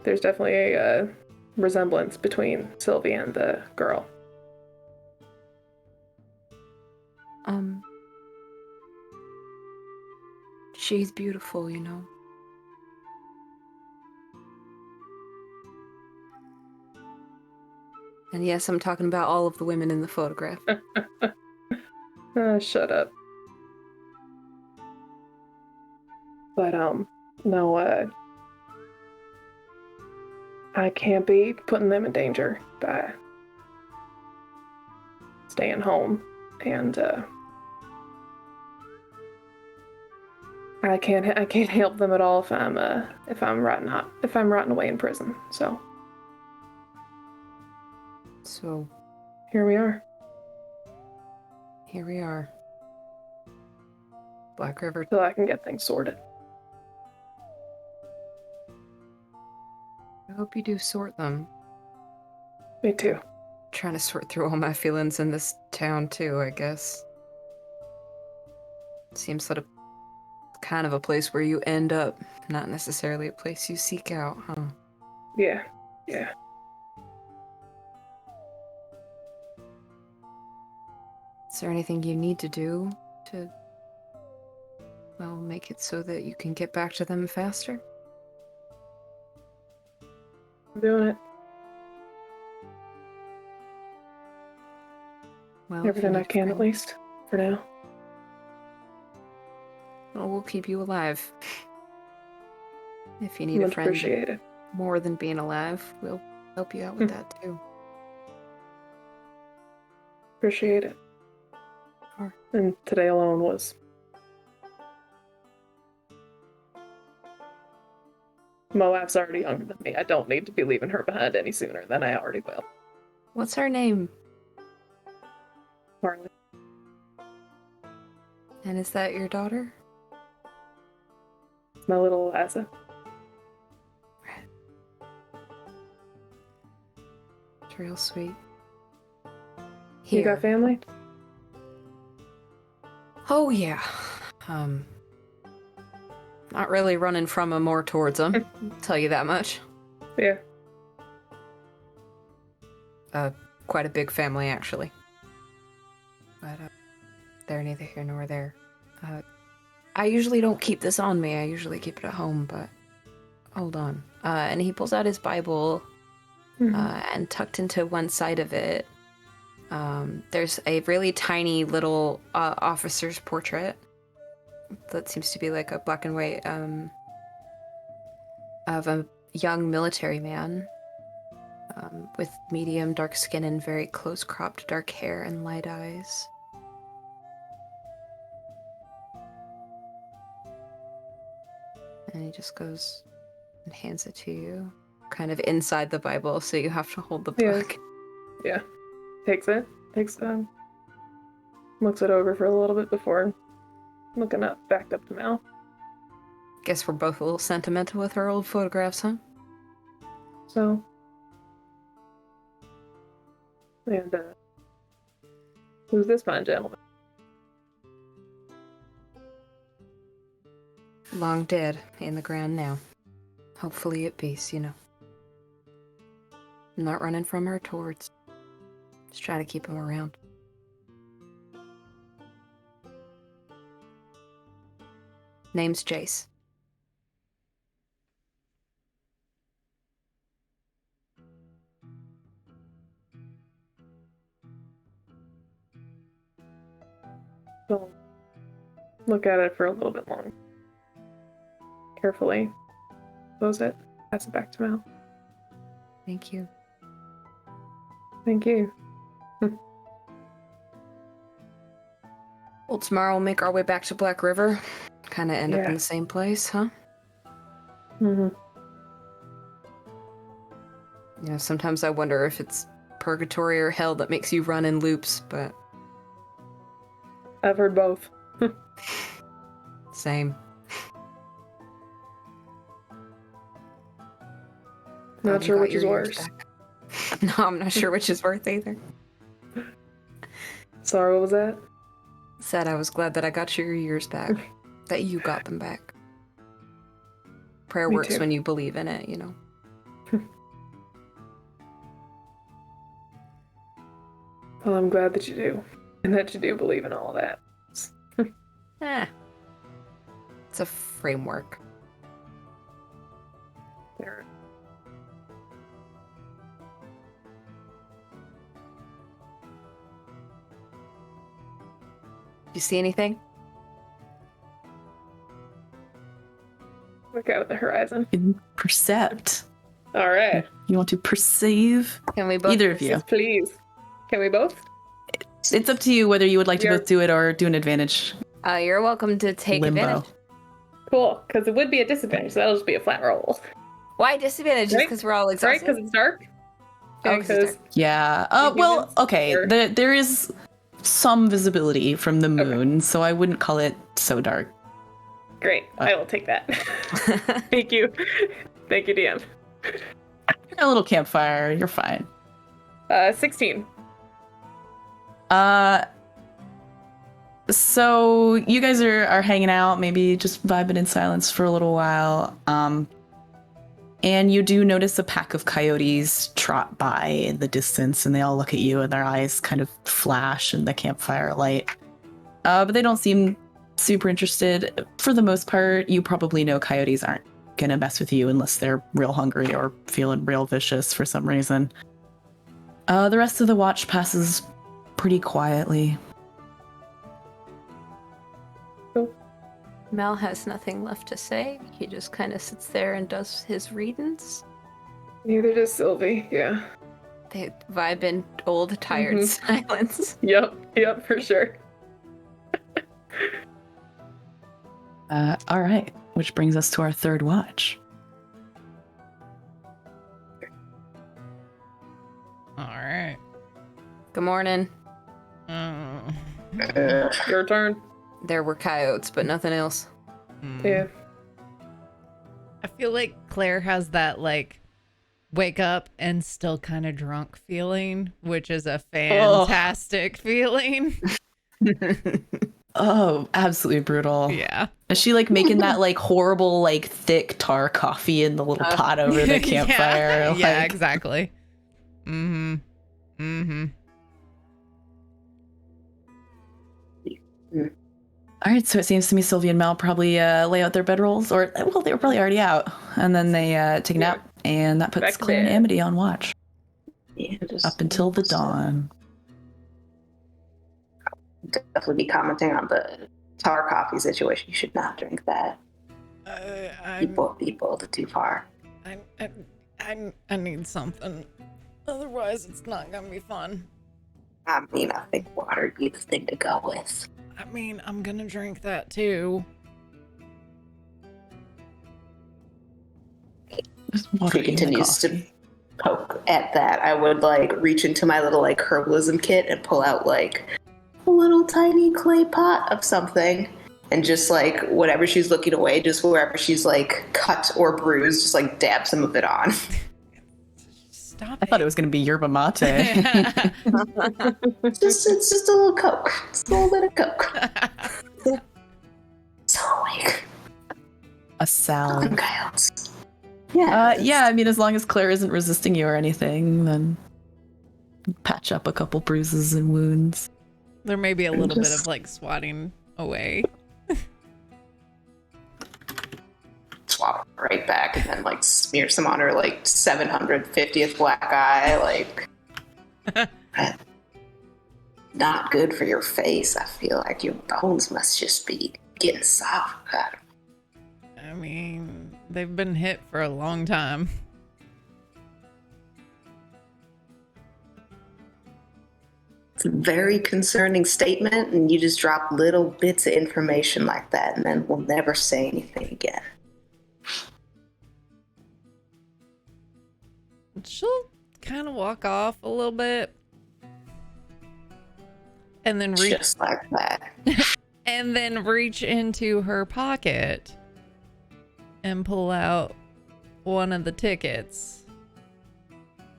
There's definitely a resemblance between Sylvie and the girl. She's beautiful, you know. And yes, I'm talking about all of the women in the photograph. Shut up. But no, I can't be putting them in danger by staying home, and I can't help them at all if I'm rotting away in prison. So here we are. Blackriver. Till I can get things sorted. I hope you do sort them. Me too. Trying to sort through all my feelings in this town too, I guess. Seems sort of kind of a place where you end up, not necessarily a place you seek out, huh? Yeah. Is there anything you need to do to, well, make it so that you can get back to them faster? I'm doing it. Well, Everything I can, at least, for now. Well, we'll keep you alive. If you need Much a friend appreciated. more than being alive, we'll help you out with that too. Appreciate it. Sure. And today alone was Moab's already younger than me. I don't need to be leaving her behind any sooner than I already will. What's her name? Harley. And is that your daughter? My little Eliza. It's real sweet. You got family? Oh yeah. Not really running from them or towards them. Tell you that much. Yeah. Quite a big family actually. But they're neither here nor there. I usually don't keep this on me. I usually keep it at home, but hold on. And he pulls out his Bible, and tucked into one side of it, there's a really tiny little officer's portrait that seems to be like a black and white of a young military man with medium dark skin and very close cropped dark hair and light eyes. And he just goes and hands it to you, kind of inside the Bible, so you have to hold the book. Yeah. Takes it. Looks it over for a little bit before looking up, backed up to Mal. Guess we're both a little sentimental with our old photographs, huh? So. And, who's this fine gentleman? Long dead, in the ground now. Hopefully at peace, you know. I'm not running from or towards. Just try to keep him around. Name's Jace. So, look at it for a little bit longer. Carefully. Close it. Pass it back to Mel. Thank you. Thank you. Well, tomorrow we'll make our way back to Black River. Kind of end up Yeah. in the same place, huh? Mm-hmm. You know, sometimes I wonder if it's purgatory or hell that makes you run in loops, but I've heard both. same. Not Glad you sure got which is your years worse. back. No, I'm not sure which is worth either. Sorry, what was that? Said I was glad that I got your years back. That you got them back. Prayer Me works too. when you believe in it, you know. Well, I'm glad that you do. And that you do believe in all of that. It's a framework. There. You see anything? Look out at the horizon. Percept. All right. You want to perceive? Can we both? Either of you. Yes, please. Can we both? It's up to you whether you would like to We are- both do it or do an advantage. You're welcome to take Limbo. advantage. Cool, because it would be a disadvantage, so that'll just be a flat roll. Why disadvantage? Just Right? because we're all Right? exhausted? Because it's dark? Oh, Yeah, 'cause it's dark. Yeah. You Well, humans? okay. Or- There is some visibility from the moon, so I wouldn't call it so dark. Great. I will take that. Thank you. Thank you, DM. A little campfire. You're fine. 16. So you guys are hanging out, maybe just vibing in silence for a little while. And you do notice a pack of coyotes trot by in the distance, and they all look at you, and their eyes kind of flash in the campfire light. But they don't seem super interested. For the most part, you probably know coyotes aren't gonna mess with you unless they're real hungry or feeling real vicious for some reason. The rest of the watch passes pretty quietly. Mel has nothing left to say. He just kind of sits there and does his readings. Neither does Sylvie. Yeah. They vibe in old, tired silence. Yep, for sure. All right, which brings us to our third watch. All right. Good morning. Your turn. There were coyotes, but nothing else. Yeah. I feel like Claire has that like wake up and still kind of drunk feeling, which is a fantastic feeling. Oh, absolutely brutal. Yeah. Is she like making that like horrible, like thick tar coffee in the little pot over the campfire? Yeah, yeah, Like, exactly. Mm-hmm. Mm-hmm. all right, so it seems to me Sylvie and Mel probably lay out their bedrolls, or well, they were probably already out, and then they take a nap, and that puts Back to Claire and bed. Amity on watch Yeah, just up until the dawn. Definitely be commenting on the tar coffee situation. You should not drink that. You both are too far. I need something. Otherwise, it's not gonna be fun. I mean, I think water would be the thing to go with. I mean, I'm gonna drink that too. Just If water he in the continues to coffee. poke at that, I would like reach into my little like herbalism kit and pull out like a little tiny clay pot of something, and just like whatever she's looking away, just wherever she's like cut or bruised, just like dab some of it on. Stop I thought it was going to be yerba mate. It's just a little Coke. Just a little bit of Coke. So like A salve. coyotes. Yeah. Yeah, I mean, as long as Claire isn't resisting you or anything, then patch up a couple bruises and wounds. There may be a little bit Just- of like swatting away. Swap right back and then like smear some on her like 750th black eye, like not good for your face. I feel like your bones must just be getting soft. I mean, they've been hit for a long time. It's a very concerning statement, and you just drop little bits of information like that, and then we'll never say anything again. She'll kind of walk off a little bit. And then Just like that. and then reach into her pocket and pull out one of the tickets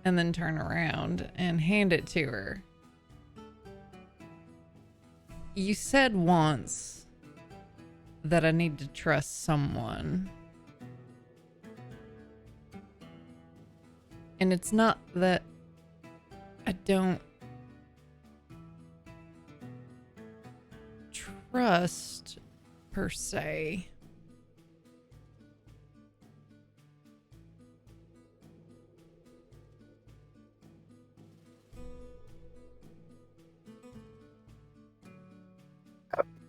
and then turn around and hand it to her. You said once that I need to trust someone. And it's not that I don't trust per se.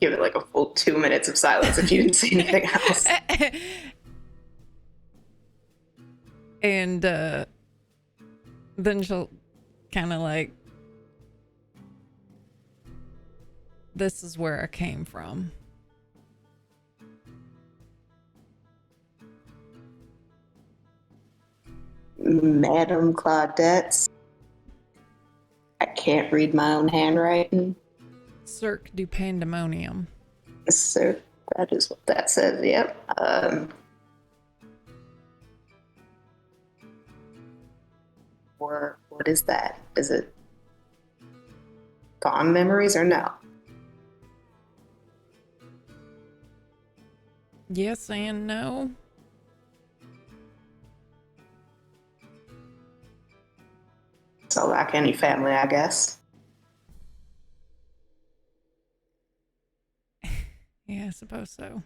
Give it like a full 2 minutes of silence if you didn't say anything else. And then she'll kind of like, this is where I came from. Madam Claudette, I can't read my own handwriting. Cirque du Pandemonium. So that is what that says, yep. Or what is that? Is it fond memories or no? Yes and no. So like any family, I guess. Yeah, I suppose so.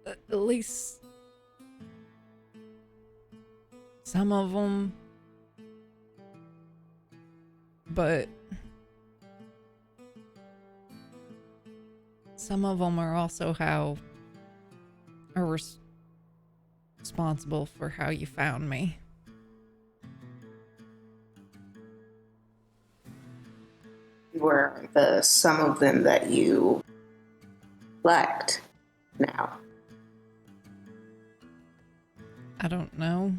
At least some of them, but some of them are also how are responsible for how you found me. Were the some of them that you liked now? I don't know.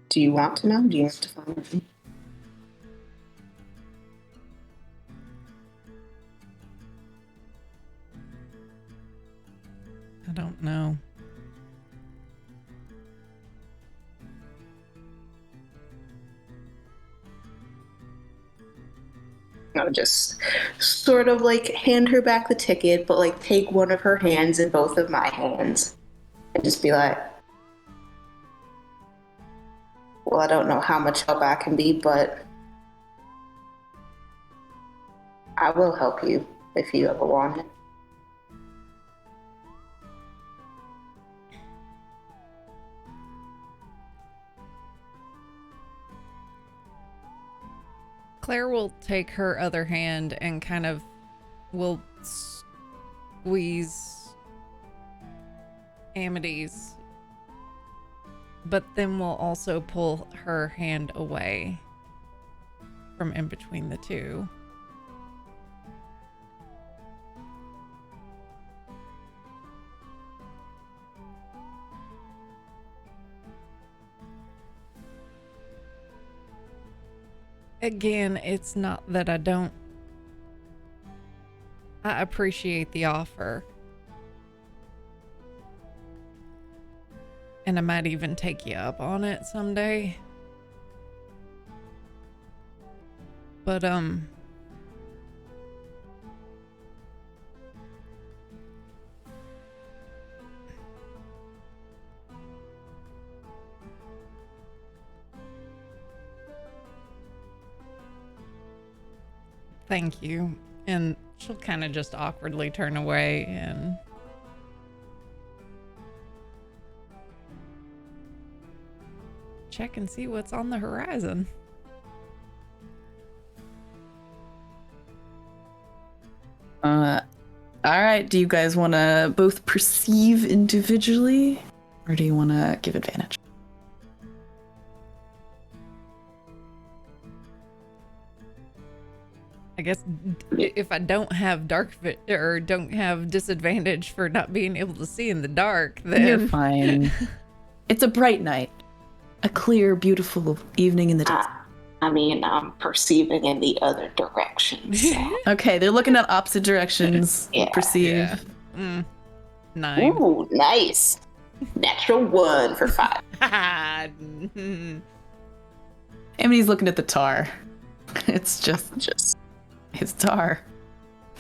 Do you want to know? Do you have to find out? I don't know. I'll just sort of like hand her back the ticket, but like take one of her hands in both of my hands and just be like, well, I don't know how much help I can be, but I will help you if you ever want it. Claire will take her other hand and kind of will squeeze Amity's, but then will also pull her hand away from in between the two. Again, it's not that I appreciate the offer. And I might even take you up on it someday. But, thank you. And She'll kind of just awkwardly turn away and check and see what's on the horizon. All right. Do you guys want to both perceive individually, or do you want to give advantage? I guess if I don't have or don't have disadvantage for not being able to see in the dark, then You're fine. It's a bright night, a clear, beautiful evening in the desert. I mean, I'm perceiving in the other direction. So. Okay, they're looking at opposite directions. Yeah. Perceive. Yeah. 9. Ooh, nice. Natural 1 for 5. Amity's looking at the tar. It's just his tar.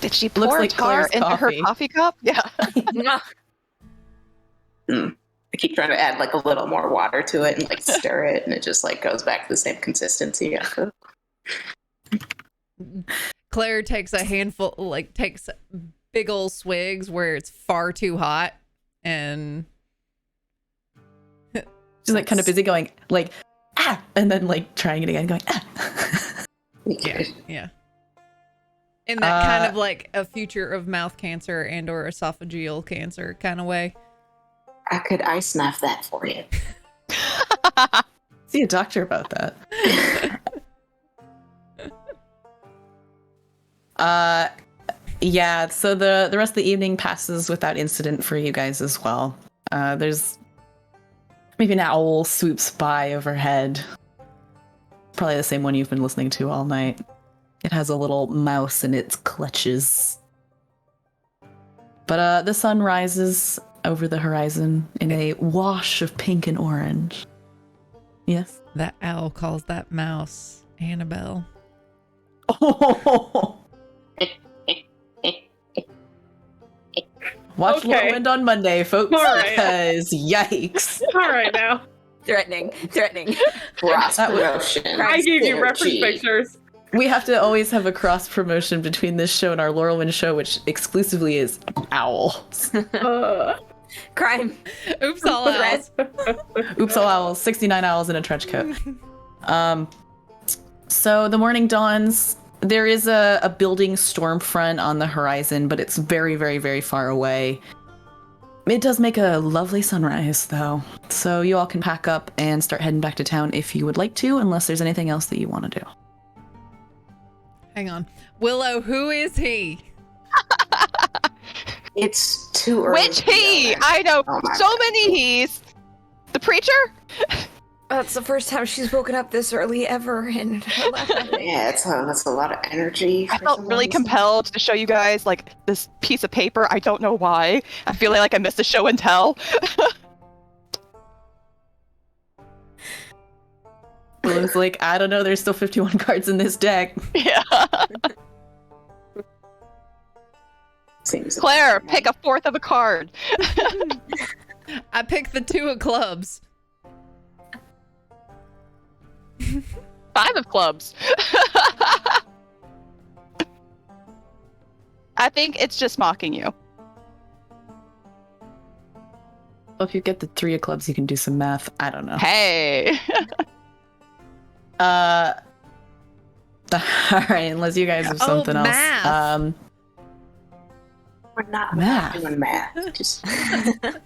Did she Looks pour like tar Claire's into her coffee. coffee cup? Yeah. I keep trying to add like a little more water to it and like stir it, and it just like goes back to the same consistency. Claire takes a handful, like takes big old swigs where it's far too hot, and She's like kind of busy going like ah, and then like trying it again, going ah. yeah. In that kind of like a future of mouth cancer and or esophageal cancer kind of way. I could ice knife that for you. See a doctor about that. Yeah, so the rest of the evening passes without incident for you guys as well. There's maybe an owl swoops by overhead. Probably the same one you've been listening to all night. It has a little mouse in its clutches. But the sun rises over the horizon in a wash of pink and orange. Yes? That owl calls that mouse Annabelle. Oh! Watch Okay. Lord Wind on Monday, folks. All right. Because yikes. All right, now. Threatening. Cross That was- promotion. I gave you reference Synergy. pictures. We have to always have a cross promotion between this show and our Laurelwind show, which exclusively is owls. Crime. Oops, all owls. Oops, all owls. 69 owls in a trench coat. So the morning dawns. There is a building storm front on the horizon, but it's very, very, very far away. It does make a lovely sunrise, though. So you all can pack up and start heading back to town if you would like to, unless there's anything else that you want to do. Hang on. Willow, who is he? It's too early. Which to know he? that. I know Oh my so many he's. The preacher? That's the first time she's woken up this early ever in her life. Yeah, that's a lot of energy. I for felt some really reason. compelled to show you guys like this piece of paper. I don't know why. I feel like I missed a show and tell. Willow's like, I don't know, there's still 51 cards in this deck. Yeah. Seems Claire, pick a fourth of a card. I picked the 2 of clubs. 5 of clubs. I think it's just mocking you. Well, if you get the 3 of clubs, you can do some math. I don't know. Hey. All right, unless you guys have something math. else. We're not Math. doing math. Just That's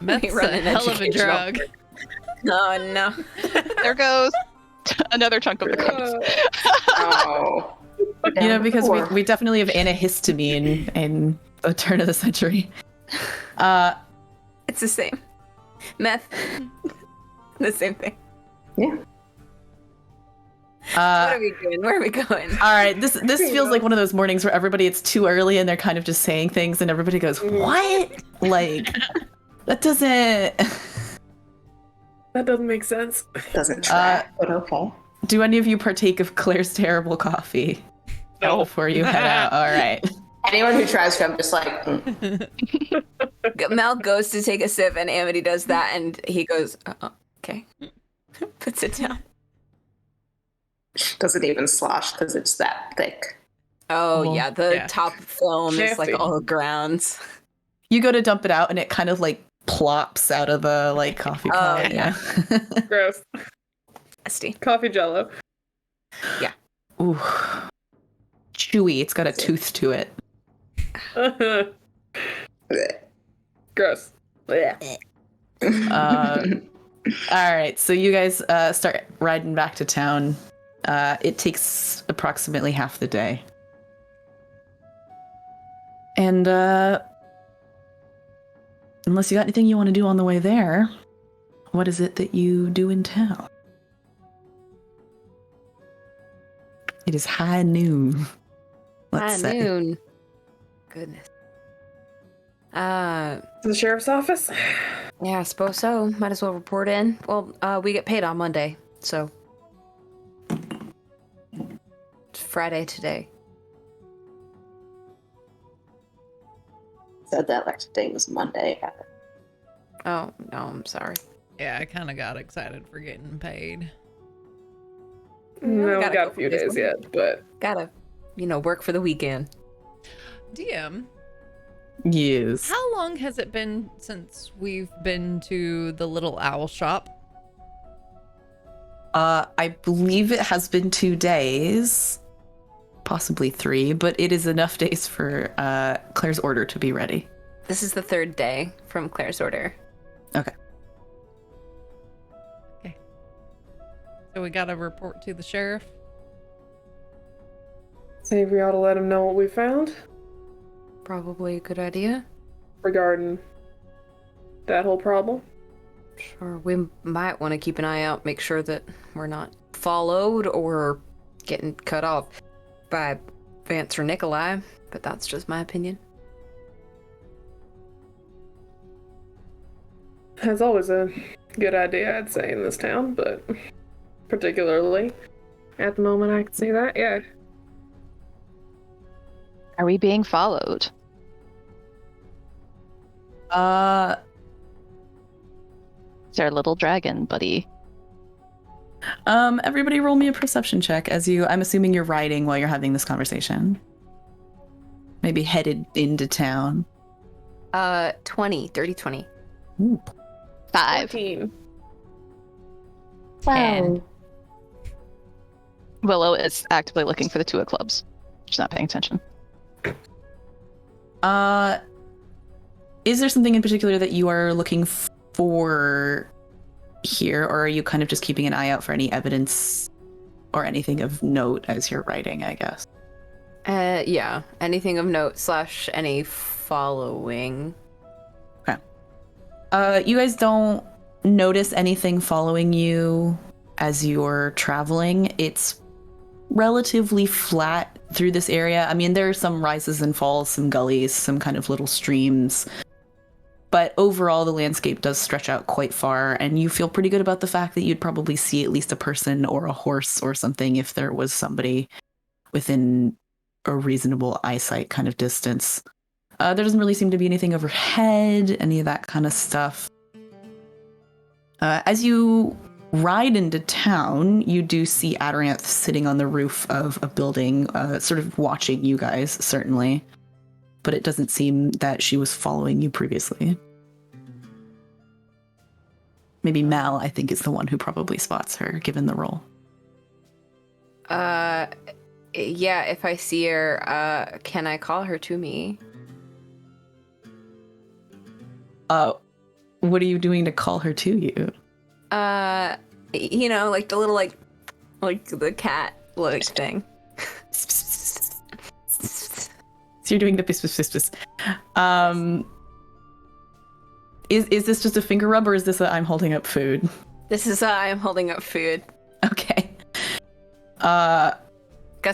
run a an hell of a educational- drug. Oh no. There goes another chunk of the cards. oh. You know, because we definitely have antihistamine in the turn of the century. It's the same. Meth. The same thing. Yeah. What are we doing? Where are we going? All right, this feels like one of those mornings where everybody, it's too early and they're kind of just saying things and everybody goes, what? Like, that doesn't... That doesn't make sense. Doesn't track, but okay. Do any of you partake of Claire's terrible coffee? No. Before you head out, all right. Anyone who tries to, I'm just like, Mel goes to take a sip and Amity does that and he goes, okay. Puts it down. doesn't even slosh because it's that thick. Oh, Well, yeah, the yeah. top film is like Nasty. all the grounds. You go to dump it out and it kind of like plops out of the like coffee Oh, pot. yeah. Gross. Nasty. Coffee jello. Ooh. Chewy. It's got a tooth to it. Gross. Blech. All right, so you guys start riding back to town. It takes approximately half the day. And unless you got anything you want to do on the way there, what is it that you do in town? It is high noon. Let's High say. noon. Goodness. To the sheriff's office? Yeah, I suppose so. Might as well report in. Well, we get paid on Monday, so it's Friday today. Said that like today was Monday. Oh, no, I'm sorry. Yeah, I kind of got excited for getting paid. No, we got a got a couple few days days yet, but Gotta, work for the weekend. DM, Yes. how long has it been since we've been to the little owl shop? I believe it has been 2 days, possibly 3, but it is enough days for Claire's order to be ready. This is the 3rd day from Claire's order. Okay. So we got to report to the sheriff. say we ought to let him know what we found Probably a good idea. regarding that whole problem. Sure, we might want to keep an eye out, make sure that we're not followed or getting cut off by Vance or Nikolai, but that's just my opinion. That's always a good idea, I'd say, in this town, but particularly at the moment, I can see that, yeah. Are we being followed? Is there a little dragon, buddy? Everybody roll me a perception check as I'm assuming you're riding while you're having this conversation. Maybe headed into town. 30-20. Ooh. 5. 14. 10. Willow is actively looking for the 2 of clubs. She's not paying attention. Is there something in particular that you are looking for here, or are you kind of just keeping an eye out for any evidence or anything of note as you're writing, I guess? Yeah, anything of note / any following. You guys don't notice anything following you as you're traveling. It's relatively flat through this area. I mean, there are some rises and falls, some gullies, some kind of little streams. But overall, the landscape does stretch out quite far, and you feel pretty good about the fact that you'd probably see at least a person or a horse or something if there was somebody within a reasonable eyesight kind of distance. There doesn't really seem to be anything overhead, any of that kind of stuff. As you ride into town, you do see Amaranth sitting on the roof of a building, sort of watching you guys, certainly. But it doesn't seem that she was following you previously. Maybe Mal, I think, is the one who probably spots her, given the role. Yeah, if I see her, can I call her to me? What are you doing to call her to you? Like the little, like the cat, thing. So you're doing the piss. Is this just a finger rub, or is this I'm holding up food? This is I am holding up food. Okay. Got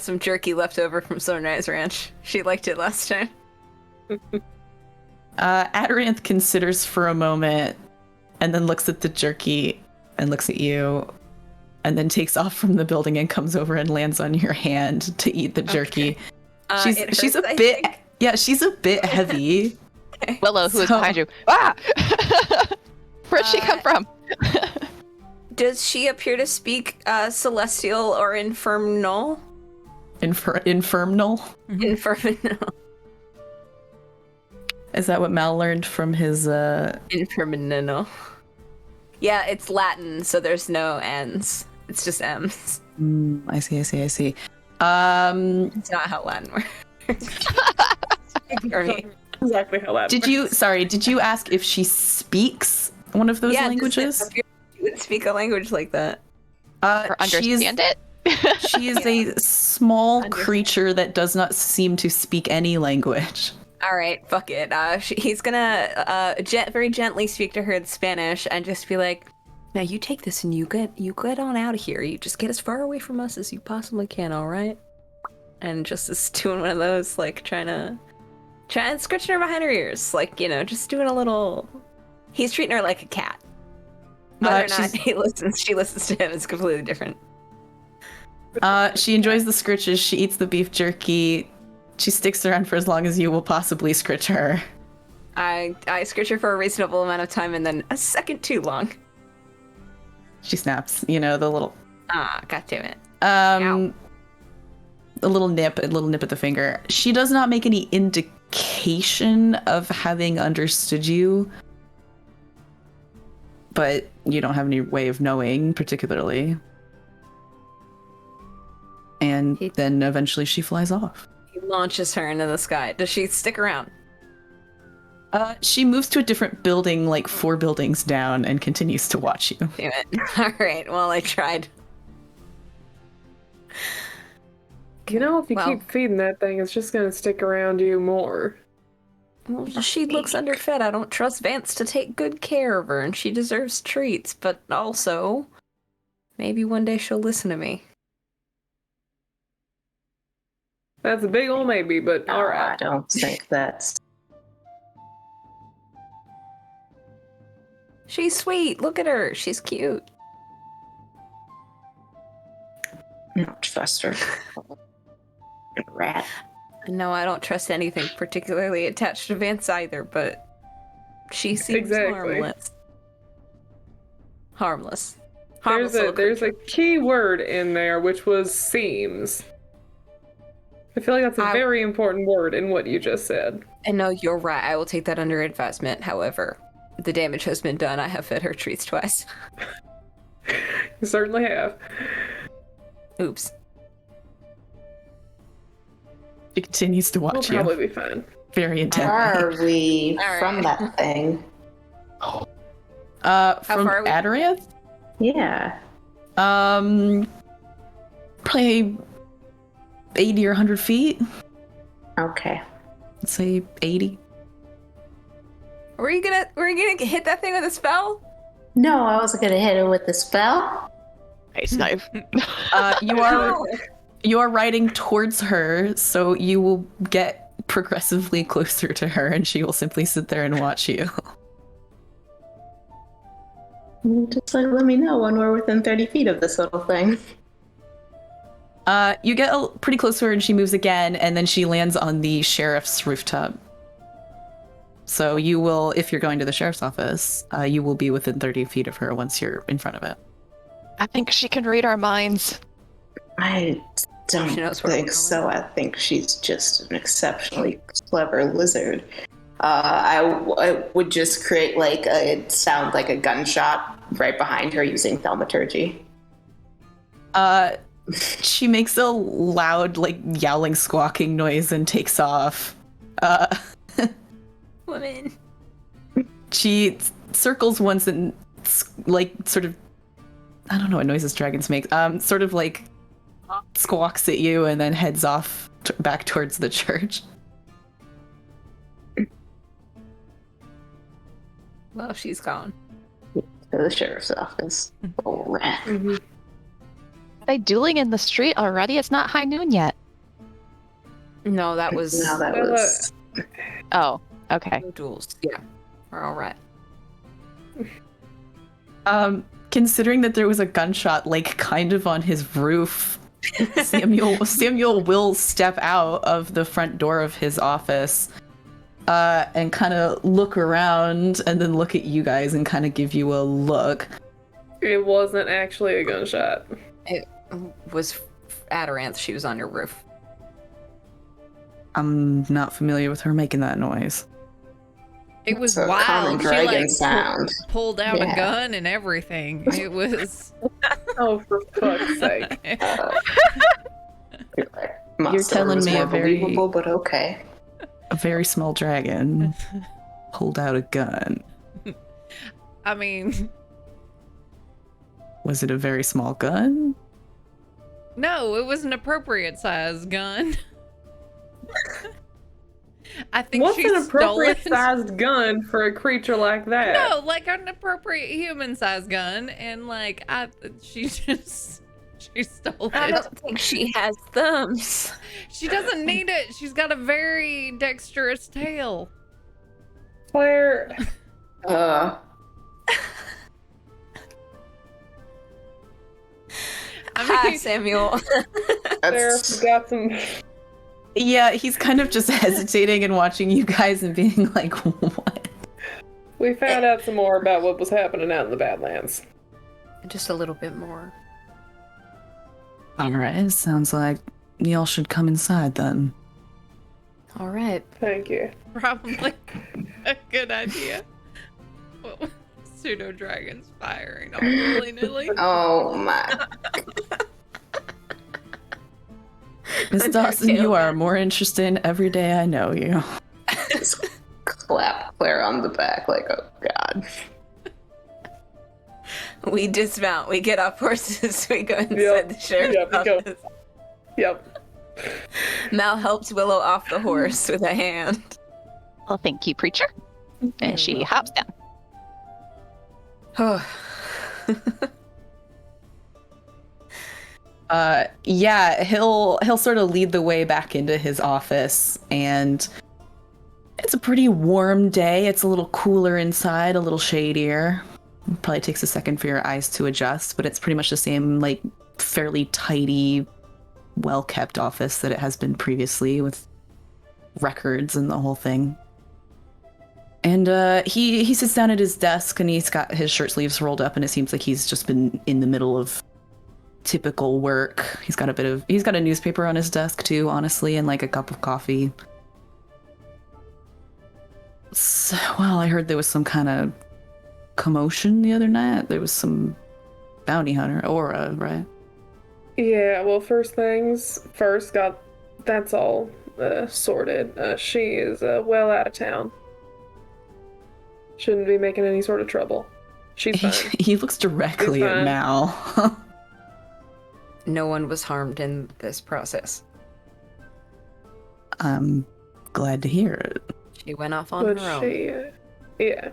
some jerky left over from Sunrise Ranch. She liked it last time. Amaranth considers for a moment, and then looks at the jerky, and looks at you, and then takes off from the building and comes over and lands on your hand to eat the jerky. Okay. She's a bit, yeah, she's a bit heavy. Okay. Willow, who is behind you. Ah! Where'd she come from? Does she appear to speak celestial or infernal? Infernal? Infernal. Is that what Mal learned from his Infernal. Yeah, it's Latin, so there's no N's. It's just M's. I see. It's not how Latin works. For me. Exactly how that Did you ask if she speaks one of those languages? She would speak a language like that. Or understand it? She is a small creature that does not seem to speak any language. All right, fuck it. He's gonna very gently speak to her in Spanish and just be like, "Now you take this and you get on out of here. You just get as far away from us as you possibly can. All right?" And just is doing one of those, like trying scratching her behind her ears, like, you know, just doing a little. He's treating her like a cat. Whether or not she listens to him is completely different. She enjoys the scritches. She eats the beef jerky. She sticks around for as long as you will possibly scritch her. I scritch her for a reasonable amount of time and then a second too long. She snaps, you know, the little... God damn it. A little nip at the finger. She does not make any indication of having understood you. But you don't have any way of knowing, particularly. And then eventually she flies off. He launches her into the sky. Does she stick around? She moves to a different building, like 4 buildings down, and continues to watch you. Damn it. Alright, well, I tried. You know, if you keep feeding that thing, it's just gonna stick around you more. Well, she looks underfed. I don't trust Vance to take good care of her, and she deserves treats, but also, maybe one day she'll listen to me. That's a big ol' maybe, but alright. I don't think that's... She's sweet. Look at her. She's cute. I don't trust her. Rat. No, I don't trust anything particularly attached to Vance either, but she seems harmless. There's a key word in there, which was seems. I feel like that's a very important word in what you just said. And no, you're right. I will take that under advisement. However, the damage has been done. I have fed her treats twice. You certainly have. Oops. She continues to watch you. We'll probably be fine. Very intently. Are we from that thing? From far are we? Adriath? Yeah. Probably 80 or 100 feet. Okay. Let's say 80. Were you gonna hit that thing with a spell? No, I wasn't gonna hit it with the spell. Nice knife. You are riding towards her, so you will get progressively closer to her, and she will simply sit there and watch you. Just let me know when we're within 30 feet of this little thing. You get pretty close to her, and she moves again, and then she lands on the sheriff's rooftop. So you will, if you're going to the sheriff's office, you will be within 30 feet of her once you're in front of it. I think she can read our minds. I don't think so. I think she's just an exceptionally clever lizard. I would just create like a sound like a gunshot right behind her using thaumaturgy. She makes a loud, like, yowling, squawking noise and takes off. Woman. She circles once and, like, sort of, I don't know what noises dragons make. Sort of, like, squawks at you and then heads off back towards the church. Well, she's gone. To the sheriff's office. Oh, rat. Mm-hmm. Are they dueling in the street already? It's not high noon yet. No, that was... No, that was... Oh, okay. No duels. Yeah, we're all right. Considering that there was a gunshot, like, kind of on his roof, Samuel will step out of the front door of his office and kind of look around and then look at you guys and kind of give you a look. It wasn't actually a gunshot. It was Amaranth. She was on your roof. I'm not familiar with her making that noise. It was It's a common wild. She dragon like sound. pulled out a Yeah. gun and everything. It was. Oh, for fuck's sake. You're telling me more a very- believable, but okay. A very small dragon pulled out a gun. I mean, Was it a very small gun? no, it was an appropriate size gun. I think What's she an appropriate stole it. sized gun for a creature like that? No, like an appropriate human size gun, and like she stole I it. don't think she has thumbs. She doesn't need it. She's got a very dexterous tail. Claire, Hi, Samuel. Claire, that's we got some. Yeah, he's kind of just hesitating and watching you guys and being like, what? We found out some more about what was happening out in the Badlands. Just a little bit more. Alright, sounds like y'all should come inside then. All right. Thank you. Probably a good idea. Well, pseudo dragons firing all willy nilly. oh my. Miss Dawson, you are more interesting every day I know you. Just clap Claire on the back like, oh god. We dismount. We get off horses. We go inside Yep. the sheriff's Yep, we go. office. Yep. Mal helps Willow off the horse with a hand. Well, thank you, preacher. And she hops down. Oh. Yeah, he'll sort of lead the way back into his office, and it's a pretty warm day. It's a little cooler inside, a little shadier. Probably takes a second for your eyes to adjust, but it's pretty much the same, like, fairly tidy, well-kept office that it has been previously, with records and the whole thing. And he sits down at his desk, and he's got his shirt sleeves rolled up, and it seems like he's just been in the middle of typical work. He's got a newspaper on his desk too, honestly, and like a cup of coffee. So, well, I heard there was some kind of commotion the other night. There was some bounty hunter, Aura, right? Yeah, well, first things first, that's all sorted. She is well out of town. Shouldn't be making any sort of trouble. She's fine. He looks directly He's at fine. Mal. No one was harmed in this process. I'm glad to hear it. She went off on But her own. she, yeah.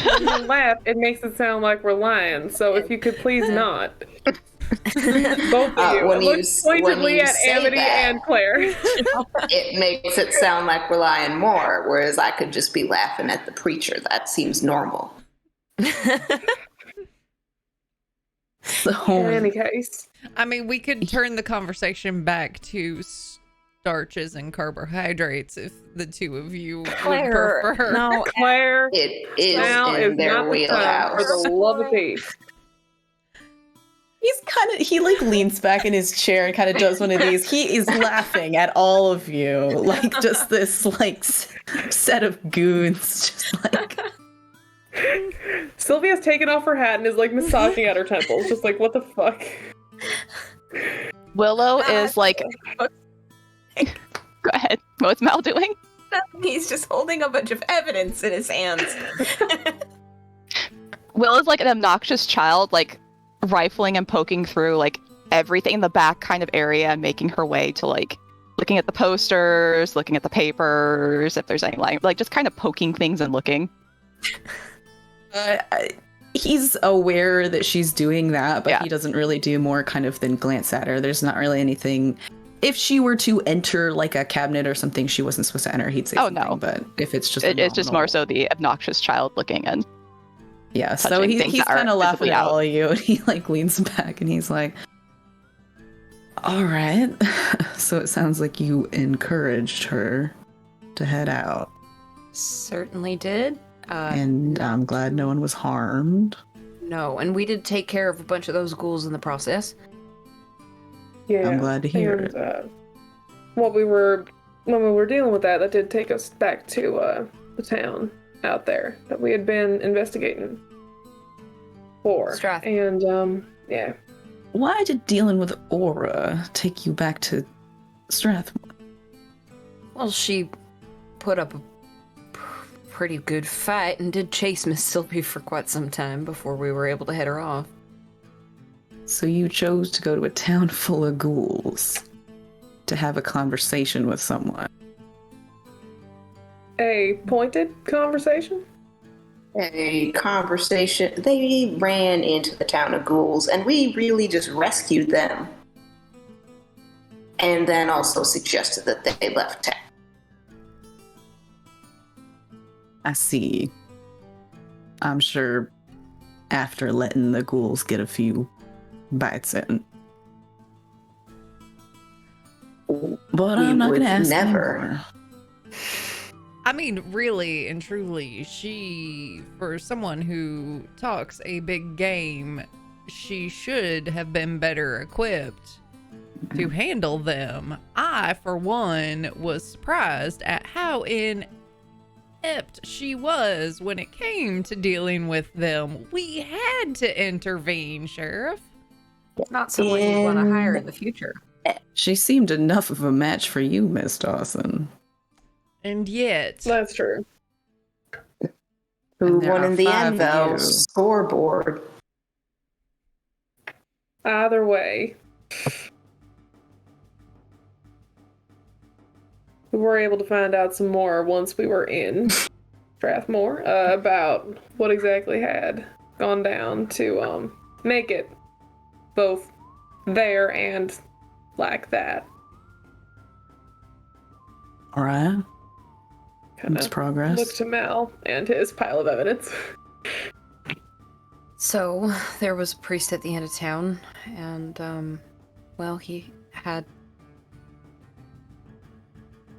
When you laugh, it makes it sound like we're lying. So if you could please not, both of you. When Look you pointedly when you at say Amity that, and Claire. it makes it sound like we're lying more, whereas I could just be laughing at the preacher. That seems normal. So, In any case, I mean, we could turn the conversation back to starches and carbohydrates if the two of you would prefer. no, Claire, It is now in is their not the time for wheelhouse. the love of peace. he like leans back in his chair and kind of does one of these. He is laughing at all of you, like just this like set of goons, just like. Sylvia's taken off her hat and is like massaging at her temples, just like, what the fuck? Willow is like, go ahead. What's Mal doing? he's just holding a bunch of evidence in his hands. Will is like an obnoxious child, like rifling and poking through like everything in the back kind of area and making her way to like looking at the posters, looking at the papers, if there's any like just kind of poking things and looking. He's aware that she's doing that, but Yeah. he doesn't really do more kind of than glance at her. There's not really anything. If she were to enter like a cabinet or something she wasn't supposed to enter, he'd say Oh, something. no. But if it's just It's just normal- more so the obnoxious child looking and Yeah, so touching things he's that are kind of laughing visibly at out. all of you, and he like leans back and he's like, "All right." So it sounds like you encouraged her to head out. Certainly did. And I'm glad no one was harmed. No, and we did take care of a bunch of those ghouls in the process. Yeah. I'm glad to hear and, it. When we were dealing with that did take us back to the town out there that we had been investigating for. Strath. And yeah. Why did dealing with Aura take you back to Strathmore? Well, she put up a pretty good fight and did chase Miss Sylvie for quite some time before we were able to head her off. So you chose to go to a town full of ghouls to have a conversation with someone. A pointed conversation? A conversation. They ran into the town of ghouls, and we really just rescued them. And then also suggested that they left town. I see. I'm sure after letting the ghouls get a few bites in. But I'm not going to ask never. anymore. I mean, really and truly, for someone who talks a big game, she should have been better equipped to handle them. I, for one, was surprised at how inept she was when it came to dealing with them. We had to intervene, Sheriff. Not someone you want to hire in the future. She seemed enough of a match for you, Miss Dawson. And yet... That's true. Who And there won are in the 5 end, of though? you. Scoreboard. Either way. We were able to find out some more once we were in Strathmore about what exactly had gone down to make it both there and like that. All right. Kind It's of progress. look to Mal and his pile of evidence. So, there was a priest at the end of town, and, well, he had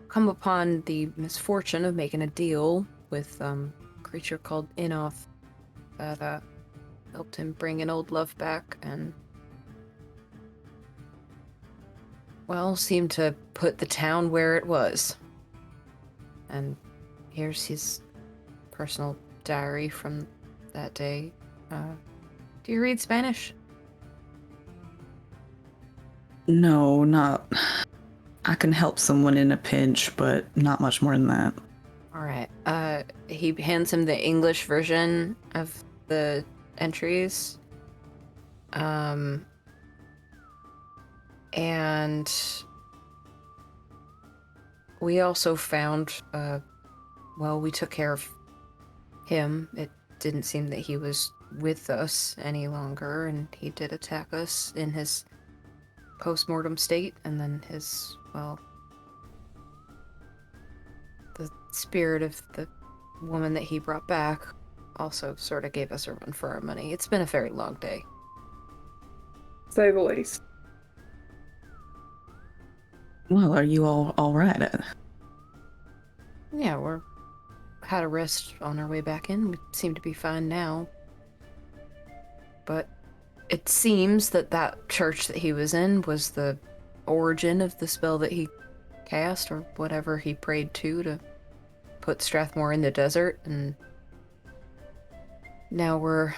come upon the misfortune of making a deal with, a creature called Inoth that, helped him bring an old love back, and, well, seemed to put the town where it was. And here's his personal diary from that day. Do you read Spanish? No, not. I can help someone in a pinch, but not much more than that. Alright. He hands him the English version of the entries. And we also found, well, we took care of him. It didn't seem that he was with us any longer, and he did attack us in his post-mortem state, and then his, well, the spirit of the woman that he brought back also sort of gave us a run for our money. It's been a very long day. Say the least. Well, are you all right? Yeah, we're had a rest on our way back in. We seem to be fine now. But it seems that that church that he was in was the origin of the spell that he cast, or whatever he prayed to put Strathmore in the desert, and now we're,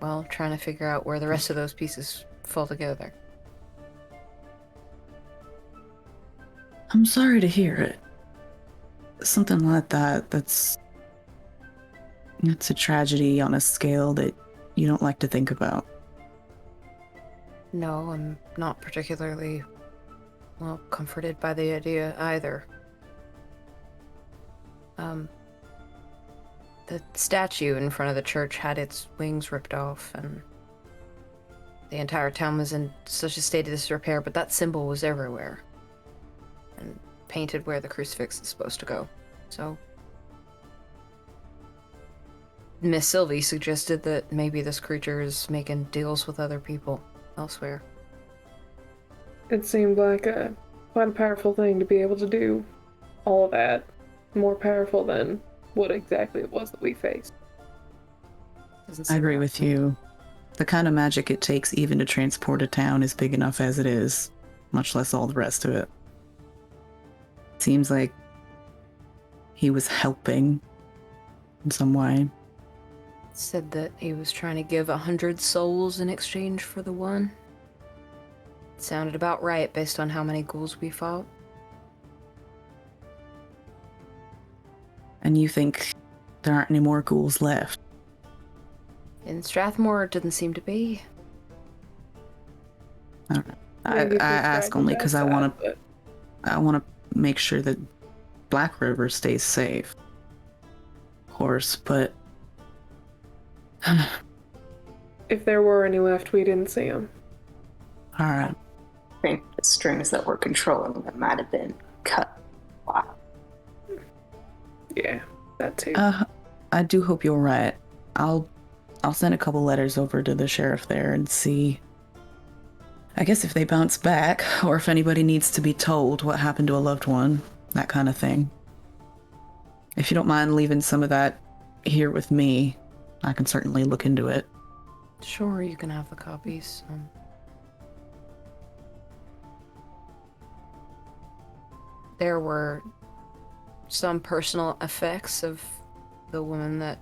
well, trying to figure out where the rest of those pieces fall together. I'm sorry to hear it. Something like that's a tragedy on a scale that you don't like to think about. No, I'm not particularly, well, comforted by the idea either. The statue in front of the church had its wings ripped off, and the entire town was in such a state of disrepair, but that symbol was everywhere. And painted where the crucifix is supposed to go. So Miss Sylvie suggested that maybe this creature is making deals with other people elsewhere. It seemed like quite a powerful thing to be able to do all of that. More powerful than what exactly it was that we faced. Doesn't I seem agree right with to me. you. The kind of magic it takes even to transport a town is big enough as it is, much less all the rest of it. Seems like he was helping in some way. Said that he was trying to give 100 souls in exchange for the one. Sounded about right based on how many ghouls we fought. And you think there aren't any more ghouls left? In Strathmore, it didn't seem to be. I don't know. I Maybe if we ask tried only the because best I want at, but to make sure that Blackriver stays safe. Of course, but if there were any left, we didn't see them. all right. I think the strings that were controlling them might have been cut. Wow. Yeah, that too. I do hope you're right. I'll send a couple letters over to the sheriff there and see. I guess if they bounce back, or if anybody needs to be told what happened to a loved one, that kind of thing. If you don't mind leaving some of that here with me, I can certainly look into it. Sure, you can have the copies. There were some personal effects of the woman that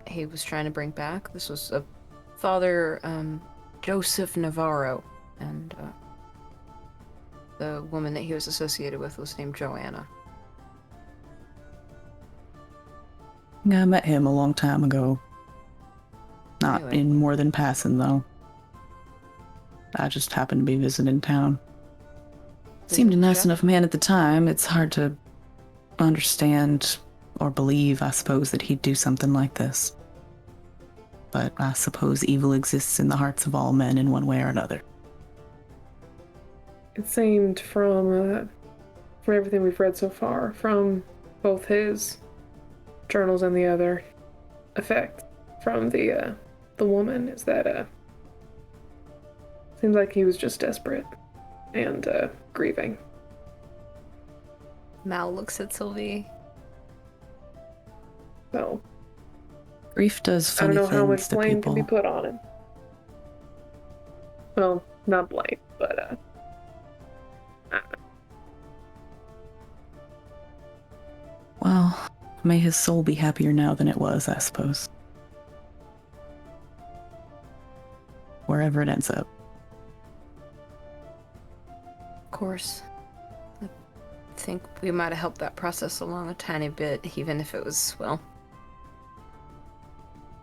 he was trying to bring back. This was a Father Joseph Navarro, and the woman that he was associated with was named Joanna. Yeah, I met him a long time ago. Not Really? in more than passing, though. I just happened to be visiting town. Seemed a nice Jeff? enough man at the time. It's hard to understand or believe, I suppose, that he'd do something like this. But I suppose evil exists in the hearts of all men in one way or another. It seemed from everything we've read so far, from both his journals and the other effect from the woman, is that seems like he was just desperate and grieving. Mal looks at Sylvie. So Grief does I don't funny know how much things to blame can be people. put on him. Well, not blame, but I don't know. Well, may his soul be happier now than it was, I suppose. Wherever it ends up. Of course. I think we might have helped that process along a tiny bit, even if it was, well,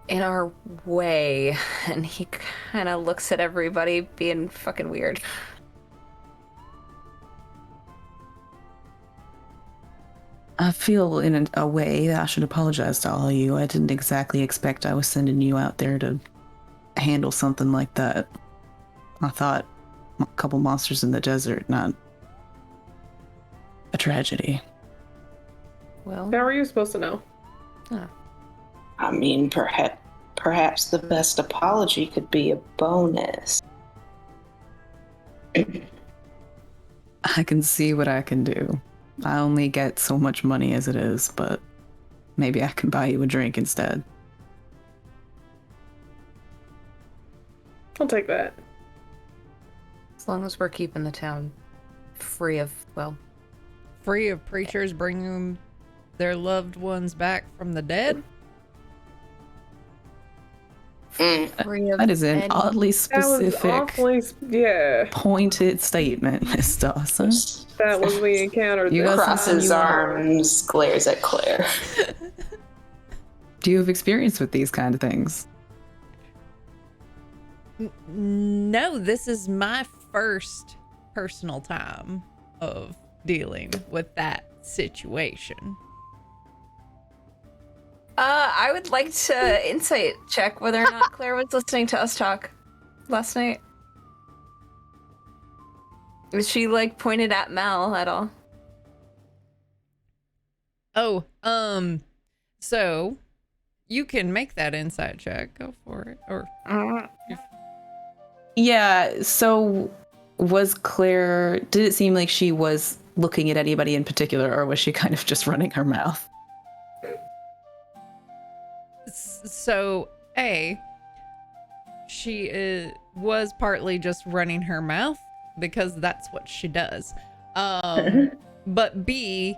in our way. And he kind of looks at everybody being fucking weird. I feel in a way that I should apologize to all of you. I didn't exactly expect I was sending you out there to handle something like that. I thought a couple monsters in the desert, not a tragedy. Well, How are you supposed to know? I mean, perhaps the best apology could be a bonus. I can see what I can do. I only get so much money as it is, but maybe I can buy you a drink instead. I'll take that. as long as we're keeping the town free of, well, Free of preachers bringing their loved ones back from the dead? free of That is an any- oddly That was specific, awfully, yeah. pointed statement, Miss Dawson. That was we encountered. You this got time. Crosses you want- arms, glares at Claire. Do you have experience with these kind of things? No, this is my first personal time of dealing with that situation. I would like to insight check whether or not Claire was listening to us talk last night. Was she, like, pointed at Mal at all? Oh, so you can make that insight check. Go for it. Or Yeah, so was Claire, did it seem like she was looking at anybody in particular, or was she kind of just running her mouth? So, she was partly just running her mouth because that's what she does. But B,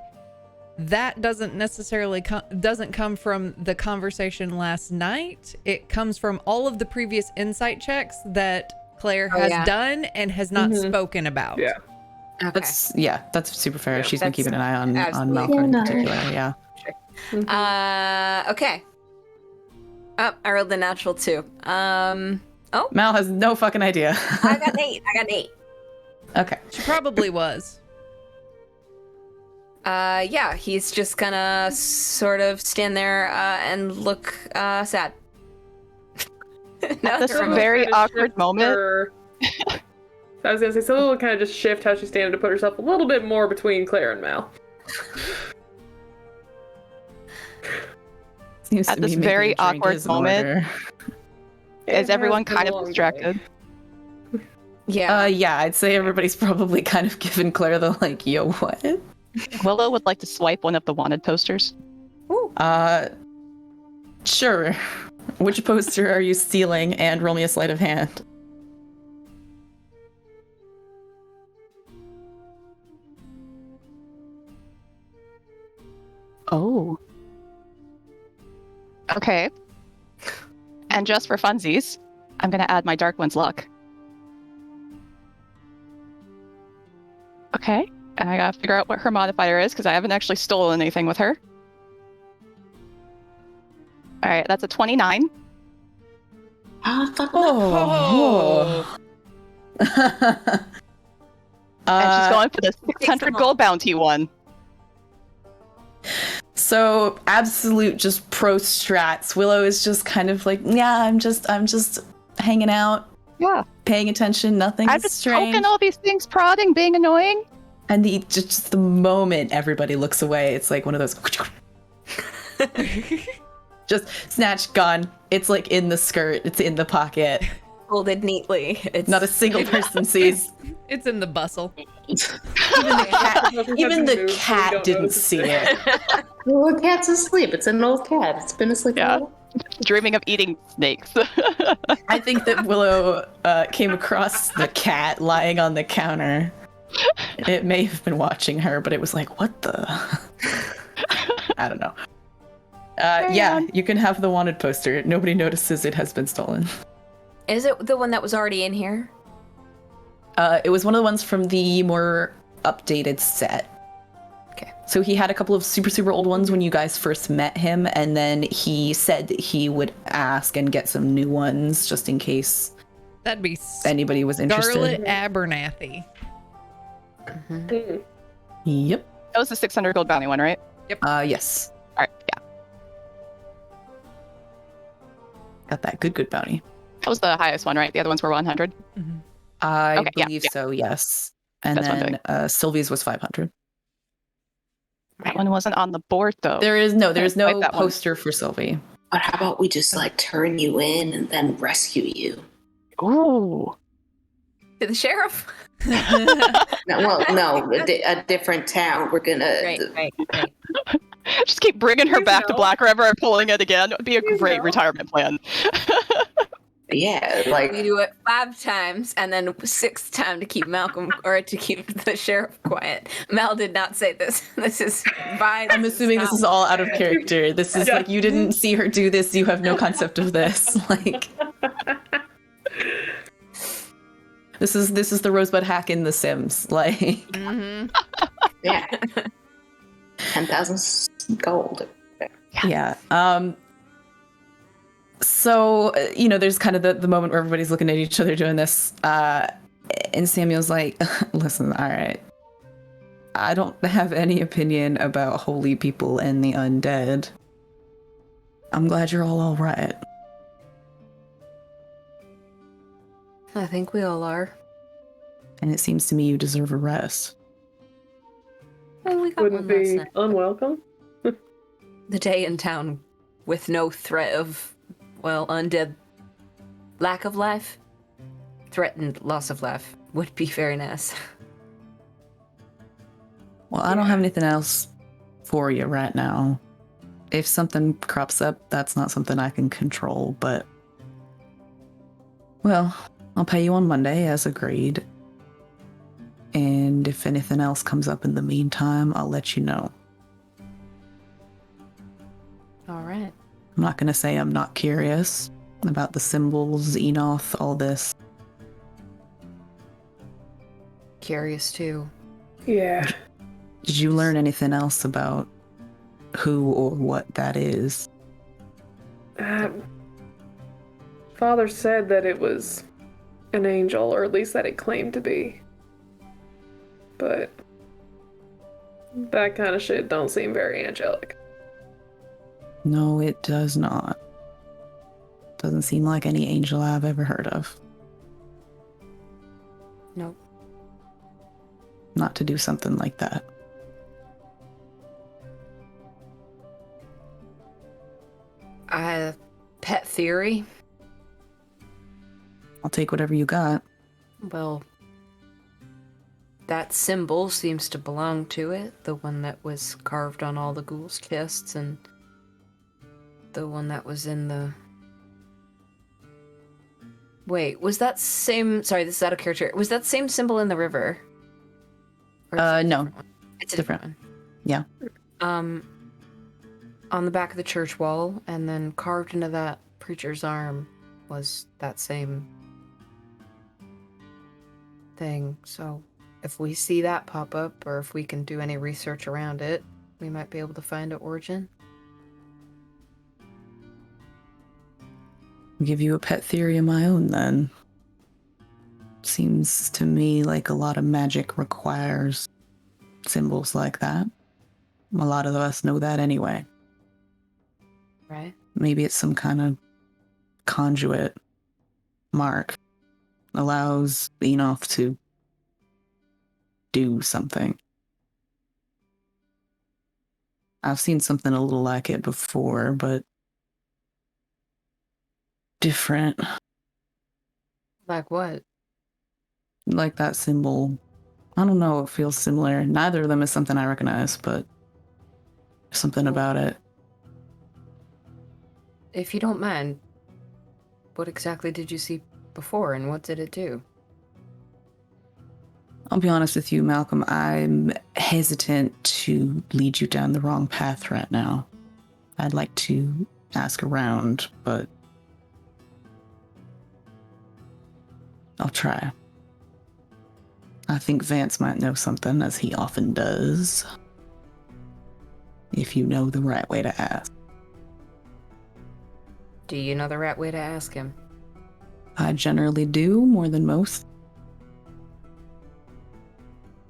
that doesn't necessarily doesn't come from the conversation last night. It comes from all of the previous insight checks that Claire has done and has not spoken about. Yeah. Okay. That's super fair. Yeah, She's been keeping an eye on absolutely Malcolm in fair. particular. Yeah. Okay. Oh, I rolled the natural 2. Mal has no fucking idea. I got an 8. Okay. She probably was. Yeah, he's just gonna sort of stand there and look sad. This is a very awkward moment. I was gonna say, Scylla will kind of just shift how she's standing to put herself a little bit more between Claire and Mal. Seems At to this be very making drink awkward is in moment. order. Is everyone been kind a of long distracted? Yeah. Yeah, I'd say everybody's probably kind of giving Claire the like, yo, what? Willow would like to swipe one of the wanted posters. Sure. Which poster are you stealing? And roll me a sleight of hand. Oh. Okay. And just for funsies, I'm gonna add my Dark One's luck. Okay. And I gotta figure out what her modifier is because I haven't actually stolen anything with her. Alright, that's a 29. Ah, fuck Oh. And she's going for the 600 gold bounty one. So absolute just pro strats. Willow is just kind of like, yeah, I'm just hanging out, Yeah. paying attention, nothing I'm is just strange. poking all these things, prodding, being annoying. And just the moment everybody looks away, it's like one of those just snatch, gone. It's like in the skirt, it's in the pocket. Folded neatly. It's Not a single person sees. It's in the bustle. Even the cat didn't see it. Well, the cat's asleep. It's an old cat. It's been asleep. Yeah. a while. Dreaming of eating snakes. I think that Willow came across the cat lying on the counter. It may have been watching her, but it was like, what the? I don't know. Yeah, you can have the wanted poster. Nobody notices it has been stolen. Is it the one that was already in here? It was one of the ones from the more updated set. Okay. So he had a couple of super old ones when you guys first met him, and then he said that he would ask and get some new ones just in case That'd be anybody was interested. Scarlet Abernathy. Yep. That was the 600 gold bounty one, right? Yes. Alright, yeah. Got that good bounty. That was the highest one, right? The other ones were 100. I Okay, yeah, believe yeah. so, yes. And That's what I'm then Sylvie's was 500. That one wasn't on the board, though. There's no Swipe that one. poster for Sylvie. But how about we just like turn you in and then rescue you? Ooh. To the sheriff? No, a different town. We're gonna. Right. Just keep bringing her You back to know. Blackriver and pulling it again. It would be a You great know. retirement plan. Yeah, like We do it 5 times and then 6th time to keep Malcolm or to keep the sheriff quiet. Mal did not say this. This is by. I'm assuming this is all out of character. This is Yeah. like, you didn't see her do this, you have no concept of this. Like, this is the Rosebud hack in The Sims. Like, Mm-hmm. yeah, 10,000 gold. yeah. So, there's kind of the moment where everybody's looking at each other doing this. And Samuel's like, listen, all right. I don't have any opinion about holy people and the undead. I'm glad you're all right. I think we all are. And it seems to me you deserve a rest. Well, we got Wouldn't one last be night. unwelcome. The day in town with no threat of, well, undead lack of life. Threatened loss of life would be very nice. Well, I don't have anything else for you right now. if something crops up, that's not something I can control, but... Well, I'll pay you on Monday, as agreed. And if anything else comes up in the meantime, I'll let you know. All right. I'm not going to say I'm not curious about the symbols, Enoth, all this. Curious too. Yeah. Did you learn anything else about who or what that is? Father said that it was an angel, or at least that it claimed to be. But that kind of shit don't seem very angelic. No, it does not. Doesn't seem like any angel I've ever heard of. Nope. Not to do something like that. Pet theory. I'll take whatever you got. Well, that symbol seems to belong to it. The one that was carved on all the ghouls' chests, and the one that was in the... Wait, was that same... Sorry, this is out of character. Was that same symbol in the river? Or is it a No. different one? It's a different one. Yeah. On the back of the church wall, and then carved into that preacher's arm was that same thing. So if we see that pop up, or if we can do any research around it, we might be able to find an origin. I'll give you a pet theory of my own then. Seems to me like a lot of magic requires symbols like that. A lot of us know that anyway. Right? Maybe it's some kind of conduit mark. Allows Enoth to do something. I've seen something a little like it before, but different. Like what? Like that symbol. I don't know, it feels similar. Neither of them is something I recognize, but something about it. If you don't mind, what exactly did you see before, and what did it do? I'll be honest with you, Malcolm, I'm hesitant to lead you down the wrong path right now. I'd like to ask around, but I'll try. I think Vance might know something, as he often does. If you know the right way to ask. Do you know the right way to ask him? I generally do, more than most.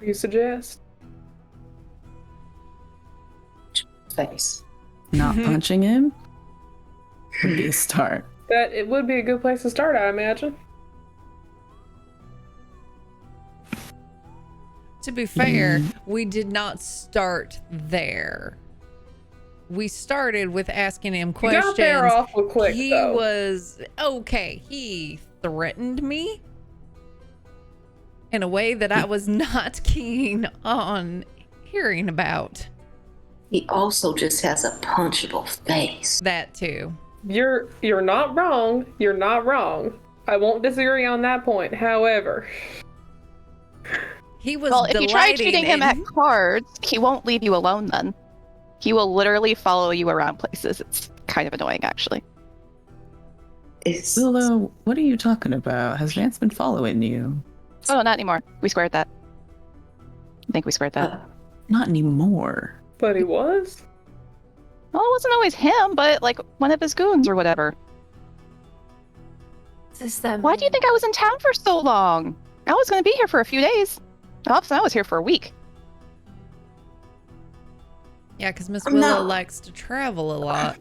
You suggest? Face. Not punching him would be a start. That it would be a good place to start, I imagine. To be fair, we did not start there. We started with asking him questions. You got there awful quick, He though. was okay. He threatened me in a way that I was not keen on hearing about. He also just has a punchable face. That too. You're not wrong. You're not wrong. I won't disagree on that point. However, He was Well, if you try delighting cheating him in- at cards, he won't leave you alone then. He will literally follow you around places. It's kind of annoying, actually. It's Willow, what are you talking about? Has Vance been following you? Oh, no, not anymore. We squared that. I think we squared that. Not anymore. but he was. Well, it wasn't always him, but like one of his goons or whatever. Why do you think I was in town for so long? I was going to be here for a few days. All of a sudden, I was here for a week. Yeah, because Miss I'm Willow not- likes to travel a lot.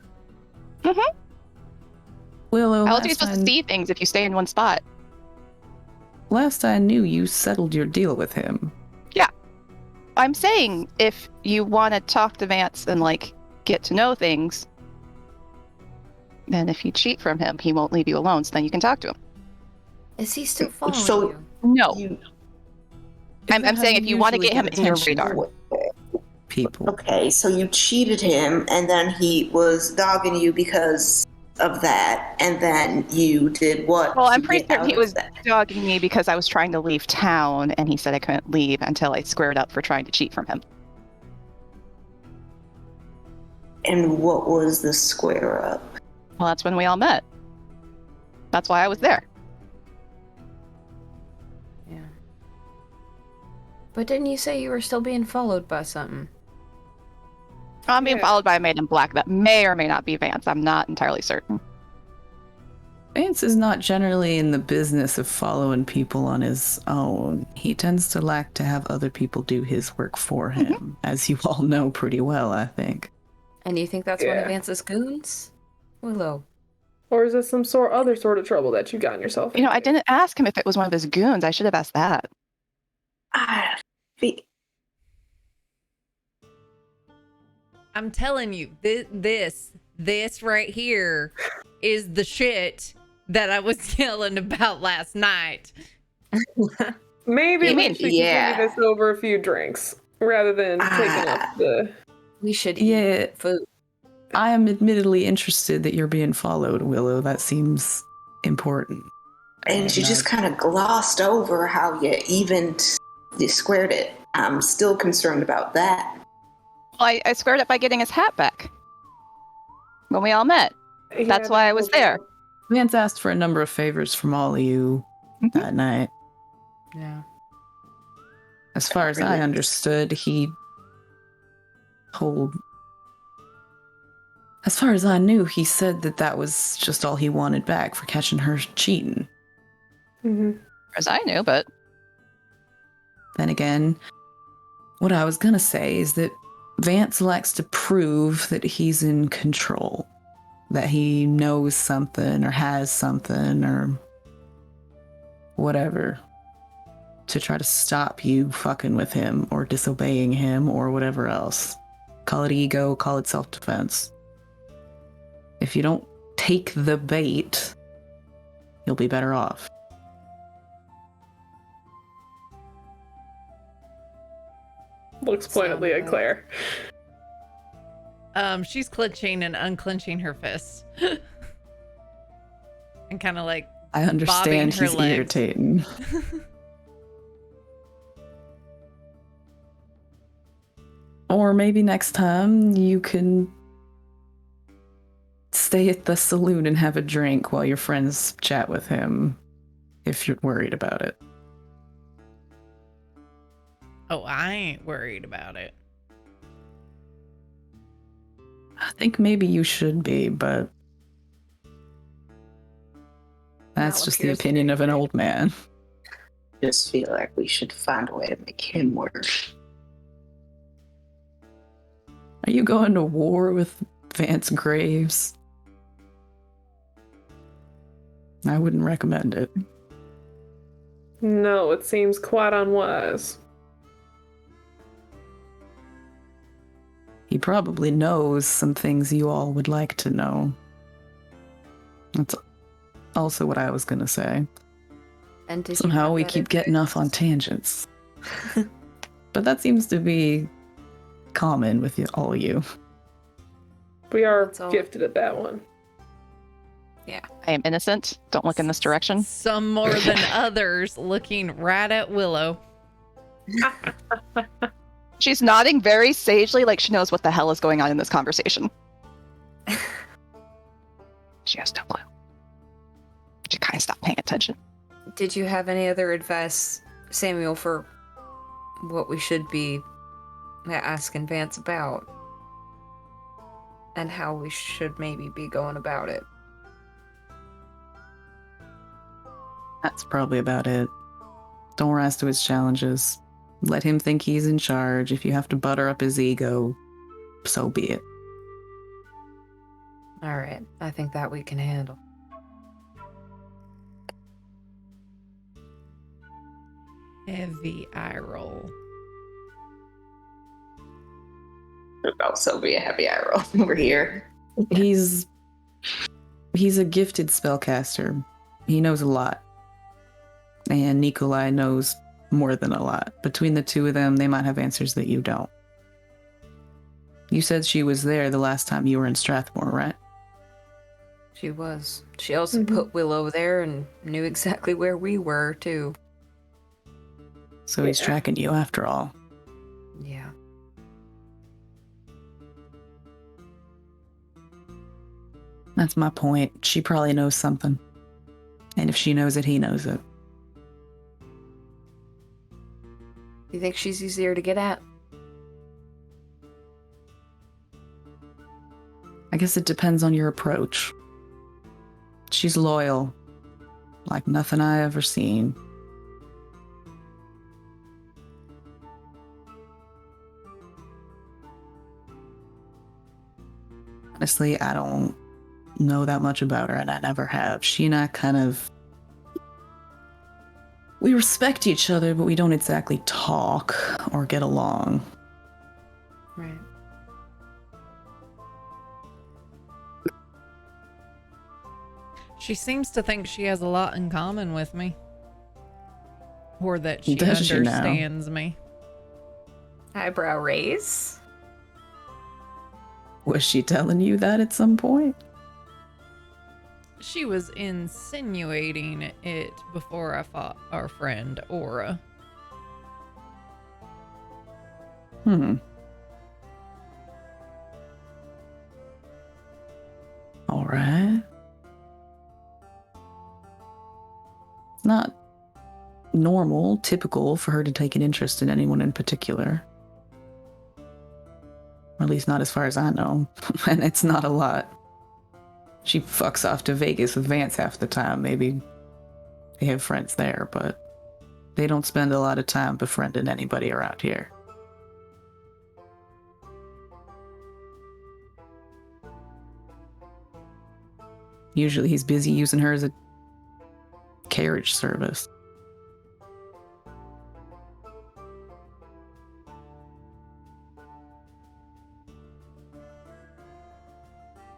Willow, How else are you supposed to see things if you stay in one spot? last I knew, you settled your deal with him. I'm saying if you want to talk to Vance and like get to know things, then if you cheat from him, he won't leave you alone. So then you can talk to him. Is he still following So- you? No, you. I'm saying if you want to get him in your radar. people. Okay, so you cheated him, and then he was dogging you because of that, and then you did what? Well, I'm to pretty get certain out he of was that? dogging me because I was trying to leave town, and he said I couldn't leave until I squared up for trying to cheat from him. And what was the square up? Well, that's when we all met. That's why I was there. Yeah. But didn't you say you were still being followed by something? I'm being Yeah. followed by a man in black that may or may not be Vance. I'm not entirely certain. Vance is not generally in the business of following people on his own. He tends to like to have other people do his work for him, as you all know pretty well, I think. And you think that's one of Yeah. Vance's goons? Willow. Or is this some other sort of trouble that you got yourself You know, into? I didn't ask him if it was one of his goons. I should have asked that. I fe- I'm telling you, this right here is the shit that I was yelling about last night. Maybe You we mean- should yeah. continue this over a few drinks rather than taking up the. We should eat Yeah, food. I am admittedly interested that you're being followed, Willow. That seems important. And you just kind of glossed over how you squared it. I'm still concerned about that. Well, I squared up by getting his hat back when we all met. That's why I was there. Vance asked for a number of favors from all of you that night. Yeah. As far as I Really? understood, he told... As far as I knew, he said that was just all he wanted back for catching her cheating. Mm-hmm. As I knew, but Then again, what I was gonna say is that Vance likes to prove that he's in control. That he knows something or has something or whatever to try to stop you fucking with him or disobeying him or whatever else. Call it ego, call it self-defense. If you don't take the bait, you'll be better off. Looks pointedly at Claire. She's clenching and unclenching her fists. And kind of like I understand bobbing her he's legs. irritating. Or maybe next time you can stay at the saloon and have a drink while your friends chat with him, if you're worried about it. Oh, I ain't worried about it. I think maybe you should be, but that's That just the appears to opinion be of an old man. Just feel like we should find a way to make him work. Are you going to war with Vance Graves? I wouldn't recommend it. No, it seems quite unwise. He probably knows some things you all would like to know. That's also what I was gonna say. And did you Somehow have we that keep getting off on advice? tangents. But that seems to be common with all of you. We are That's all. gifted at that one. I am innocent. Don't look in this direction. Some more than others, looking right at Willow. She's nodding very sagely, like she knows what the hell is going on in this conversation. She has no clue. She kind of stopped paying attention. Did you have any other advice, Samuel, for what we should be asking Vance about? And how we should maybe be going about it? That's probably about it. Don't rise to his challenges. Let him think he's in charge. If you have to butter up his ego, so be it. All right. I think that we can handle. Heavy eye roll. It'd also be a heavy eye roll over here. He's a gifted spellcaster. He knows a lot. And Nikolai knows more than a lot. Between the two of them, they might have answers that you don't. You said she was there the last time you were in Strathmore, right? She was. She also put Willow there and knew exactly where we were, too. So he's tracking you after all. Yeah. That's my point. She probably knows something. And if she knows it, he knows it. You think she's easier to get at? I guess it depends on your approach. She's loyal. Like nothing I ever seen. Honestly, I don't know that much about her, and I never have. She and I kind of... We respect each other, but we don't exactly talk or get along. Right. She seems to think she has a lot in common with me. Or that she Does she now? understands me. Eyebrow raise? Was she telling you that at some point? She was insinuating it before I fought our friend Aura. All right. Not normal, typical for her to take an interest in anyone in particular. Or at least not as far as I know. And it's not a lot. She fucks off to Vegas with Vance half the time. Maybe they have friends there, but they don't spend a lot of time befriending anybody around here. Usually he's busy using her as a carriage service.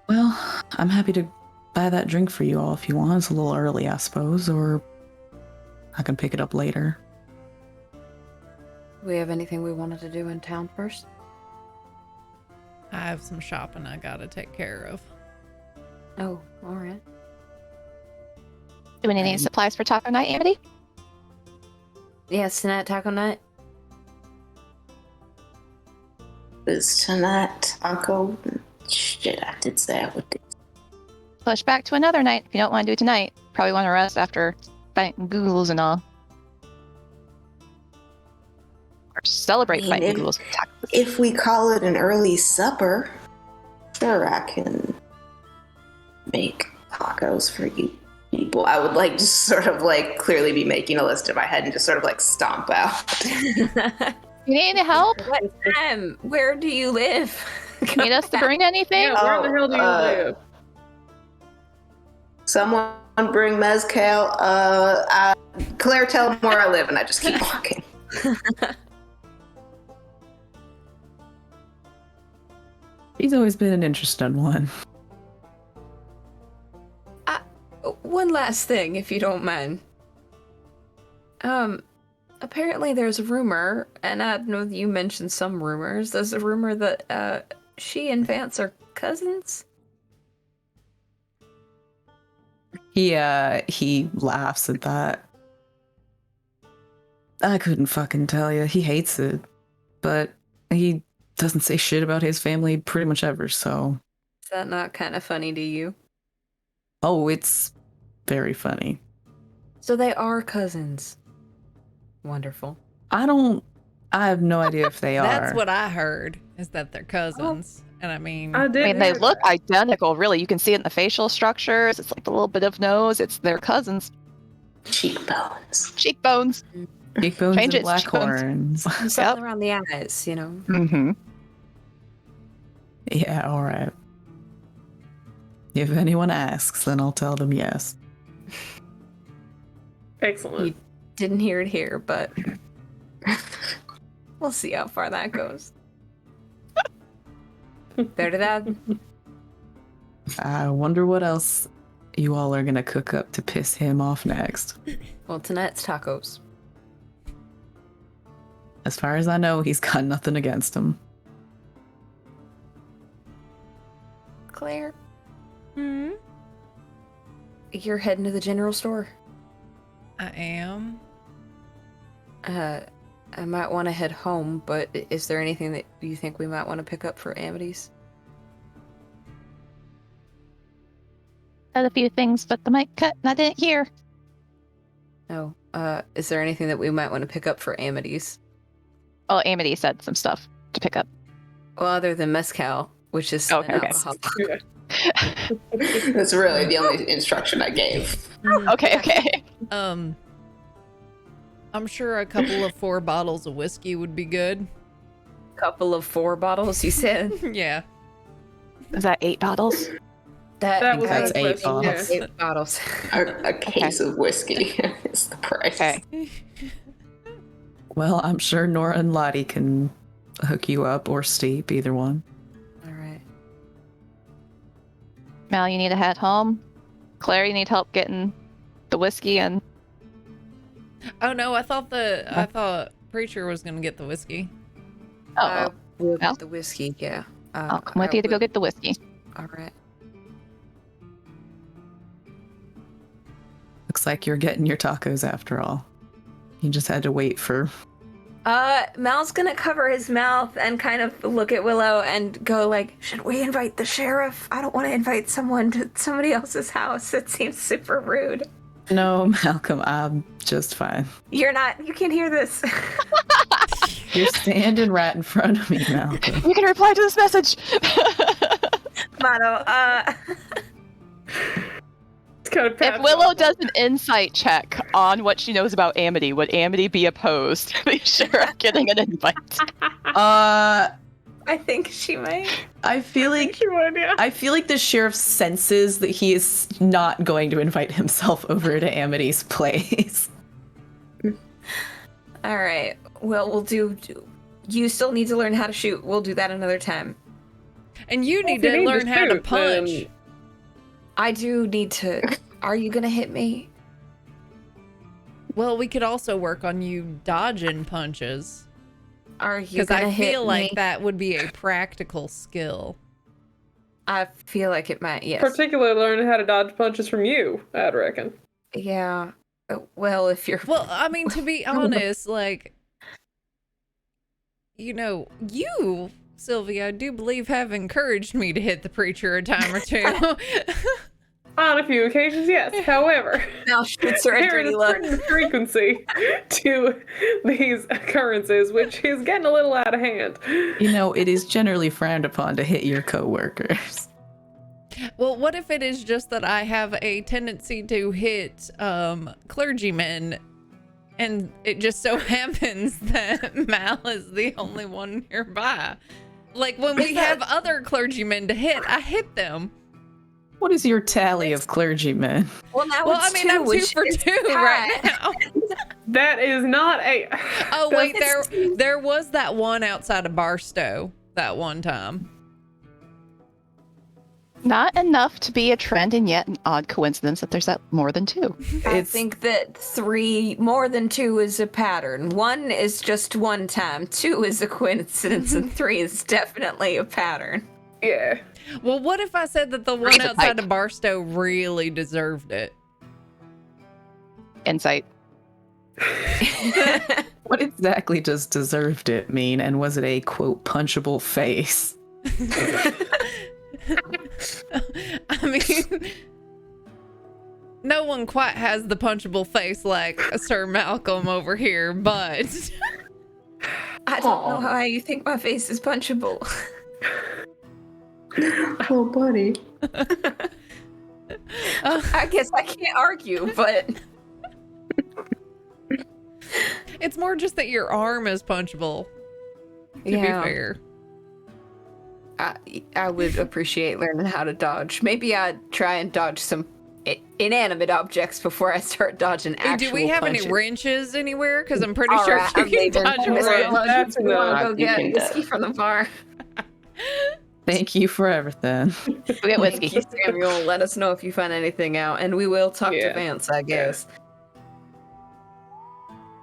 Well, I'm happy to buy that drink for you all if you want. It's a little early, I suppose, or I can pick it up later. We have anything we wanted to do in town first? I have some shopping I gotta take care of. Oh, alright. Do we need any supplies for taco night, Amity? Yeah, it's tonight taco night. Is tonight taco? Shit, I did say I would do. Push back to another night if you don't want to do it tonight. Probably want to rest after fighting ghouls and all. Or celebrate fighting ghouls. If we call it an early supper, sure, I can make tacos for you people. I would like just sort of like clearly be making a list in my head and just sort of like stomp out. You need any help? What time? Where do you live? Need us to bring anything? Yeah, where the hell do you live? Someone bring mezcal. Claire, tell them where I live, and I just keep walking. He's always been an interesting one. One last thing, if you don't mind. Apparently there's a rumor, and I know that you mentioned some rumors. There's a rumor that, she and Vance are cousins? He laughs at that. I couldn't fucking tell you. He hates it. But he doesn't say shit about his family pretty much ever, so... Is that not kind of funny to you? Oh, it's very funny. So they are cousins. Wonderful. I have no idea if they are. That's what I heard, is that they're cousins. And I mean... They look identical, really. You can see it in the facial structures. It's like a little bit of nose. It's their cousins. Cheekbones. Cheekbones. Cheekbones Change and it, black cheekbones. horns. Something around the eyes, you know? Mm-hmm. Yeah, alright. If anyone asks, then I'll tell them yes. Excellent. You didn't hear it here, but we'll see how far that goes. There to that. I wonder what else you all are gonna cook up to piss him off next. Well, tonight's tacos. As far as I know, he's got nothing against him. Claire? Hmm? You're heading to the general store. I am. I might want to head home, but is there anything that you think we might want to pick up for Amity's? Said a few things, but the mic cut and I didn't hear. No. Is there anything that we might want to pick up for Amity's? Oh, Amity said some stuff to pick up. Well, other than mezcal, which is Okay, an okay. alcohol. That's really the only instruction I gave. Okay. I'm sure a couple of 4 bottles of whiskey would be good. Couple of 4 bottles, you said? Yeah. Is that 8 bottles? That was That's the 8 question, bottles. yeah. 8 bottles. A case of whiskey is the price. Okay. Well, I'm sure Nora and Lottie can hook you up, or Steep, either one. All right. Mal, you need to head home. Claire, you need help getting the whiskey and... Oh no, I thought Preacher was gonna get the whiskey. I will Well. get the whiskey, yeah. I'll come with you to go get the whiskey. All right. Looks like you're getting your tacos after all. You just had to wait for... Mal's gonna cover his mouth and kind of look at Willow and go like, should we invite the sheriff? I don't want to invite someone to somebody else's house. It seems super rude. No, Malcolm, I'm just fine. You can't hear this. You're standing right in front of me, Malcolm. You can reply to this message! Mono, It's kind of If Willow does an insight check on what she knows about Amity, would Amity be opposed to the sheriff getting an invite? I think she might. I feel like She would, yeah. I feel like the sheriff senses that he is not going to invite himself over to Amity's place. All right. Well, we'll do. You still need to learn how to shoot. We'll do that another time. And you need if you to need to learn how to shoot, punch. then- I do need to. Are you gonna hit me? Well, we could also work on you dodging punches. Are you Because gonna I hit feel like me? that would be a practical skill. I feel like it might. Yes. Particularly learning how to dodge punches from you, I'd reckon. Yeah. Well, if you're. Well, I mean, to be honest, like, you, Sylvia, I do believe have encouraged me to hit the preacher a time or two. On a few occasions, yes. However, Now shoots her a there is dirty a look. certain frequency to these occurrences, which is getting a little out of hand. You know, it is generally frowned upon to hit your coworkers. Well, what if it is just that I have a tendency to hit clergymen, and it just so happens that Mal is the only one nearby? Like, when we have other clergymen to hit, I hit them. What is your tally of clergymen? Well, now Well, it's I mean, two, I'm 2 which for is 2 tied. right now. That is not a. Oh, wait, That's- there was that one outside of Barstow that one time. Not enough to be a trend, and yet an odd coincidence that there's that more than 2. I think that 3 more than 2 is a pattern. 1 is just one time. 2 is a coincidence, and 3 is definitely a pattern. Yeah. Well, what if I said that the one Read the outside pipe. of Barstow really deserved it? Insight. What exactly does deserved it mean, and was it a, quote, punchable face? I mean, no one quite has the punchable face like Sir Malcolm over here, but I don't know how you think my face is punchable. Oh, buddy. I guess I can't argue, but it's more just that your arm is punchable, to be fair. I would appreciate learning how to dodge. Maybe I'd try and dodge some inanimate objects before I start dodging actual Do we have punches. any wrenches anywhere? Because I'm pretty All sure right, you I'm can leaving. dodge a Miss Right, wrench. Willow, that's you want to enough. go You get can whiskey from the bar? Thank you for everything. We get Thank whiskey. you, Samuel. Let us know if you find anything out, and we will talk to Yeah. Vance, I guess.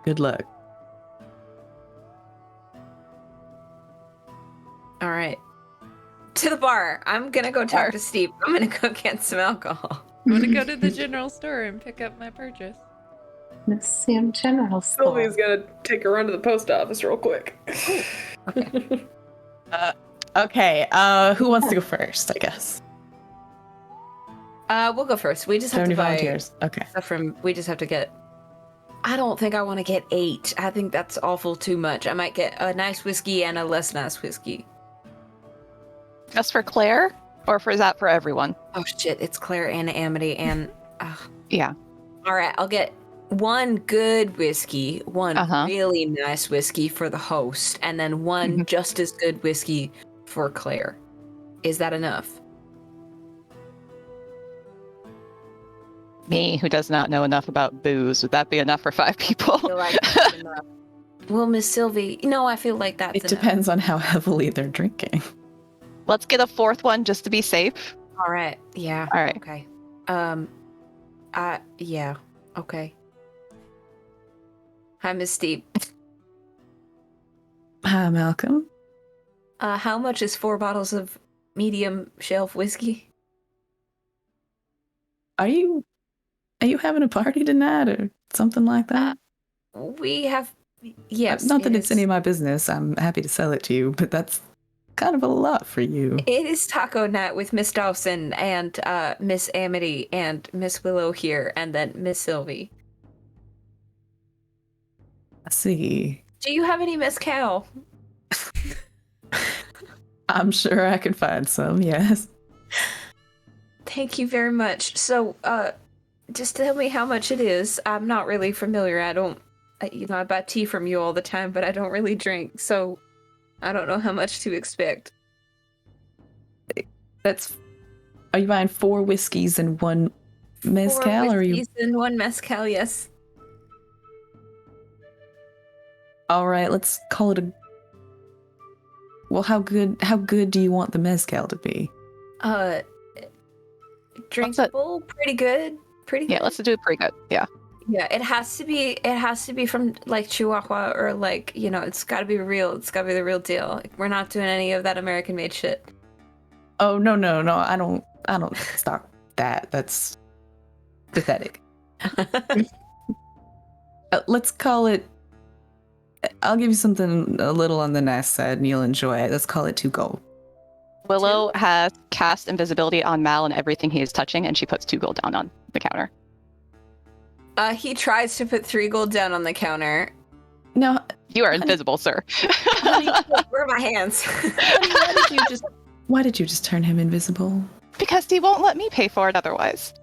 Good luck. All right. to the bar. I'm gonna go talk Bar. to Steve. I'm gonna go get some alcohol. I'm gonna go to the general store and pick up my purchase. Museum General Store. Sylvie's gonna take a run to the post office real quick. Okay. Okay, who wants to go first, I guess? We'll go first. We just have to buy volunteers. Okay. stuff from. We just have to get. I don't think I want to get 8. I think that's awful too much. I might get a nice whiskey and a less nice whiskey. Just for Claire, or is that for everyone? Oh shit! It's Claire and Amity and. Yeah. All right, I'll get 1 good whiskey, 1 really nice whiskey for the host, and then 1 just as good whiskey for Claire. Is that enough? Me, who does not know enough about booze, would that be enough for 5 people? I feel like that's enough. Well, Miss Sylvie, no, I feel like that's It enough. depends on how heavily they're drinking. Let's get a 4th one just to be safe. All right. Yeah. All right. Okay. Yeah. Okay. Hi, Miss Steve. Hi, Malcolm. How much is 4 bottles of medium shelf whiskey? Are you having a party tonight or something like that? We have. Yes. Not that it it's is. any of my business. I'm happy to sell it to you, but that's kind of a lot for you. It is taco night with Miss Dawson and Miss Amity and Miss Willow here, and then Miss Sylvie. I see. Do you have any mezcal? I'm sure I can find some, yes. Thank you very much. So, just tell me how much it is. I'm not really familiar. I don't, I buy tea from you all the time, but I don't really drink, so I don't know how much to expect. Are you buying 4 whiskeys and 1 mezcal, 4 or are you? whiskeys and 1 mezcal, yes. All right, let's call it a. Well, how good do you want the mezcal to be? Drinkable, pretty good. Pretty good. Yeah, let's do it pretty good. Yeah. Yeah, it has to be from like Chihuahua or like, it's got to be real. It's got to be the real deal. We're not doing any of that American made shit. Oh, no, I don't stock that. That's pathetic. Let's call it. I'll give you something a little on the nice side and you'll enjoy it. Let's call it 2 gold. Willow has cast invisibility on Mal and everything he is touching, and she puts 2 gold down on the counter. He tries to put 3 gold down on the counter. No, You are invisible, sir. Where are my hands? why did you just turn him invisible? Because he won't let me pay for it otherwise.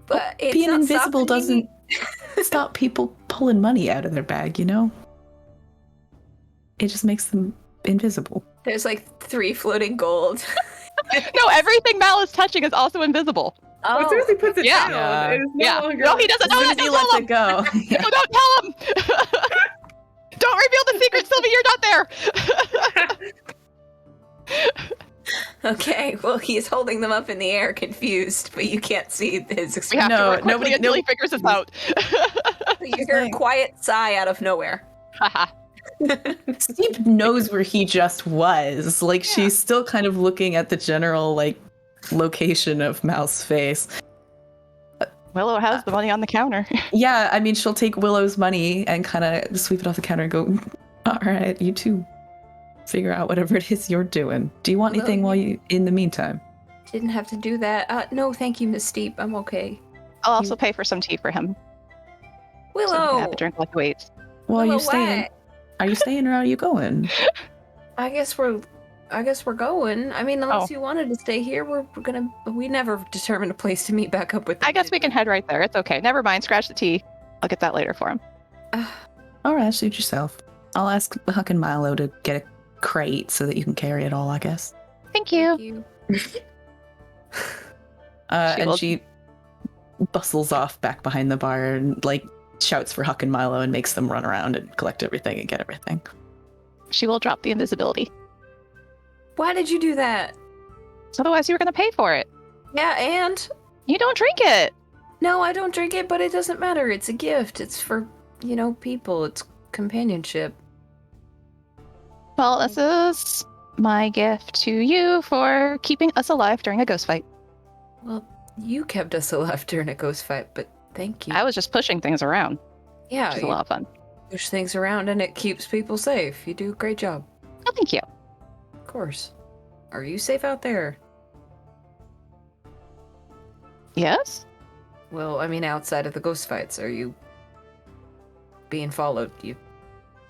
But it's Being not invisible stopping me. doesn't stop people pulling money out of their bag, you know? It just makes them invisible. There's like 3 floating gold. No, everything Mal is touching is also invisible. As soon as he puts it Yeah. down, it is no Yeah. longer. No, he doesn't know As that. soon as he Don't lets tell him. it go. No, don't tell him. Don't reveal the secret, Sylvie. You're not there. Okay, well, he's holding them up in the air, confused, but you can't see his We expression. have No, to work quickly nobody- until he figures this out. You hear a like- quiet sigh out of nowhere. Haha. Steve knows where he just was. Like, she's still kind of looking at the general, like, location of Mal's face. Willow has the money on the counter. Yeah, I mean, she'll take Willow's money and kind of sweep it off the counter and go, all right, you two figure out whatever it is you're doing. Do you want Willow, anything while you, in the meantime? Didn't have to do that. No, thank you, Miss Steep. I'm okay. I'll also pay for some tea for him. So he can Willow! have a drink while he waits. Well, Willow, you're staying. what? Are you staying or are you going? I guess we're going. I mean, unless you wanted to stay here, we never determined a place to meet back up with. I guess we can head right there. It's okay. Never mind. Scratch the tea. I'll get that later for him. All right, suit yourself. I'll ask Huck and Milo to get a crate so that you can carry it all, I guess. Thank you. Thank you. And she bustles off back behind the bar and, like, shouts for Huck and Milo and makes them run around and collect everything and get everything. She will drop the invisibility. Why did you do that? Otherwise, you were going to pay for it. Yeah, and You don't drink it. no, I don't drink it, but it doesn't matter. It's a gift. It's for, people. It's companionship. Well, this is my gift to you for keeping us alive during a ghost fight. Well, you kept us alive during a ghost fight, but thank you. I was just pushing things around, Yeah, which is a you lot of fun. push things around and it keeps people safe. You do a great job. Oh, thank you. Of course. Are you safe out there? Yes? Well, I mean, outside of the ghost fights, are you being followed? You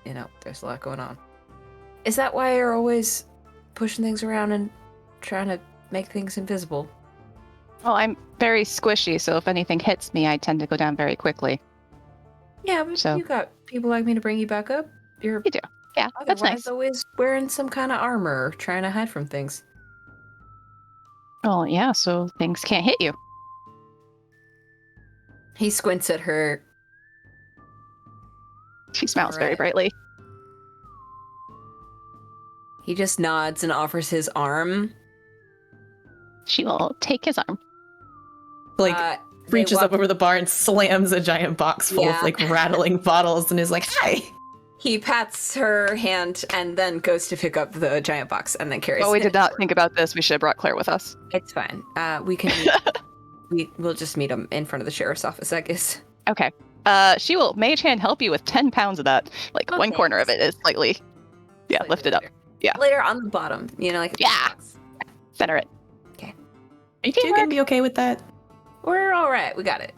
know, there's a lot going on. Is that why you're always pushing things around and trying to make things invisible? Well, I'm very squishy, so if anything hits me, I tend to go down very quickly. Yeah, but So- you got people like me to bring you back up. You're You do. Yeah, that's otherwise nice. always wearing some kind of armor or trying to hide from things. Oh, yeah, so things can't hit you. He squints at her. She smiles very Alright. brightly. He just nods and offers his arm. She will take his arm. Like, They reaches walk- up over the bar and slams a giant box full Yeah. of, like, rattling bottles and is like, hi! He pats her hand and then goes to pick up the giant box and then carries Oh, we it did not forward. think about this. We should have brought Claire with us. It's fine. We can we'll just meet him in front of the sheriff's office, I guess. Okay. She will mage hand help you with 10 pounds of that. Like, Oh, one corner of thanks. it is slightly, yeah, lift it up. Later. Yeah. Later on the bottom, you know, like Yeah. Center it. Okay. You You can gonna be okay with that? We're all right. We got it.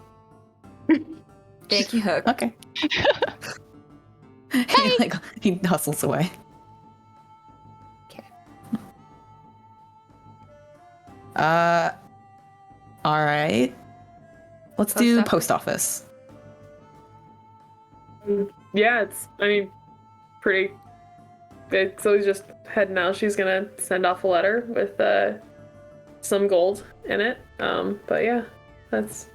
Thank you, Hook. Okay. He hustles away. Okay. All right. Let's Post do office. post office. Yeah, it's, I mean, pretty. So he's just heading out. She's gonna send off a letter with some gold in it. But yeah, that's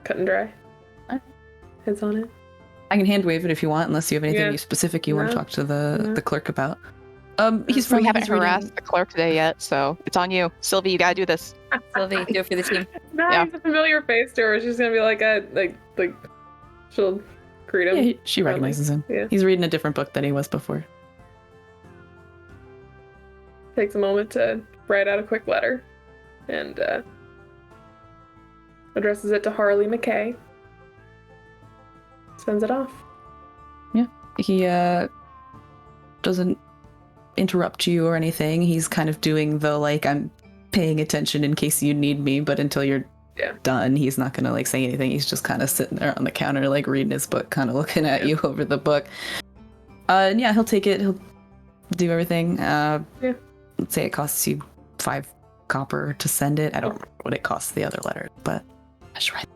cut and dry. Alright. Heads on it. I can hand wave it if you want, unless you have anything Yeah. specific you want to No. talk to the No. clerk about. He's We haven't he's reading- harassed the clerk today yet, so it's on you. Sylvie, you gotta do this. Sylvie, do it for the team. Nah, Yeah. he's a familiar face to her. She's gonna be like she'll greet him. Yeah, she recognizes him. Yeah. He's reading a different book than he was before. Takes a moment to write out a quick letter and addresses it to Harley McKay. Sends it off. He doesn't interrupt you or anything. He's kind of doing the, like, I'm paying attention in case you need me, but until you're Yeah. done, he's not gonna, like, say anything. He's just kind of sitting there on the counter, like, reading his book, kind of looking at you over the book. And yeah, he'll take it. He'll do everything. Let's say it costs you 5 copper to send it. I don't remember what it costs the other letter, but that's right.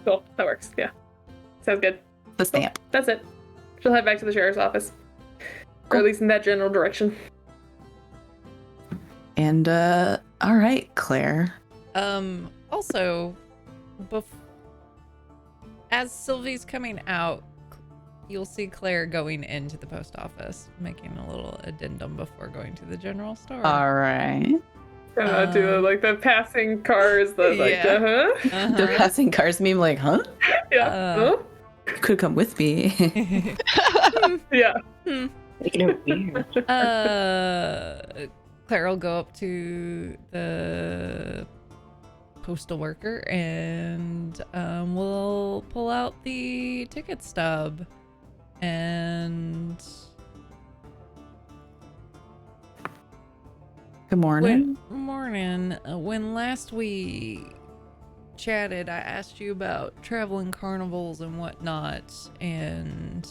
Cool. That works. Yeah. Sounds good. The stamp. That's it. She'll head back to the sheriff's office. Or at least in that general direction. And all right, Claire. Also, as Sylvie's coming out, you'll see Claire going into the post office, making a little addendum before going to the general store. All right. Do like the passing cars, the like, Yeah. uh-huh. The passing cars meme, like, huh? Yeah. Uh, You could come with me. Yeah. Making it weird. Claire will go up to the postal worker and we'll pull out the ticket stub and Good morning. when last we chatted, I asked you about traveling carnivals and whatnot, and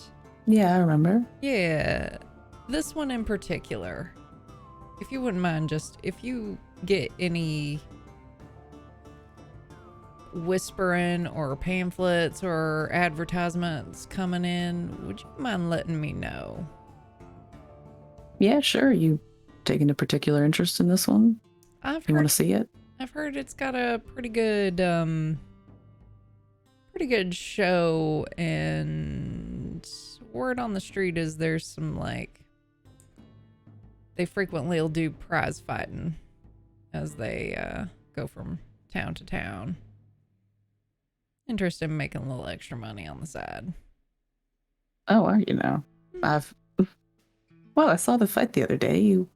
Yeah, I remember. yeah, this one in particular, if you wouldn't mind, just if you get any whispering or pamphlets or advertisements coming in, would you mind letting me know? Yeah, sure. You taking a particular interest in this one? I've You want heard, to see it? I've heard it's got a pretty good show, and word on the street is there's some, like, they frequently will do prize fighting as they go from town to town. Interested in making a little extra money on the side. Oh, are you now? Well, I saw the fight the other day. You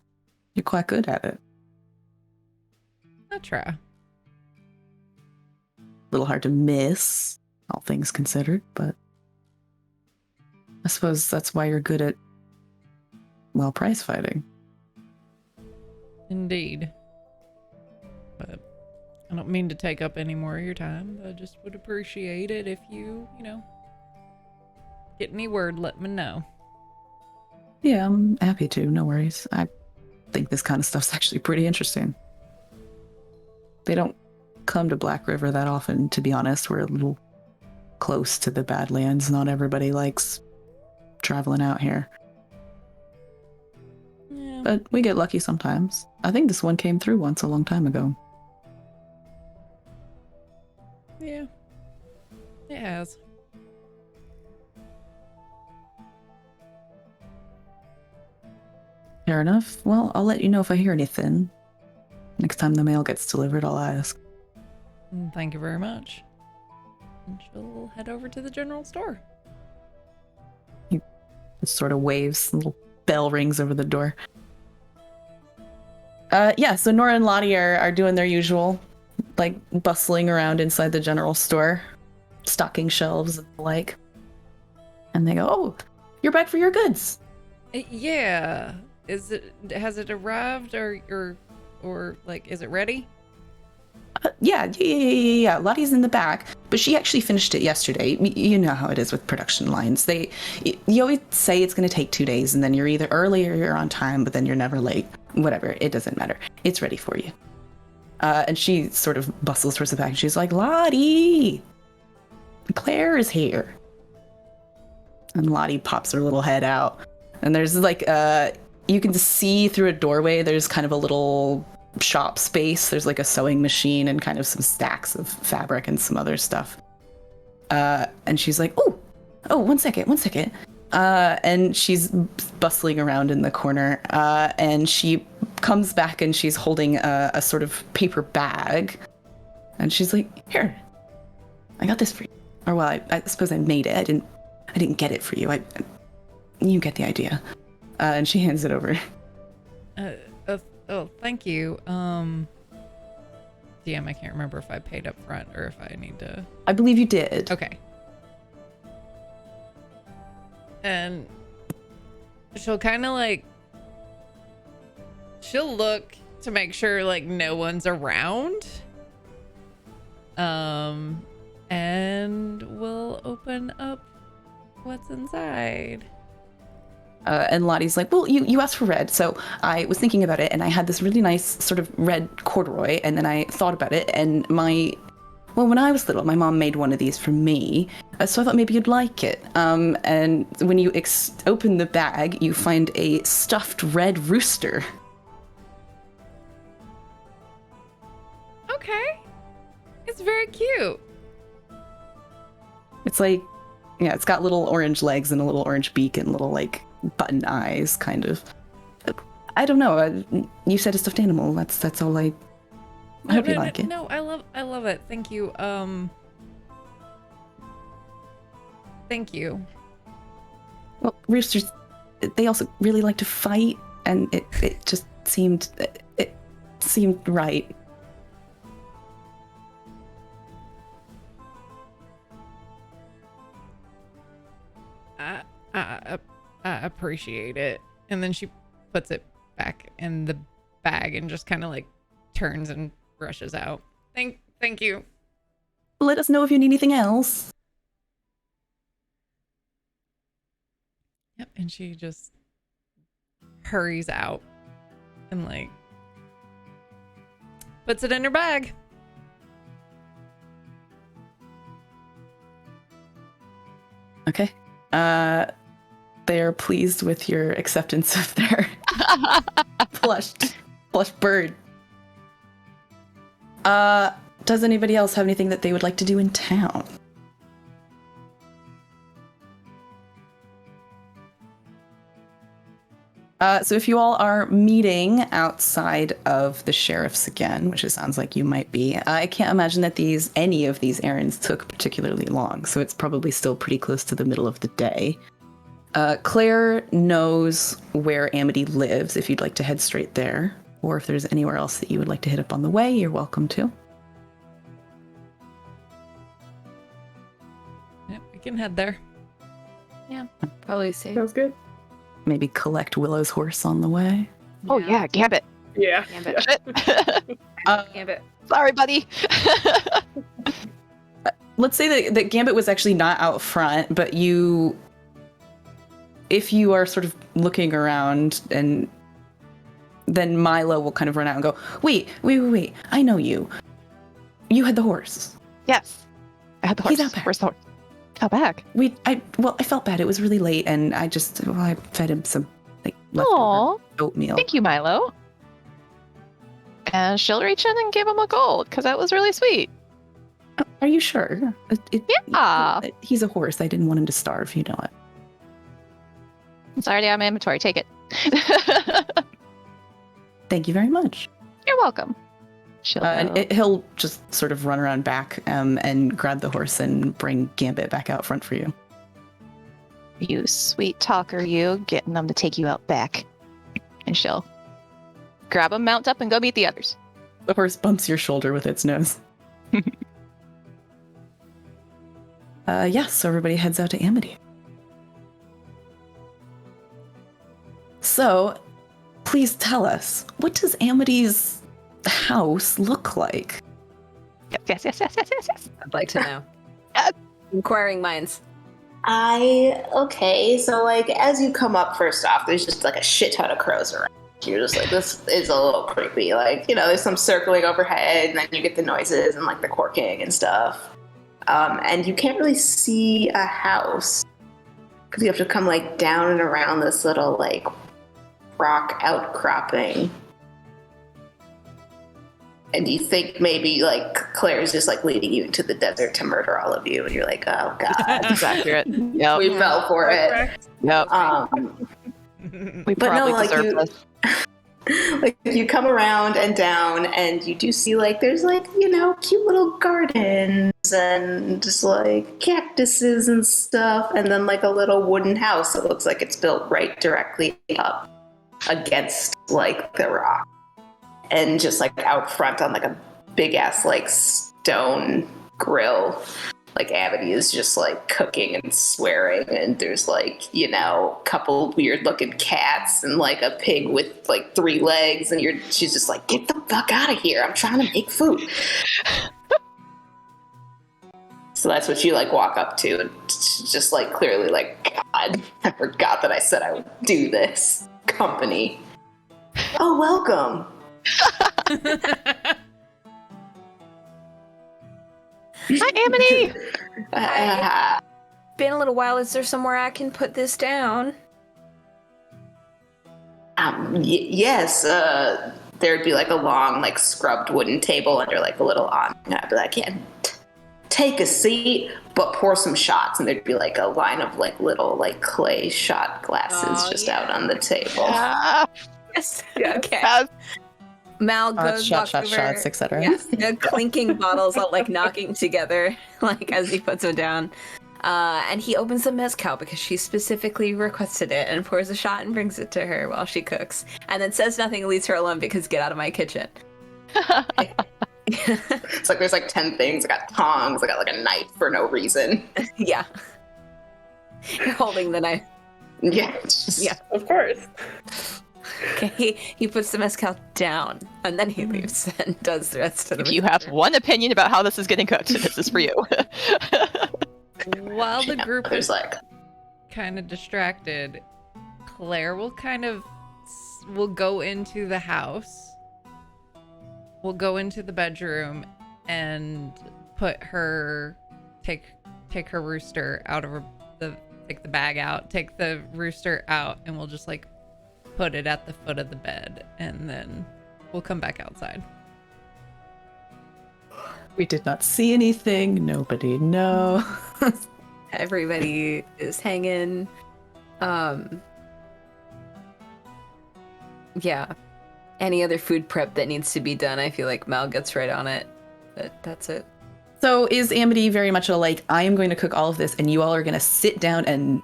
You're quite good at it. I'll try. A little hard to miss, all things considered, but I suppose that's why you're good at, well, prize fighting. Indeed. But I don't mean to take up any more of your time. I just would appreciate it if you get any word, let me know. Yeah, I'm happy to. No worries. I think this kind of stuff's actually pretty interesting. They don't come to Blackriver that often, to be honest. We're a little close to the Badlands. Not everybody likes traveling out here. Yeah. But we get lucky sometimes. I think this one came through once a long time ago. Yeah. It has. Fair enough. Well, I'll let you know if I hear anything. Next time the mail gets delivered, I'll ask. Thank you very much. And she'll head over to the general store. It sort of waves, a little bell rings over the door. Yeah, so Nora and Lottie are doing their usual, like bustling around inside the general store, stocking shelves and the like. And they go, "Oh, you're back for your goods." Yeah. Has it arrived or like, is it ready? Yeah. Lottie's in the back, but she actually finished it yesterday. You know how it is with production lines. You always say it's going to take 2 days, and then you're either early or you're on time, but then you're never late. Whatever, it doesn't matter. It's ready for you. And she sort of bustles towards the back, and she's like, "Lottie, Claire is here." And Lottie pops her little head out, and there's like you can see through a doorway. There's kind of a little shop space. There's like a sewing machine and kind of some stacks of fabric and some other stuff. And she's like, oh, one second. And she's bustling around in the corner. And she comes back and she's holding a sort of paper bag. And she's like, "Here, I got this for you." Or well, I suppose I made it. I didn't get it for you. You get the idea. And she hands it over. Oh, thank you. DM, I can't remember if I paid up front or if I need to. I believe you did. Okay. And she'll kind of like, she'll look to make sure like no one's around. And we'll open up what's inside. And Lottie's like, "Well, you asked for red, so I was thinking about it, and I had this really nice sort of red corduroy, and then I thought about it, and when I was little, my mom made one of these for me, so I thought maybe you'd like it." And when you open the bag, you find a stuffed red rooster. Okay. It's very cute. It's like, yeah, it's got little orange legs and a little orange beak and little like button eyes, kind of. I don't know. You said a stuffed animal. That's all I hope you like it. No, I love it. Thank you. Thank you. Well, roosters, they also really like to fight, and it just seemed right. I appreciate it. And then she puts it back in the bag and just kind of like turns and rushes out. Thank you. Let us know if you need anything else. Yep. And she just hurries out and like puts it in her bag. Okay. They are pleased with your acceptance of their plush bird. Does anybody else have anything that they would like to do in town? So if you all are meeting outside of the sheriff's again, which it sounds like you might be, I can't imagine that any of these errands took particularly long, so it's probably still pretty close to the middle of the day. Claire knows where Amity lives if you'd like to head straight there, or if there's anywhere else that you would like to hit up on the way, you're welcome to. Yep, we can head there. Probably safe. Sounds good. Maybe collect Willow's horse on the way. Oh yeah, Gambit. Yeah. Gambit. Gambit. Sorry, buddy. Let's say that Gambit was actually not out front, but if you are sort of looking around, and then Milo will kind of run out and go, wait, I know you. You had the horse. Yes. I had the horse. He's out back. Where's the horse? Out back. I felt bad. It was really late, and I fed him some leftover Aw. oatmeal. Thank you, Milo. And she'll reach in and give him a gold, because that was really sweet. Are you sure? Yeah. He's a horse. I didn't want him to starve, you know it. It's already on my inventory. Take it. Thank you very much. You're welcome. She'll He'll just sort of run around back and grab the horse and bring Gambit back out front for you. You sweet talker, you, getting them to take you out back. And she'll grab him, mount up, and go meet the others. The horse bumps your shoulder with its nose. So everybody heads out to Amity. So, please tell us, what does Amity's house look like? Yes. I'd like to know. Inquiring minds. Okay, so like as you come up, first off, there's just like a shit ton of crows around. You're just like, this is a little creepy. Like, there's some circling overhead, and then you get the noises and like the corking and stuff. And you can't really see a house because you have to come like down and around this little like rock outcropping. And you think maybe like Claire's just like leading you into the desert to murder all of you, and you're like, oh god, That's accurate. Yep. we fell for it. Yep. We But probably no, like deserve you, this. like you come around and down, and you do see like there's like cute little gardens and just like cactuses and stuff, and then like a little wooden house that looks like it's built right directly up against like the rock, and just like out front on like a big ass like stone grill. Like Amity is just like cooking and swearing, and there's like, a couple weird looking cats and like a pig with like 3 legs, and she's just like, get the fuck out of here, I'm trying to make food. So that's what you like walk up to, and just like clearly like, God, I forgot that I said I would do this. Company. Oh, welcome. Hi, Amity. Been a little while. Is there somewhere I can put this down? Yes. There'd be like a long, like scrubbed wooden table under like a little awning. I'd be like, yeah, take a seat, but pour some shots. And there'd be like a line of like little like clay shot glasses out on the table. Yes. Yes. Okay. Yes. Mal goes shots, over, etc. Yes, the clinking bottles all like knocking together, like as he puts them down. And he opens the mezcal because she specifically requested it, and pours a shot and brings it to her while she cooks, and then says nothing and leaves her alone because get out of my kitchen. It's like there's like 10 things. I got tongs. I got like a knife for no reason. Yeah. You're holding the knife. Yeah. Yeah. Of course. Okay, he puts the mezcal down, and then he leaves and does the rest of the If you have one opinion about how this is getting cooked, this is for you. While the group There's is like, kind of distracted, Claire will will go into the house. Will go into the bedroom and take her rooster out of take the bag out, take the rooster out, and we'll just like put it at the foot of the bed, and then we'll come back outside. We did not see anything. Nobody knows. Everybody is hanging. Yeah. Any other food prep that needs to be done, I feel like Mal gets right on it. But that's it. So is Amity very much a like, I am going to cook all of this, and you all are going to sit down and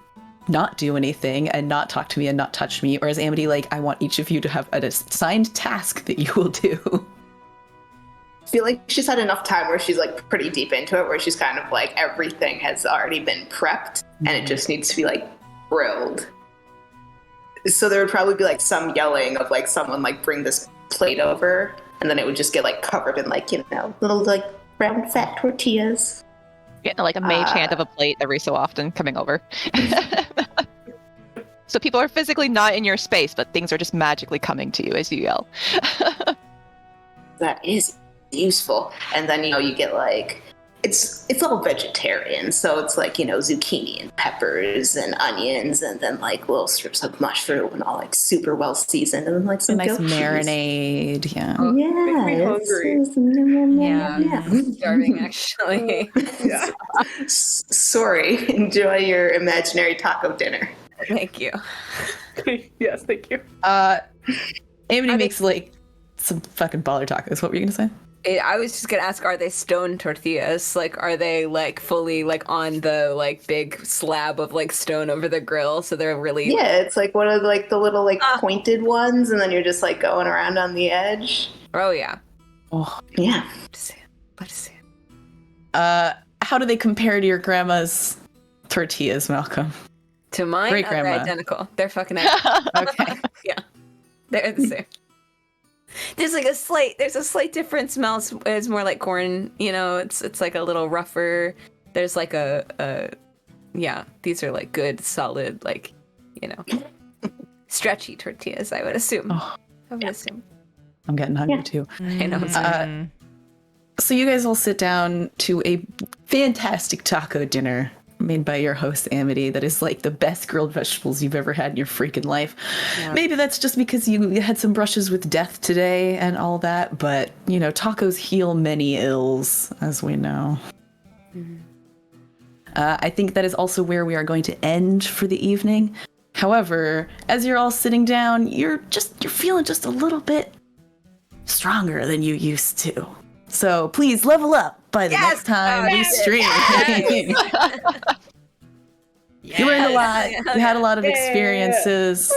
not do anything and not talk to me and not touch me? Or is Amity like, I want each of you to have an assigned task that you will do? I feel like she's had enough time where she's like pretty deep into it, where she's kind of like everything has already been prepped and it just needs to be like grilled. So there would probably be like some yelling of like someone like bring this plate over, and then it would just get like covered in like, you know, little like round fat tortillas. Getting like a mage hand of a plate every so often coming over. So people are physically not in your space, but things are just magically coming to you as you yell. That is useful. And then, you know, you get like, it's all vegetarian, so it's like, you know, zucchini and peppers and onions, and then like little strips of mushroom and all like super well seasoned, and then like some A nice goat cheese. marinade, yeah. Yeah, Makes me hungry. I'm starving actually. Yeah. Sorry, enjoy your imaginary taco dinner. Thank you. Yes, thank you. Amity makes like some fucking baller tacos. What were you gonna say? I was just gonna ask, are they stone tortillas? Like, are they like fully like on the like big slab of like stone over the grill? So they're really Yeah, it's like one of like the little like pointed ones, and then you're just like going around on the edge. Oh yeah. Oh, Yeah. Let us see. how do they compare to your grandma's tortillas, Malcolm? To mine, Great they're grandma. identical. They're fucking identical. Okay. Yeah, they're the same. There's a slight difference. Smells is more like corn. You know, it's like a little rougher. There's like yeah. These are like good, solid, like, you know, stretchy tortillas. I would assume. Oh. I would assume. I'm getting hungry too. I know. So you guys all sit down to a fantastic taco dinner made by your host Amity that is like the best grilled vegetables you've ever had in your freaking life. Yeah. Maybe that's just because you had some brushes with death today and all that, but you know, tacos heal many ills, as we know. Mm-hmm. I think that is also where we are going to end for the evening. However, as you're all sitting down, you're feeling just a little bit stronger than you used to. So please level up by the next time we stream. You learned a lot. You had a lot of experiences.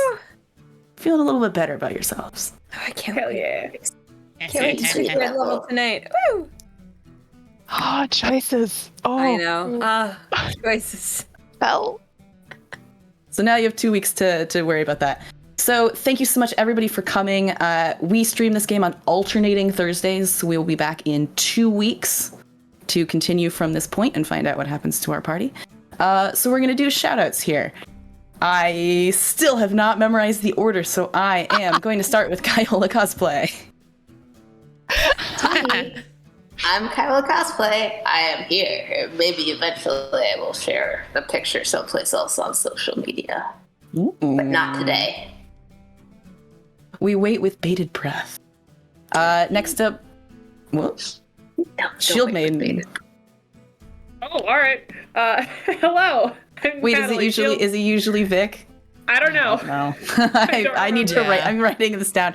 Feeling a little bit better about yourselves. Oh, I can't Hell wait. yeah. Can't wait to see that level tonight. Woo! Oh, choices. Oh, I know. Choices. Bell. So now you have 2 weeks to worry about that. So thank you so much, everybody, for coming. We stream this game on alternating Thursdays, so we will be back in 2 weeks to continue from this point and find out what happens to our party. So we're going to do shout-outs here. I still have not memorized the order, so I am going to start with Kyola Cosplay. Hi, I'm Kyla Cosplay. I am here. Maybe eventually I will share the picture someplace else on social media, but not today. We wait with bated breath. Next up, whoops. Don't Shield wait for Maiden. me. Oh, all right. Hello. I'm Wait, Natalie. is it usually Vic? I don't know. No. don't I need to remember. write. I'm writing this down.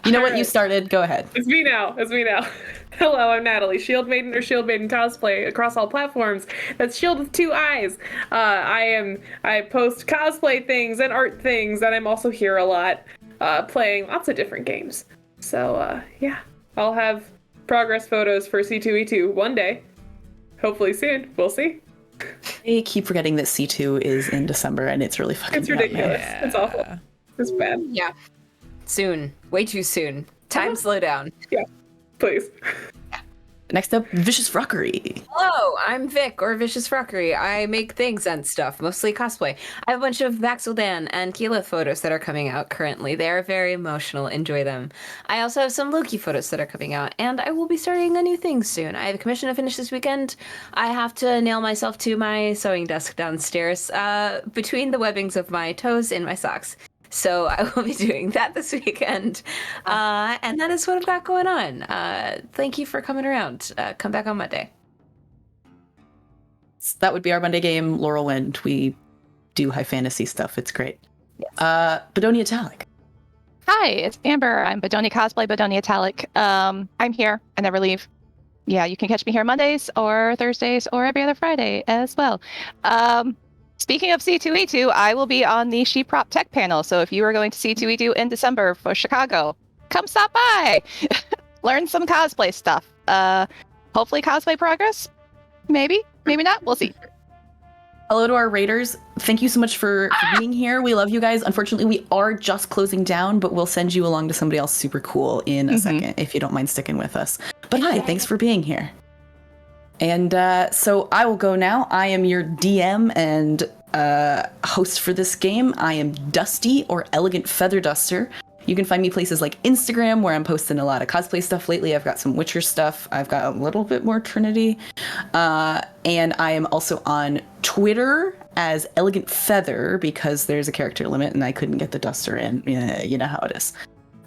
You know what? You Alright. started. Go ahead. It's me now. Hello, I'm Natalie. Shield Maiden or Shield Maiden cosplay across all platforms. That's Shield with 2 eyes. I post cosplay things and art things, and I'm also here a lot, playing lots of different games. So yeah, I'll have progress photos for C2E2 one day. Hopefully soon. We'll see. I keep forgetting that C2 is in December, and it's really fucking. It's ridiculous. Yeah. It's awful. It's bad. Yeah. Soon. Way too soon. Time slow down. Yeah. Please. Next up, Vicious Frockery. Hello, I'm Vic, or Vicious Frockery. I make things and stuff, mostly cosplay. I have a bunch of Vaxeldan and Keyleth photos that are coming out currently. They are very emotional. Enjoy them. I also have some Loki photos that are coming out, and I will be starting a new thing soon. I have a commission to finish this weekend. I have to nail myself to my sewing desk downstairs, between the webbings of my toes in my socks. So I will be doing that this weekend. And that is what I've got going on. Thank you for coming around. Come back on Monday. So that would be our Monday game, Laurelwind. We do high fantasy stuff. It's great. Yes. Bedonia Italic. Hi, it's Amber. I'm Bedoni Cosplay, Bedoni Italic. I'm here. I never leave. Yeah, you can catch me here Mondays or Thursdays or every other Friday as well. Speaking of C2E2, I will be on the She Prop Tech panel. So if you are going to C2E2 in December for Chicago, come stop by. Learn some cosplay stuff. Hopefully cosplay progress. Maybe, maybe not. We'll see. Hello to our raiders. Thank you so much for being here. We love you guys. Unfortunately, we are just closing down, but we'll send you along to somebody else super cool in a second if you don't mind sticking with us. But hi, thanks for being here. And so I will go now. I am your DM and host for this game. I am Dusty, or Elegant Feather Duster. You can find me places like Instagram, where I'm posting a lot of cosplay stuff lately. I've got some Witcher stuff. I've got a little bit more Trinity. And I am also on Twitter as Elegant Feather, because there's a character limit and I couldn't get the Duster in. You know how it is.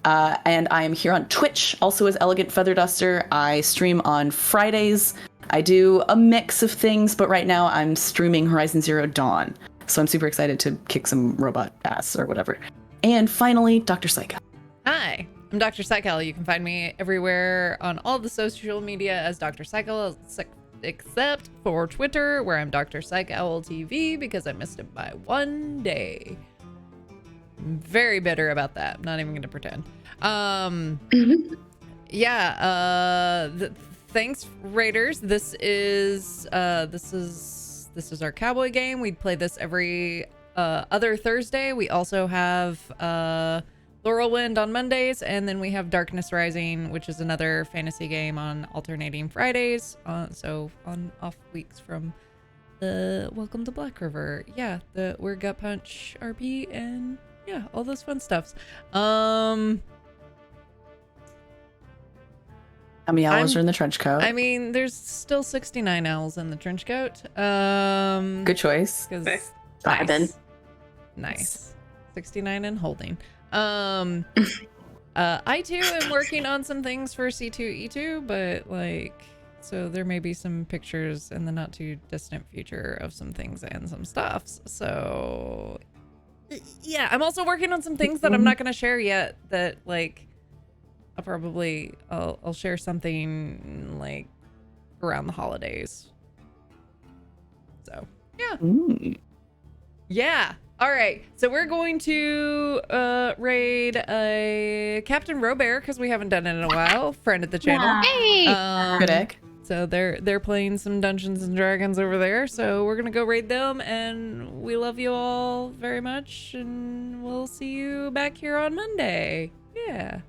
And I am here on Twitch, also as Elegant Feather Duster. I stream on Fridays. I do a mix of things, but right now I'm streaming Horizon Zero Dawn. So I'm super excited to kick some robot ass or whatever. And finally, Dr. Psycho. Hi, I'm Dr. Psycho. You can find me everywhere on all the social media as Dr. Psycho, except for Twitter, where I'm Dr. Psycho TV, because I missed it by 1 day. I'm very bitter about that. I'm not even going to pretend. Thanks, Raiders. This is our cowboy game. We play this every other Thursday. We also have Laurelwind on Mondays, and then we have Darkness Rising, which is another fantasy game on alternating Fridays. So on off weeks from the Welcome to Blackriver. Yeah, we're Gut Punch RP, and yeah, all those fun stuffs. How many owls are in the trench coat? I mean, there's still 69 owls in the trench coat. Good choice. Nice. 69 and holding. I too am working on some things for C2E2, but like, so there may be some pictures in the not too distant future of some things and some stuffs. So yeah, I'm also working on some things that I'm not going to share yet, that like I'll share something like around the holidays. So yeah. Yeah. All right. So we're going to raid Captain Robert, because we haven't done it in a while. Friend of the channel. Hey. Good egg. So they're playing some Dungeons and Dragons over there. So we're gonna go raid them, and we love you all very much, and we'll see you back here on Monday. Yeah.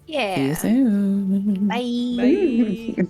Yeah. See you soon. Bye. Bye.